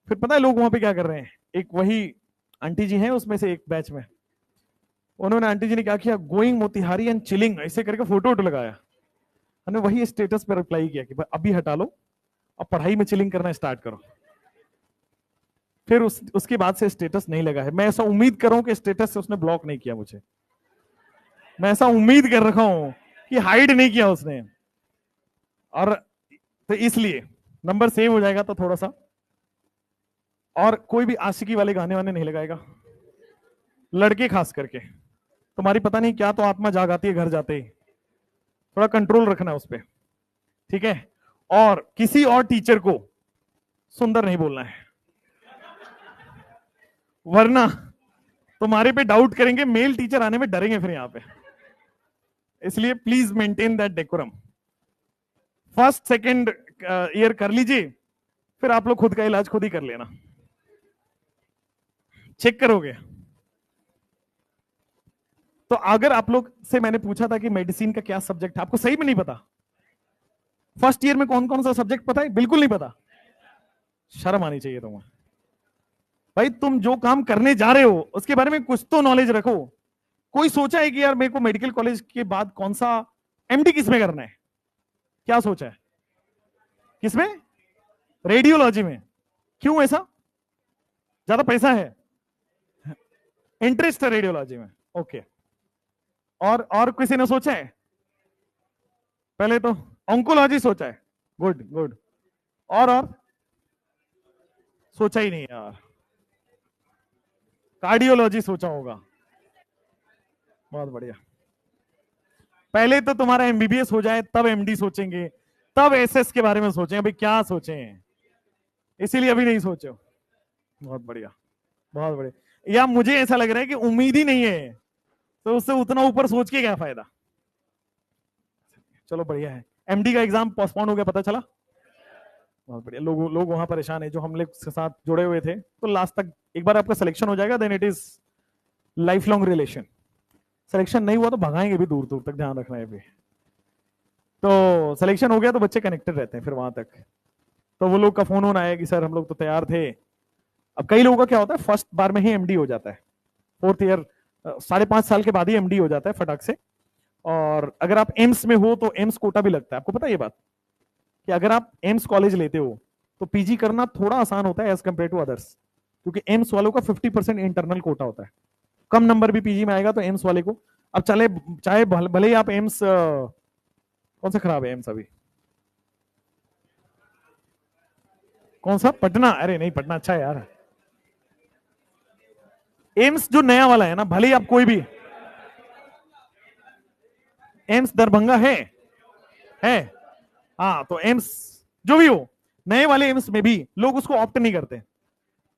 फिर पता है लोग वहां पे क्या कर रहे हैं, एक वही आंटी जी हैं उसमें से एक बैच में, उन्होंने आंटी जी ने क्या किया, गोइंग मोतिहारी एंड चिलिंग ऐसे करके फोटो वोटो लगाया, हमने वही स्टेटस पे रिप्लाई किया कि भाई अभी हटा लो, अब पढ़ाई में चिलिंग करना स्टार्ट करो। फिर उसके बाद से स्टेटस नहीं लगा है, मैं ऐसा उम्मीद कर रहा हूं कि स्टेटस से उसने ब्लॉक नहीं किया मुझे, मैं ऐसा उम्मीद कर रखा हूं कि हाइड नहीं किया उसने, और तो इसलिए नंबर सेव हो जाएगा, तो थोड़ा सा, और कोई भी आशिकी वाले गाने वाने नहीं लगाएगा, लड़के खास करके, तुम्हारी पता नहीं क्या तो आत्मा जाग आती है घर जाते ही, थोड़ा कंट्रोल रखना है उस पर, ठीक है। और किसी और टीचर को सुंदर नहीं बोलना है, वरना तुम्हारे पे डाउट करेंगे, मेल टीचर आने में डरेंगे फिर यहां पे, इसलिए please maintain that decorum. First second year कर लीजिए, फिर आप लोग खुद का इलाज खुद ही कर लेना, चेक करोगे। तो अगर आप लोग से मैंने पूछा था कि मेडिसिन का क्या सब्जेक्ट है, आपको सही में नहीं पता, फर्स्ट ईयर में कौन कौन सा सब्जेक्ट पता है, बिल्कुल नहीं पता, शर्म आनी चाहिए तुम्हें भाई, तुम जो काम करने जा रहे हो उसके बारे में कुछ तो नॉलेज रखो। कोई सोचा है कि यार मेरे को मेडिकल कॉलेज के बाद कौन सा एमडी किसमें करना है, क्या सोचा है, किसमें, रेडियोलॉजी में, क्यों ऐसा, ज्यादा पैसा है, इंटरेस्ट है रेडियोलॉजी में, ओके। और किसी ने सोचा है, पहले तो ऑन्कोलॉजी सोचा है, गुड गुड, और सोचा ही नहीं यार, कार्डियोलॉजी सोचा होगा, बहुत बढ़िया। पहले तो तुम्हारा एमबीबीएस हो जाए तब एमडी सोचेंगे, तब एसएस के बारे में सोचेंगे, अभी क्या सोचें, इसीलिए अभी नहीं सोचो, बहुत बढ़िया बहुत बढ़िया। या मुझे ऐसा लग रहा है कि उम्मीद ही नहीं है, तो उससे उतना ऊपर सोच के क्या फायदा, चलो बढ़िया है। एमडी का एग्जाम पोस्टपोन हो गया, पता चला, बहुत बढ़िया। लोग वहां परेशान है जो हम लोग के साथ जुड़े हुए थे, तो लास्ट तक एक बार आपका सिलेक्शन हो जाएगा, then it is lifelong relation, selection नहीं हुआ तो भगाएंगे भी दूर दूर तक, ध्यान रखना है भी। तो सिलेक्शन हो गया तो बच्चे कनेक्टेड रहते हैं फिर वहां तक, तो वो लोग का फोन आया कि सर हम लोग तो तैयार थे। अब कई लोगों का क्या होता है, फर्स्ट बार में ही एमडी हो जाता है, फोर्थ ईयर 5.5 साल के बाद ही एमडी हो जाता है फटाक से। और अगर आप एम्स में हो तो एम्स कोटा भी लगता है, आपको पता है ये बात, कि अगर आप एम्स कॉलेज लेते हो तो पीजी करना थोड़ा आसान होता है एज कंपेयर टू अदर्स, क्योंकि एम्स वालों का 50% इंटरनल कोटा होता है, कम नंबर भी पीजी में आएगा तो एम्स वाले को, अब चले चाहे भले ही आप एम्स, कौन सा खराब है एम्स अभी, कौन सा, पटना, अरे नहीं पटना अच्छा है यार, एम्स जो नया वाला है ना, भले ही आप कोई भी, एम्स दरभंगा है, हाँ, तो एम्स जो भी हो, नए वाले एम्स में भी लोग उसको ऑप्ट नहीं करते,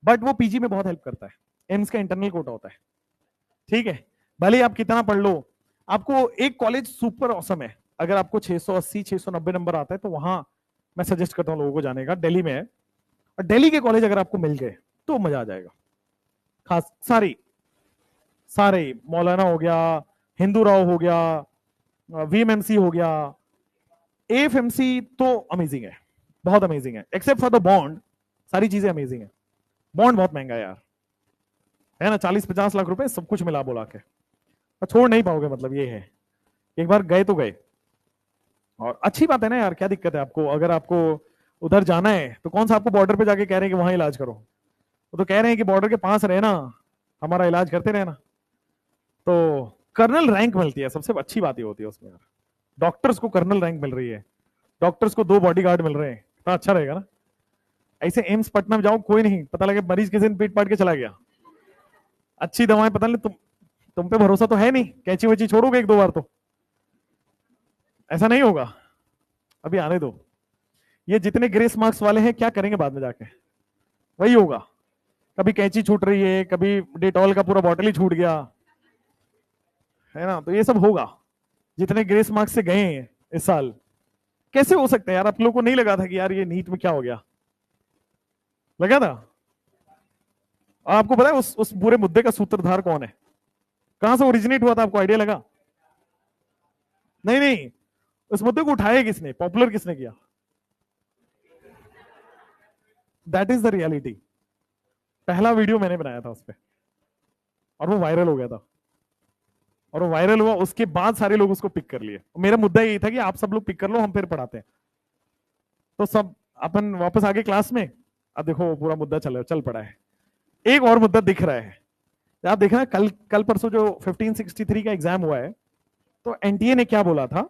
बट वो पीजी में बहुत हेल्प करता है, एम्स का इंटरनल कोटा होता है, ठीक है। भले ही आप कितना पढ़ लो, आपको एक कॉलेज सुपर ऑसम है, अगर आपको 680 690 नंबर आता है तो वहां मैं सजेस्ट करता हूं लोगों को जाने का, दिल्ली में है, और दिल्ली के कॉलेज अगर आपको मिल गए तो मजा आ जाएगा, खास सारे मौलाना हो गया, हिंदू राव हो गया, वीएमएमसी हो गया, एएफएमसी तो अमेजिंग है, बहुत अमेजिंग है, एक्सेप्ट फॉर द बॉन्ड, सारी चीजें अमेजिंग है, बॉन्ड बहुत महंगा है यार, है ना, 40-50 लाख रुपए सब कुछ मिला बोला के, छोड़ नहीं पाओगे, मतलब ये है, एक बार गए तो गए। और अच्छी बात है ना यार, क्या दिक्कत है आपको, अगर आपको उधर जाना है तो कौन सा आपको बॉर्डर पे जाके कह रहे हैं कि वहां इलाज करो, वो तो कह रहे हैं कि बॉर्डर के पास रहना, हमारा इलाज करते रहना, तो कर्नल रैंक मिलती है, सबसे अच्छी बात ये होती है उसमें यार। डॉक्टर्स को कर्नल रैंक मिल रही है, डॉक्टर्स को 2 बॉडीगार्ड मिल रहे हैं, तो अच्छा रहेगा ना। ऐसे एम्स पटना में जाओ, कोई नहीं, पता लगे मरीज किसी दिन पीट पाट के चला गया, अच्छी दवाएं पता नहीं, तुम पे भरोसा तो है नहीं, कैंची वैची छोड़ोगे 1-2 बार तो ऐसा नहीं होगा। अभी आने दो, ये जितने ग्रेस मार्क्स वाले हैं क्या करेंगे बाद में जाके, वही होगा। कभी कैंची छूट रही है, कभी डेटॉल का पूरा बॉटल ही छूट गया है ना, तो ये सब होगा। जितने ग्रेस मार्क्स से गए हैं इस साल, कैसे हो सकता है यार, आप लोगों को नहीं लगा था कि यार ये नीट में क्या हो गया, लगा था। और आपको पता है उस पूरे मुद्दे का सूत्रधार कौन है, कहां से ओरिजिनेट हुआ था, आपको आइडिया लगा? नहीं नहीं, उस मुद्दे को उठाया किसने, पॉपुलर किसने किया? That is the reality. पहला वीडियो मैंने बनाया था उस पर, और वो वायरल हो गया था, और वो वायरल हुआ, उसके बाद सारे लोग उसको पिक कर लिए। मेरा मुद्दा यही था कि आप सब लोग पिक कर लो, हम फिर पढ़ाते हैं। तो सब अपन वापस आगे क्लास में, अब देखो पूरा मुद्दा चल पड़ा है। एक और मुद्दा दिख रहा है, आप देखना, कल परसों जो 1563 का एग्जाम हुआ है, तो एनटीए ने क्या बोला था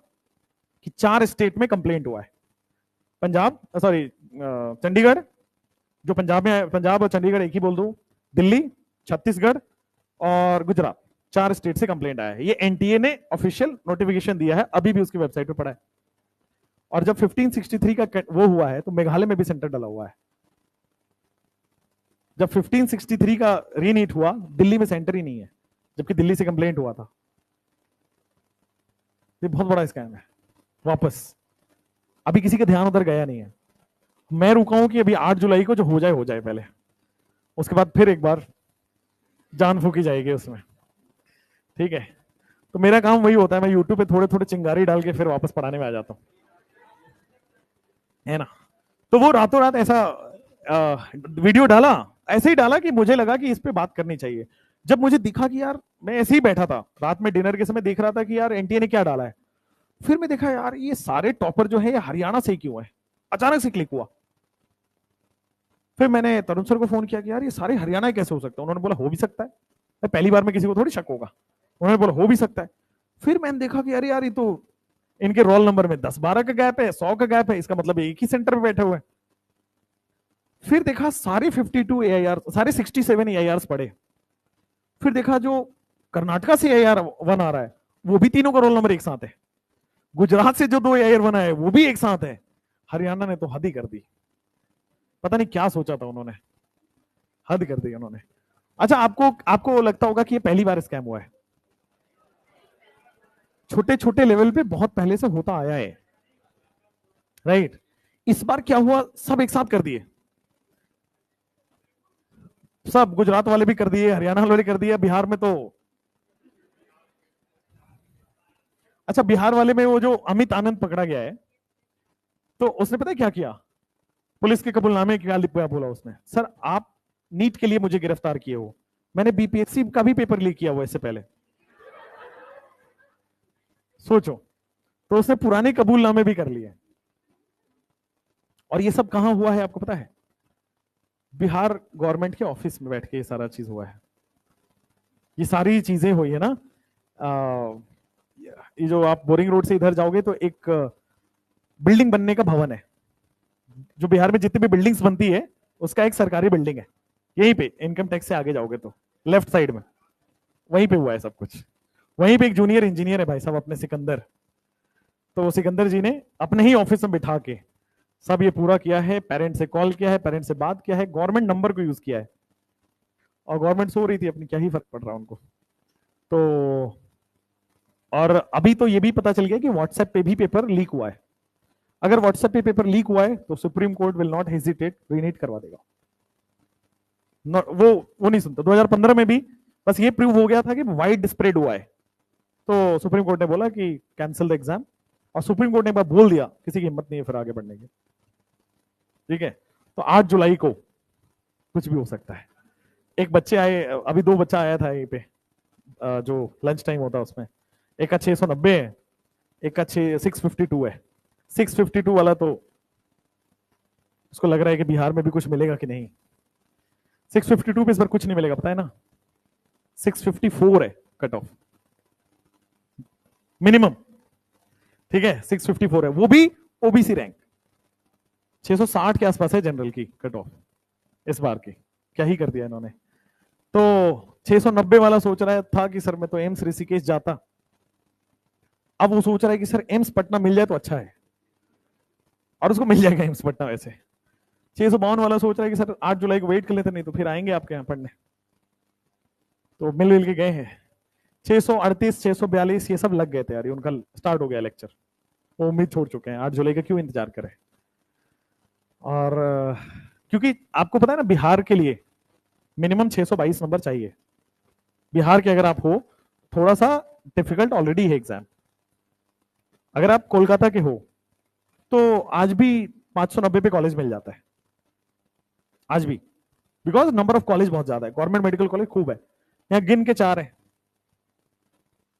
कि 4 स्टेट में कंप्लेंट हुआ है, पंजाब, सॉरी चंडीगढ़, जो पंजाब में है, पंजाब और चंडीगढ़ एक ही बोल दो, दिल्ली, छत्तीसगढ़ और गुजरात, 4 स्टेट से कंप्लेंट आया है। ये एनटीए ने ऑफिशियल नोटिफिकेशन दिया है, अभी भी उसकी वेबसाइट पे पड़ा है। और जब 1563 का वो हुआ है, तो मेघालय में भी सेंटर डला हुआ है। जब 1563 का रीनीट हुआ, दिल्ली में सेंटर ही नहीं है, जबकि दिल्ली से कंप्लेंट हुआ था। ये बहुत बड़ा स्कैम है। वापस अभी किसी का ध्यान उधर गया नहीं है। मैं रुका हूं कि अभी 8 जुलाई को जो हो जाए पहले, उसके बाद फिर एक बार जान फूकी जाएगी उसमें, ठीक है। तो मेरा काम वही होता है, मैं यूट्यूब पे थोड़े थोड़े चिंगारी डाल के फिर वापस पढ़ाने में आ जाता हूं, है ना। तो वो रातों रात ऐसा वीडियो डाला, ऐसे ही डाला कि मुझे लगा कि इस पे बात करनी चाहिए। जब मुझे दिखा कि यार, मैं ऐसे ही बैठा था रात में डिनर के समय, देख रहा था कि यार एनटीए ने क्या डाला है, फिर मैं देखा यार ये सारे टॉपर जो है ये हरियाणा से क्यों है, अचानक से क्लिक हुआ। फिर मैंने तरुण सर को फोन किया कि यार ये सारे हरियाणा कैसे हो सकता है, उन्होंने बोला हो भी सकता है, पहली बार में किसी को थोड़ी शक होगा, उन्होंने बोला हो भी सकता है। फिर मैंने देखा कि यार ये तो इनके रोल नंबर में 10-12 का गैप है, 100 का गैप है, इसका मतलब एक ही सेंटर में बैठे हुए हैं। फिर देखा सारे 52 एआईआर, सारे 67 एआईआर पढ़े। फिर देखा जो कर्नाटका से एआईआर 1 आ रहा है, वो भी तीनों का रोल नंबर एक साथ है। गुजरात से जो 2 एआईआर 1 है वो भी एक साथ है। हरियाणा ने तो हद ही कर दी, पता नहीं क्या सोचा था उन्होंने, हद कर दी उन्होंने। अच्छा, आपको लगता होगा कि ये पहली बार स्कैम हुआ है, छोटे छोटे लेवल पे बहुत पहले से होता आया है, राइट। इस बार क्या हुआ, सब एक साथ कर दिए, सब गुजरात वाले भी कर दिए, हरियाणा वाले कर दिए, बिहार में तो, अच्छा बिहार वाले में वो जो अमित आनंद पकड़ा गया है, तो उसने पता है क्या किया, पुलिस के कबूलनामे क्या लिखा, बोला उसने, सर आप नीट के लिए मुझे गिरफ्तार किए हो, मैंने बीपीएससी का भी पेपर लीक किया हुआ इससे पहले, सोचो। तो उसने पुराने कबूलनामे भी कर लिए। और ये सब कहां हुआ है आपको पता है? बिहार गवर्नमेंट के ऑफिस में बैठ के ये सारा चीज हुआ है, ये सारी चीजें हुई है ना। ये जो आप बोरिंग रोड से इधर जाओगे तो एक बिल्डिंग बनने का भवन है, जो बिहार में जितनी भी बिल्डिंग्स बनती है उसका एक सरकारी बिल्डिंग है, यहीं पे इनकम टैक्स से आगे जाओगे तो लेफ्ट साइड में, वहीं पे हुआ है सब कुछ। वहीं पे एक जूनियर इंजीनियर है भाई साहब अपने, सिकंदर, तो वो सिकंदर जी ने अपने ही ऑफिस में बिठा के सब ये पूरा किया है, पेरेंट से कॉल किया है, पेरेंट से बात किया है, गवर्नमेंट नंबर को यूज किया है, और गवर्नमेंट सो रही थी अपनी, क्या ही फर्क पड़ रहा उनको। तो और अभी तो ये भी पता चल गया कि व्हाट्सएप पे भी पेपर लीक हुआ है। अगर व्हाट्सएप पे पेपर लीक हुआ है तो supreme court will not hesitate, रीनीट करवा देगा। वो नहीं सुनता। 2015 में भी बस ये प्रूव हो गया था कि वाइड स्प्रेड हुआ है, तो सुप्रीम कोर्ट ने बोला कि कैंसिल द एग्जाम, और सुप्रीम कोर्ट ने बात बोल दिया, किसी की हिम्मत नहीं है फिर आगे बढ़ने की, ठीक है। तो 8 जुलाई को कुछ भी हो सकता है। एक बच्चे आए, अभी 2 बच्चा आया था यहीं पे, जो लंच टाइम होता है उसमें, एक का 690 है, एक का 652 है। 652 वाला तो उसको लग रहा है कि बिहार में भी कुछ मिलेगा कि नहीं। 652 पे इस बार कुछ नहीं मिलेगा, पता है ना, 654 है कट ऑफ। मिनिमम, ठीक है 654 है, वो भी ओबीसी रैंक। 660 के आसपास है जनरल की कट ऑफ इस बार की, क्या ही कर दिया इन्होंने। तो 690 वाला सोच रहा था कि सर मैं तो एम्स ऋषिकेश जाता, अब वो सोच रहा है कि सर एम्स पटना मिल जाए तो अच्छा है, और उसको मिल जाएगा एम्स पटना वैसे। 652 वाला सोच रहा है कि सर 8 जुलाई को वेट कर लेते, नहीं तो फिर आएंगे आपके यहाँ पढ़ने, तो मिल मिल के गए हैं। 638 642 ये सब लग गए थे यार, उनका स्टार्ट हो गया लेक्चर, वो उम्मीद छोड़ चुके हैं, 8 जुलाई का क्यों इंतजार करें। और क्योंकि आपको पता है ना बिहार के लिए मिनिमम 622 नंबर चाहिए, बिहार के अगर आप हो, थोड़ा सा डिफिकल्ट ऑलरेडी है एग्जाम। अगर आप कोलकाता के हो तो आज भी 590 पे कॉलेज मिल जाता है, आज भी, बिकॉज नंबर ऑफ कॉलेज बहुत ज्यादा है, गवर्नमेंट मेडिकल कॉलेज खूब है। यहाँ गिन के 4 है,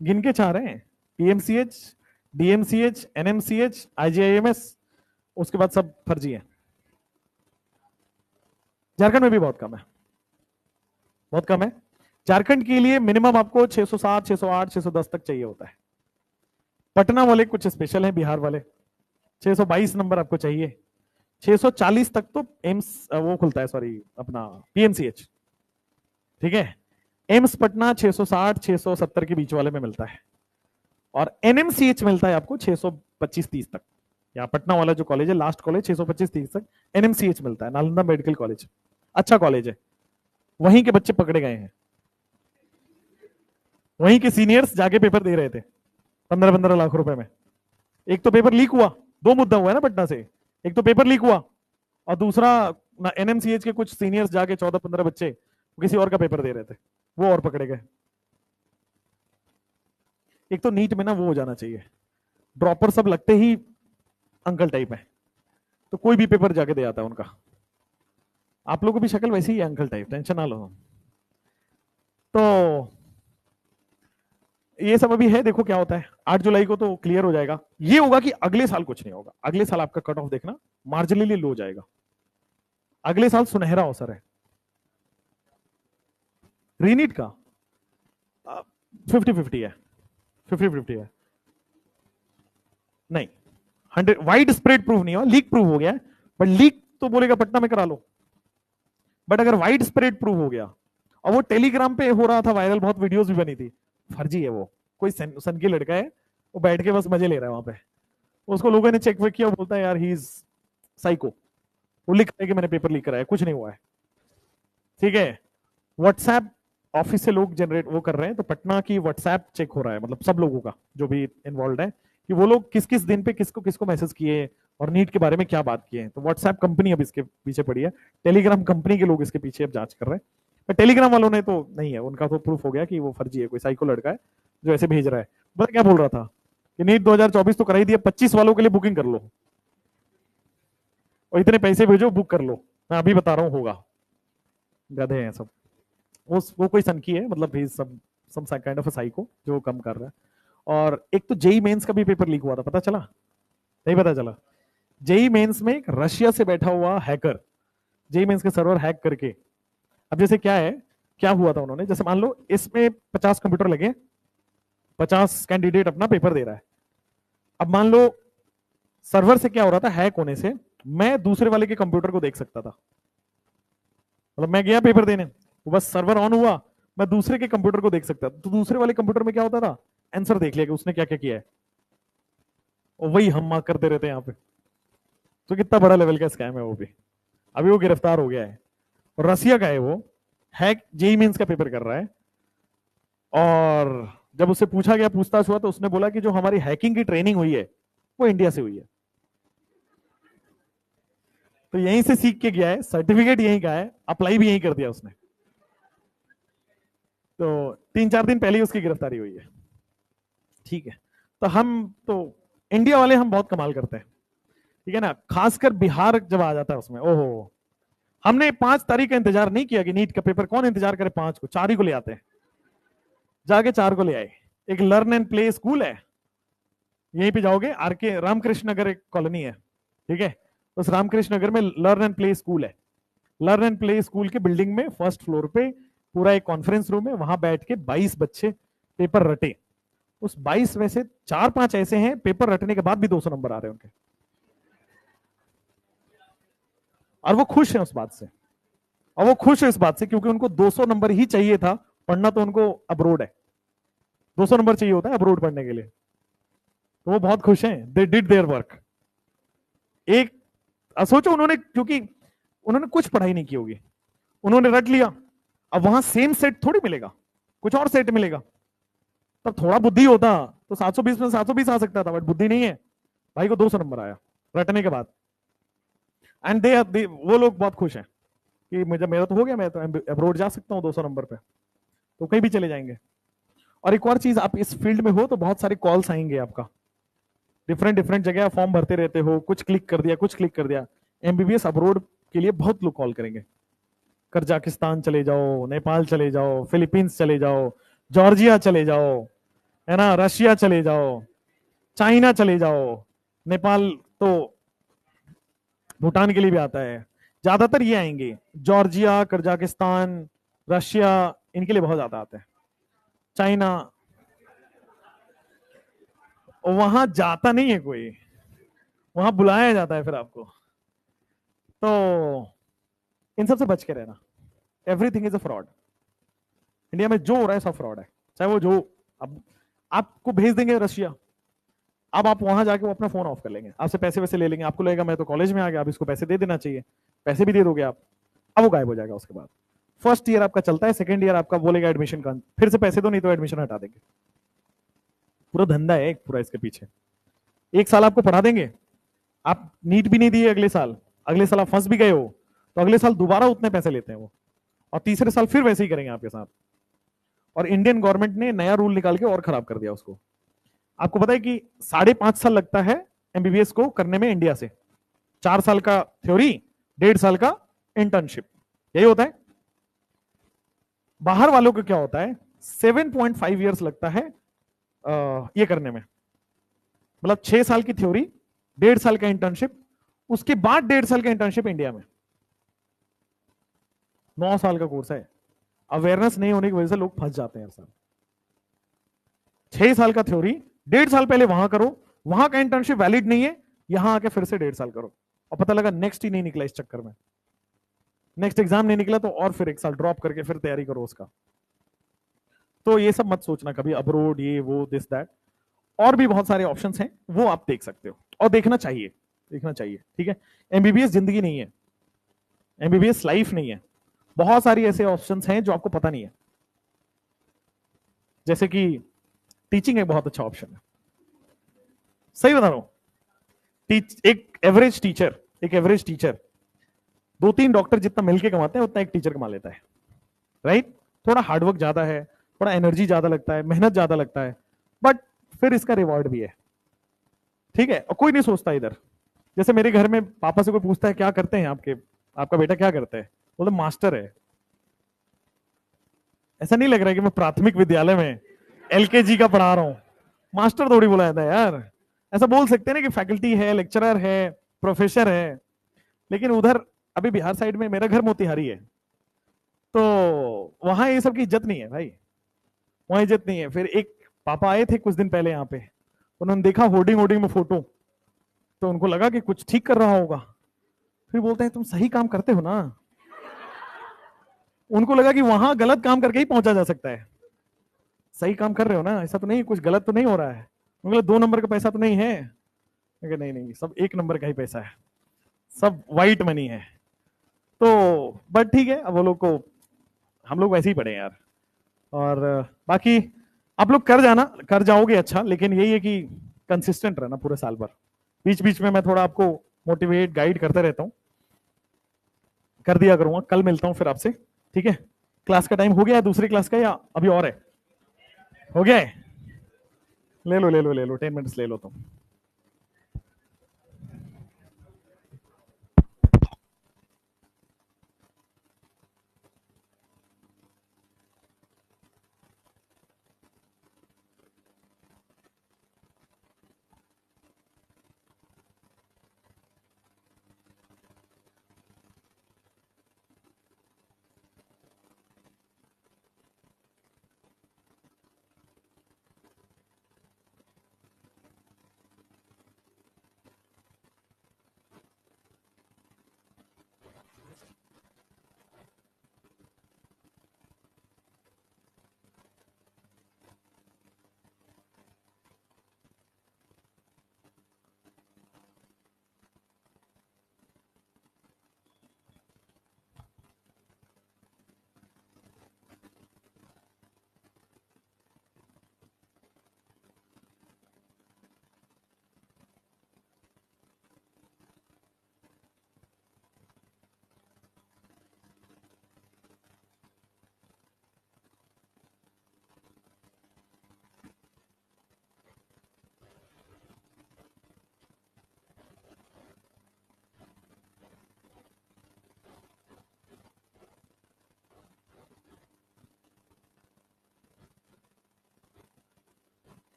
गिन के 4 हैं, पीएमसीएच, डीएमसीएच, एनएमसीएच, आईजीआईएमएस, उसके बाद सब फर्जी है। झारखंड में भी बहुत कम है, बहुत कम है। झारखंड के लिए मिनिमम आपको 607, 608, 610 तक चाहिए होता है। पटना वाले कुछ स्पेशल है, बिहार वाले 622 नंबर आपको चाहिए। 640 तक तो एम्स वो खुलता है, सॉरी अपना पीएमसीएच, ठीक है। एम्स पटना 660 670 के बीच वाले में मिलता है, और एनएमसीएच मिलता है आपको 625-30 तक। यहाँ पटना वाला जो कॉलेज है लास्ट कॉलेज 625-30 तक एनएमसीएच मिलता है, नालंदा मेडिकल कॉलेज, अच्छा कॉलेज है, वहीं के बच्चे पकड़े गए हैं, वहीं के सीनियर्स जाके पेपर दे रहे थे 15-15 लाख रुपए में। एक तो पेपर लीक हुआ, 2 मुद्दा हुआ है ना पटना से, एक तो पेपर लीक हुआ, और दूसरा एनएमसीएच के कुछ सीनियर्स जाके 14-15 बच्चे किसी और का पेपर दे रहे थे, वो और पकड़े गए। एक तो नीट में ना वो हो जाना चाहिए, ड्रॉपर सब लगते ही अंकल टाइप है, तो कोई भी पेपर जाके दे आता है उनका। आप लोगों की भी शक्ल वैसी ही है अंकल टाइप, टेंशन ना लो। तो ये सब अभी है, देखो क्या होता है। 8 जुलाई को तो क्लियर हो जाएगा। ये होगा कि अगले साल कुछ नहीं होगा, अगले साल आपका कट ऑफ देखना मार्जिनली लो जाएगा, अगले साल सुनहरा अवसर है। रीनीट का 50-50 है, 50-50 है, नहीं 100 वाइड स्प्रेड प्रूव नहीं हुआ, लीक प्रूव हो गया है, बट लीक तो बोलेगा पटना में करा लो, बट अगर वाइड स्प्रेड प्रूव हो गया, और वो टेलीग्राम पे हो रहा था वायरल, बहुत वीडियोस भी बनी थी, फर्जी है वो, कोई सन की लड़का है, वो बैठ के बस मजे ले रहा है वहां पे, उसको लोगों ने चेक वेक किया, बोलता है यार ही इज साइको, वो लिख रहा है कि मैंने पेपर लीक कराया, कुछ नहीं हुआ है, ठीक है। व्हाट्सएप ऑफिस से लोग जनरेट वो कर रहे हैं, तो पटना की व्हाट्सएप चेक हो रहा है, मतलब सब लोगों का जो भी इन्वॉल्व है, कि वो लोग किस किस दिन पे किसको किसको मैसेज किए और नीट के बारे में क्या बात किए हैं। तो व्हाट्सएप कंपनी अब इसके पीछे पड़ी है, टेलीग्राम कंपनी के लोग इसके पीछे अब जांच कर रहे हैं, पर टेलीग्राम वालों ने तो नहीं है, उनका तो प्रूफ हो गया कि वो फर्जी है, कोई साइको लड़का है जो ऐसे भेज रहा है। पता क्या बोल रहा था कि नीट 2024 तो करा ही दिया, 25 वालों के लिए बुकिंग कर लो और इतने पैसे भेजो, बुक कर लो, मैं अभी बता रहा हूँ होगा। गधे हैं सब, वो कोई सनकी है, मतलब he some kind of a psycho जो कम कर रहा है। और एक तो जेई मेंस का भी पेपर लीक हुआ था, पता चला? नहीं पता चला? जेई मेंस में एक रशिया से बैठा हुआ हैकर जेई मेंस के सर्वर हैक करके, अब जैसे क्या है, क्या हुआ था उन्होंने, जैसे मान लो इसमें 50 कंप्यूटर लगे, 50 कैंडिडेट अपना पेपर दे रहा है। अब मान लो सर्वर से क्या हो रहा था, हैक होने से मैं दूसरे वाले के कंप्यूटर को देख सकता था, मतलब मैं गया पेपर देने, तो बस सर्वर ऑन हुआ, मैं दूसरे के कंप्यूटर को देख सकता था, तो दूसरे वाले कंप्यूटर में क्या होता था, आंसर देख लिया कि उसने क्या क्या किया है, और वही हम मार्क करते रहते हैं यहाँ पे। तो कितना बड़ा लेवल का स्कैम है वो भी। अभी वो गिरफ्तार हो गया है, और रसिया का है वो, हैक जेई मेंस का पेपर कर रहा है। और जब उससे पूछा गया, पूछताछ हुआ, तो उसने बोला कि जो हमारी हैकिंग की ट्रेनिंग हुई है वो इंडिया से हुई है, तो यहीं से सीख के गया है, सर्टिफिकेट यहीं का है, अप्लाई भी यहीं कर दिया उसने। तो 3-4 दिन पहले ही उसकी गिरफ्तारी हुई है, ठीक है। तो हम तो इंडिया वाले हम बहुत कमाल करते हैं, ठीक है ना, खासकर बिहार जब आ जाता है उसमें, ओहो, हमने 5 तारीख का इंतजार नहीं किया कि नीट का पेपर कौन इंतजार करे, 5 को, 4 ही को ले आते हैं, जाके 4 को ले आए। एक लर्न एंड प्ले स्कूल है, यहीं पे जाओगे, आरके रामकृष्ण नगर एक कॉलोनी है, ठीक है, उस रामकृष्ण नगर में लर्न एंड प्ले स्कूल है। लर्न एंड प्ले स्कूल के बिल्डिंग में फर्स्ट फ्लोर पे पूरा एक कॉन्फ्रेंस रूम है, वहां बैठ के 22 बच्चे पेपर रटे, उस 22 में से 4-5 ऐसे हैं पेपर रटने के बाद भी 200 नंबर आ रहे हैं उनके, और वो खुश हैं उस बात से। और वो खुश है इस बात से क्योंकि उनको 200 नंबर ही चाहिए था, पढ़ना तो उनको अब्रोड है, 200 नंबर चाहिए होता है अब्रोड पढ़ने के लिए। तो वो बहुत खुश हैं, दे डिड देयर वर्क। एक सोचो उन्होंने, क्योंकि उन्होंने कुछ पढ़ाई नहीं की होगी, उन्होंने रट लिया। अब वहां सेम सेट थोड़ी मिलेगा, कुछ और सेट मिलेगा। तब थोड़ा बुद्धि होता तो 720 में 720 आ सकता था, बट बुद्धि नहीं है, भाई को 200 नंबर आया रटने के बाद। एंड दे वो लोग बहुत खुश हैं कि मुझे, मेरा तो हो गया, मैं तो अब्रोड जा सकता हूँ 200 नंबर पे, तो कहीं भी चले जाएंगे। और एक और चीज, आप इस फील्ड में हो तो बहुत सारे कॉल्स आएंगे आपका, डिफरेंट डिफरेंट जगह फॉर्म भरते रहते हो, कुछ क्लिक कर दिया, कुछ क्लिक कर दिया। एमबीबीएस अब्रोड के लिए बहुत लोग कॉल करेंगे, कजाकिस्तान चले जाओ, नेपाल चले जाओ, फिलीपींस चले जाओ, जॉर्जिया चले जाओ, है ना, रशिया चले जाओ, चाइना चले जाओ, नेपाल तो भूटान के लिए भी आता है, ज्यादातर ये आएंगे, जॉर्जिया, कजाकिस्तान, रशिया, इनके लिए बहुत ज्यादा आते हैं। चाइना वहां जाता नहीं है कोई, वहां बुलाया जाता है फिर आपको। तो इन सब से बच के रहना, everything is a fraud. India में जो हो रहा है सब फ्रॉड है, चाहे वो जो, अब आपको भेज देंगे रशिया, अब आप वहां जाके वो अपना फोन ऑफ कर लेंगे, आपसे पैसे वैसे ले लेंगे, आपको लगेगा मैं तो कॉलेज में आ गया, अब इसको पैसे दे देना चाहिए, पैसे भी दे दोगे आप, अब वो गायब हो जाएगा। उसके बाद फर्स्ट ईयर आपका चलता है, सेकंड ईयर आपका बोलेगा एडमिशन का, फिर से पैसे दो नहीं तो एडमिशन हटा देंगे। पूरा धंधा है एक पूरा इसके पीछे। एक साल आपको पढ़ा देंगे, आप नीट भी नहीं दिए अगले साल आप फंस भी गए हो, तो अगले साल दोबारा उतने पैसे लेते हैं वो, और तीसरे साल फिर वैसे ही करेंगे आपके साथ। और इंडियन गवर्नमेंट ने नया रूल निकाल के और खराब कर दिया उसको। आपको पता है कि 5.5 साल लगता है एमबीबीएस को करने में इंडिया से, 4 साल का थ्योरी, 1.5 साल का इंटर्नशिप, यही होता है। बाहर वालों को क्या होता है, 7.5 ईयर्स लगता है ये करने में, मतलब 6 साल की थ्योरी, 1.5 साल का इंटर्नशिप, उसके बाद 1.5 साल का इंटर्नशिप इंडिया में। 9 साल का कोर्स है। अवेयरनेस नहीं होने की वजह से लोग फंस जाते हैं सर। 6 साल का थ्योरी, 1.5 साल पहले वहां करो, वहां का इंटर्नशिप वैलिड नहीं है, यहां आके फिर से 1.5 साल करो, और पता लगा नेक्स्ट ही नहीं निकला इस चक्कर में, नेक्स्ट एग्जाम नहीं निकला तो और फिर 1 साल ड्रॉप करके फिर तैयारी करो उसका। तो ये सब मत सोचना कभी अब्रोड ये वो दिस दैट, और भी बहुत सारे ऑप्शंस हैं, वो आप देख सकते हो और देखना चाहिए, देखना चाहिए, ठीक है। एमबीबीएस जिंदगी नहीं है, एमबीबीएस लाइफ नहीं है, बहुत सारी ऐसे ऑप्शंस हैं जो आपको पता नहीं है। जैसे कि टीचिंग एक बहुत अच्छा ऑप्शन है, सही बता रहा हूं। एक एवरेज टीचर 2-3 डॉक्टर जितना मिलके कमाते हैं उतना एक टीचर कमा लेता है, राइट। थोड़ा हार्डवर्क ज्यादा है, थोड़ा एनर्जी ज्यादा लगता है, मेहनत ज्यादा लगता है, बट फिर इसका रिवॉर्ड भी है, ठीक है। और कोई नहीं सोचता इधर, जैसे मेरे घर में पापा से कोई पूछता है क्या करते हैं आपका बेटा क्या करता है, बोलते मास्टर है। ऐसा नहीं लग रहा है कि मैं प्राथमिक विद्यालय में एलकेजी का पढ़ा रहा हूं, मास्टर थोड़ी बोला जाता है यार। ऐसा बोल सकते हैं ना कि फैकल्टी है, लेक्चरर है, प्रोफेसर है, लेकिन उधर अभी बिहार साइड में, मेरा घर मोतिहारी है, तो वहां ये सब की इज्जत नहीं है भाई, वहां इज्जत नहीं है। फिर एक पापा आए थे कुछ दिन पहले यहाँ पे, उन्होंने देखा होर्डिंग में फोटो, तो उनको लगा कि कुछ ठीक कर रहा होगा, फिर बोलते हैं तुम सही काम करते हो ना। उनको लगा कि वहां गलत काम करके ही पहुंचा जा सकता है, सही काम कर रहे हो ना, ऐसा तो नहीं कुछ गलत तो नहीं हो रहा है, उनको 2 नंबर का पैसा तो नहीं है। नहीं नहीं, सब 1 नंबर का ही पैसा है, सब वाइट मनी है। तो बट ठीक है, अब वो लोग को, हम लोग वैसे ही पढ़े यार। और बाकी आप लोग कर जाओगे अच्छा, लेकिन यही है कि कंसिस्टेंट रहना पूरे साल भर। बीच बीच में मैं थोड़ा आपको मोटिवेट गाइड करते रहता हूँ, कर दिया करूंगा। कल मिलता हूँ फिर आपसे, ठीक है। क्लास का टाइम हो गया है दूसरी क्लास का, या अभी और है? हो गया है, ले लो 10 मिनट्स ले लो तुम।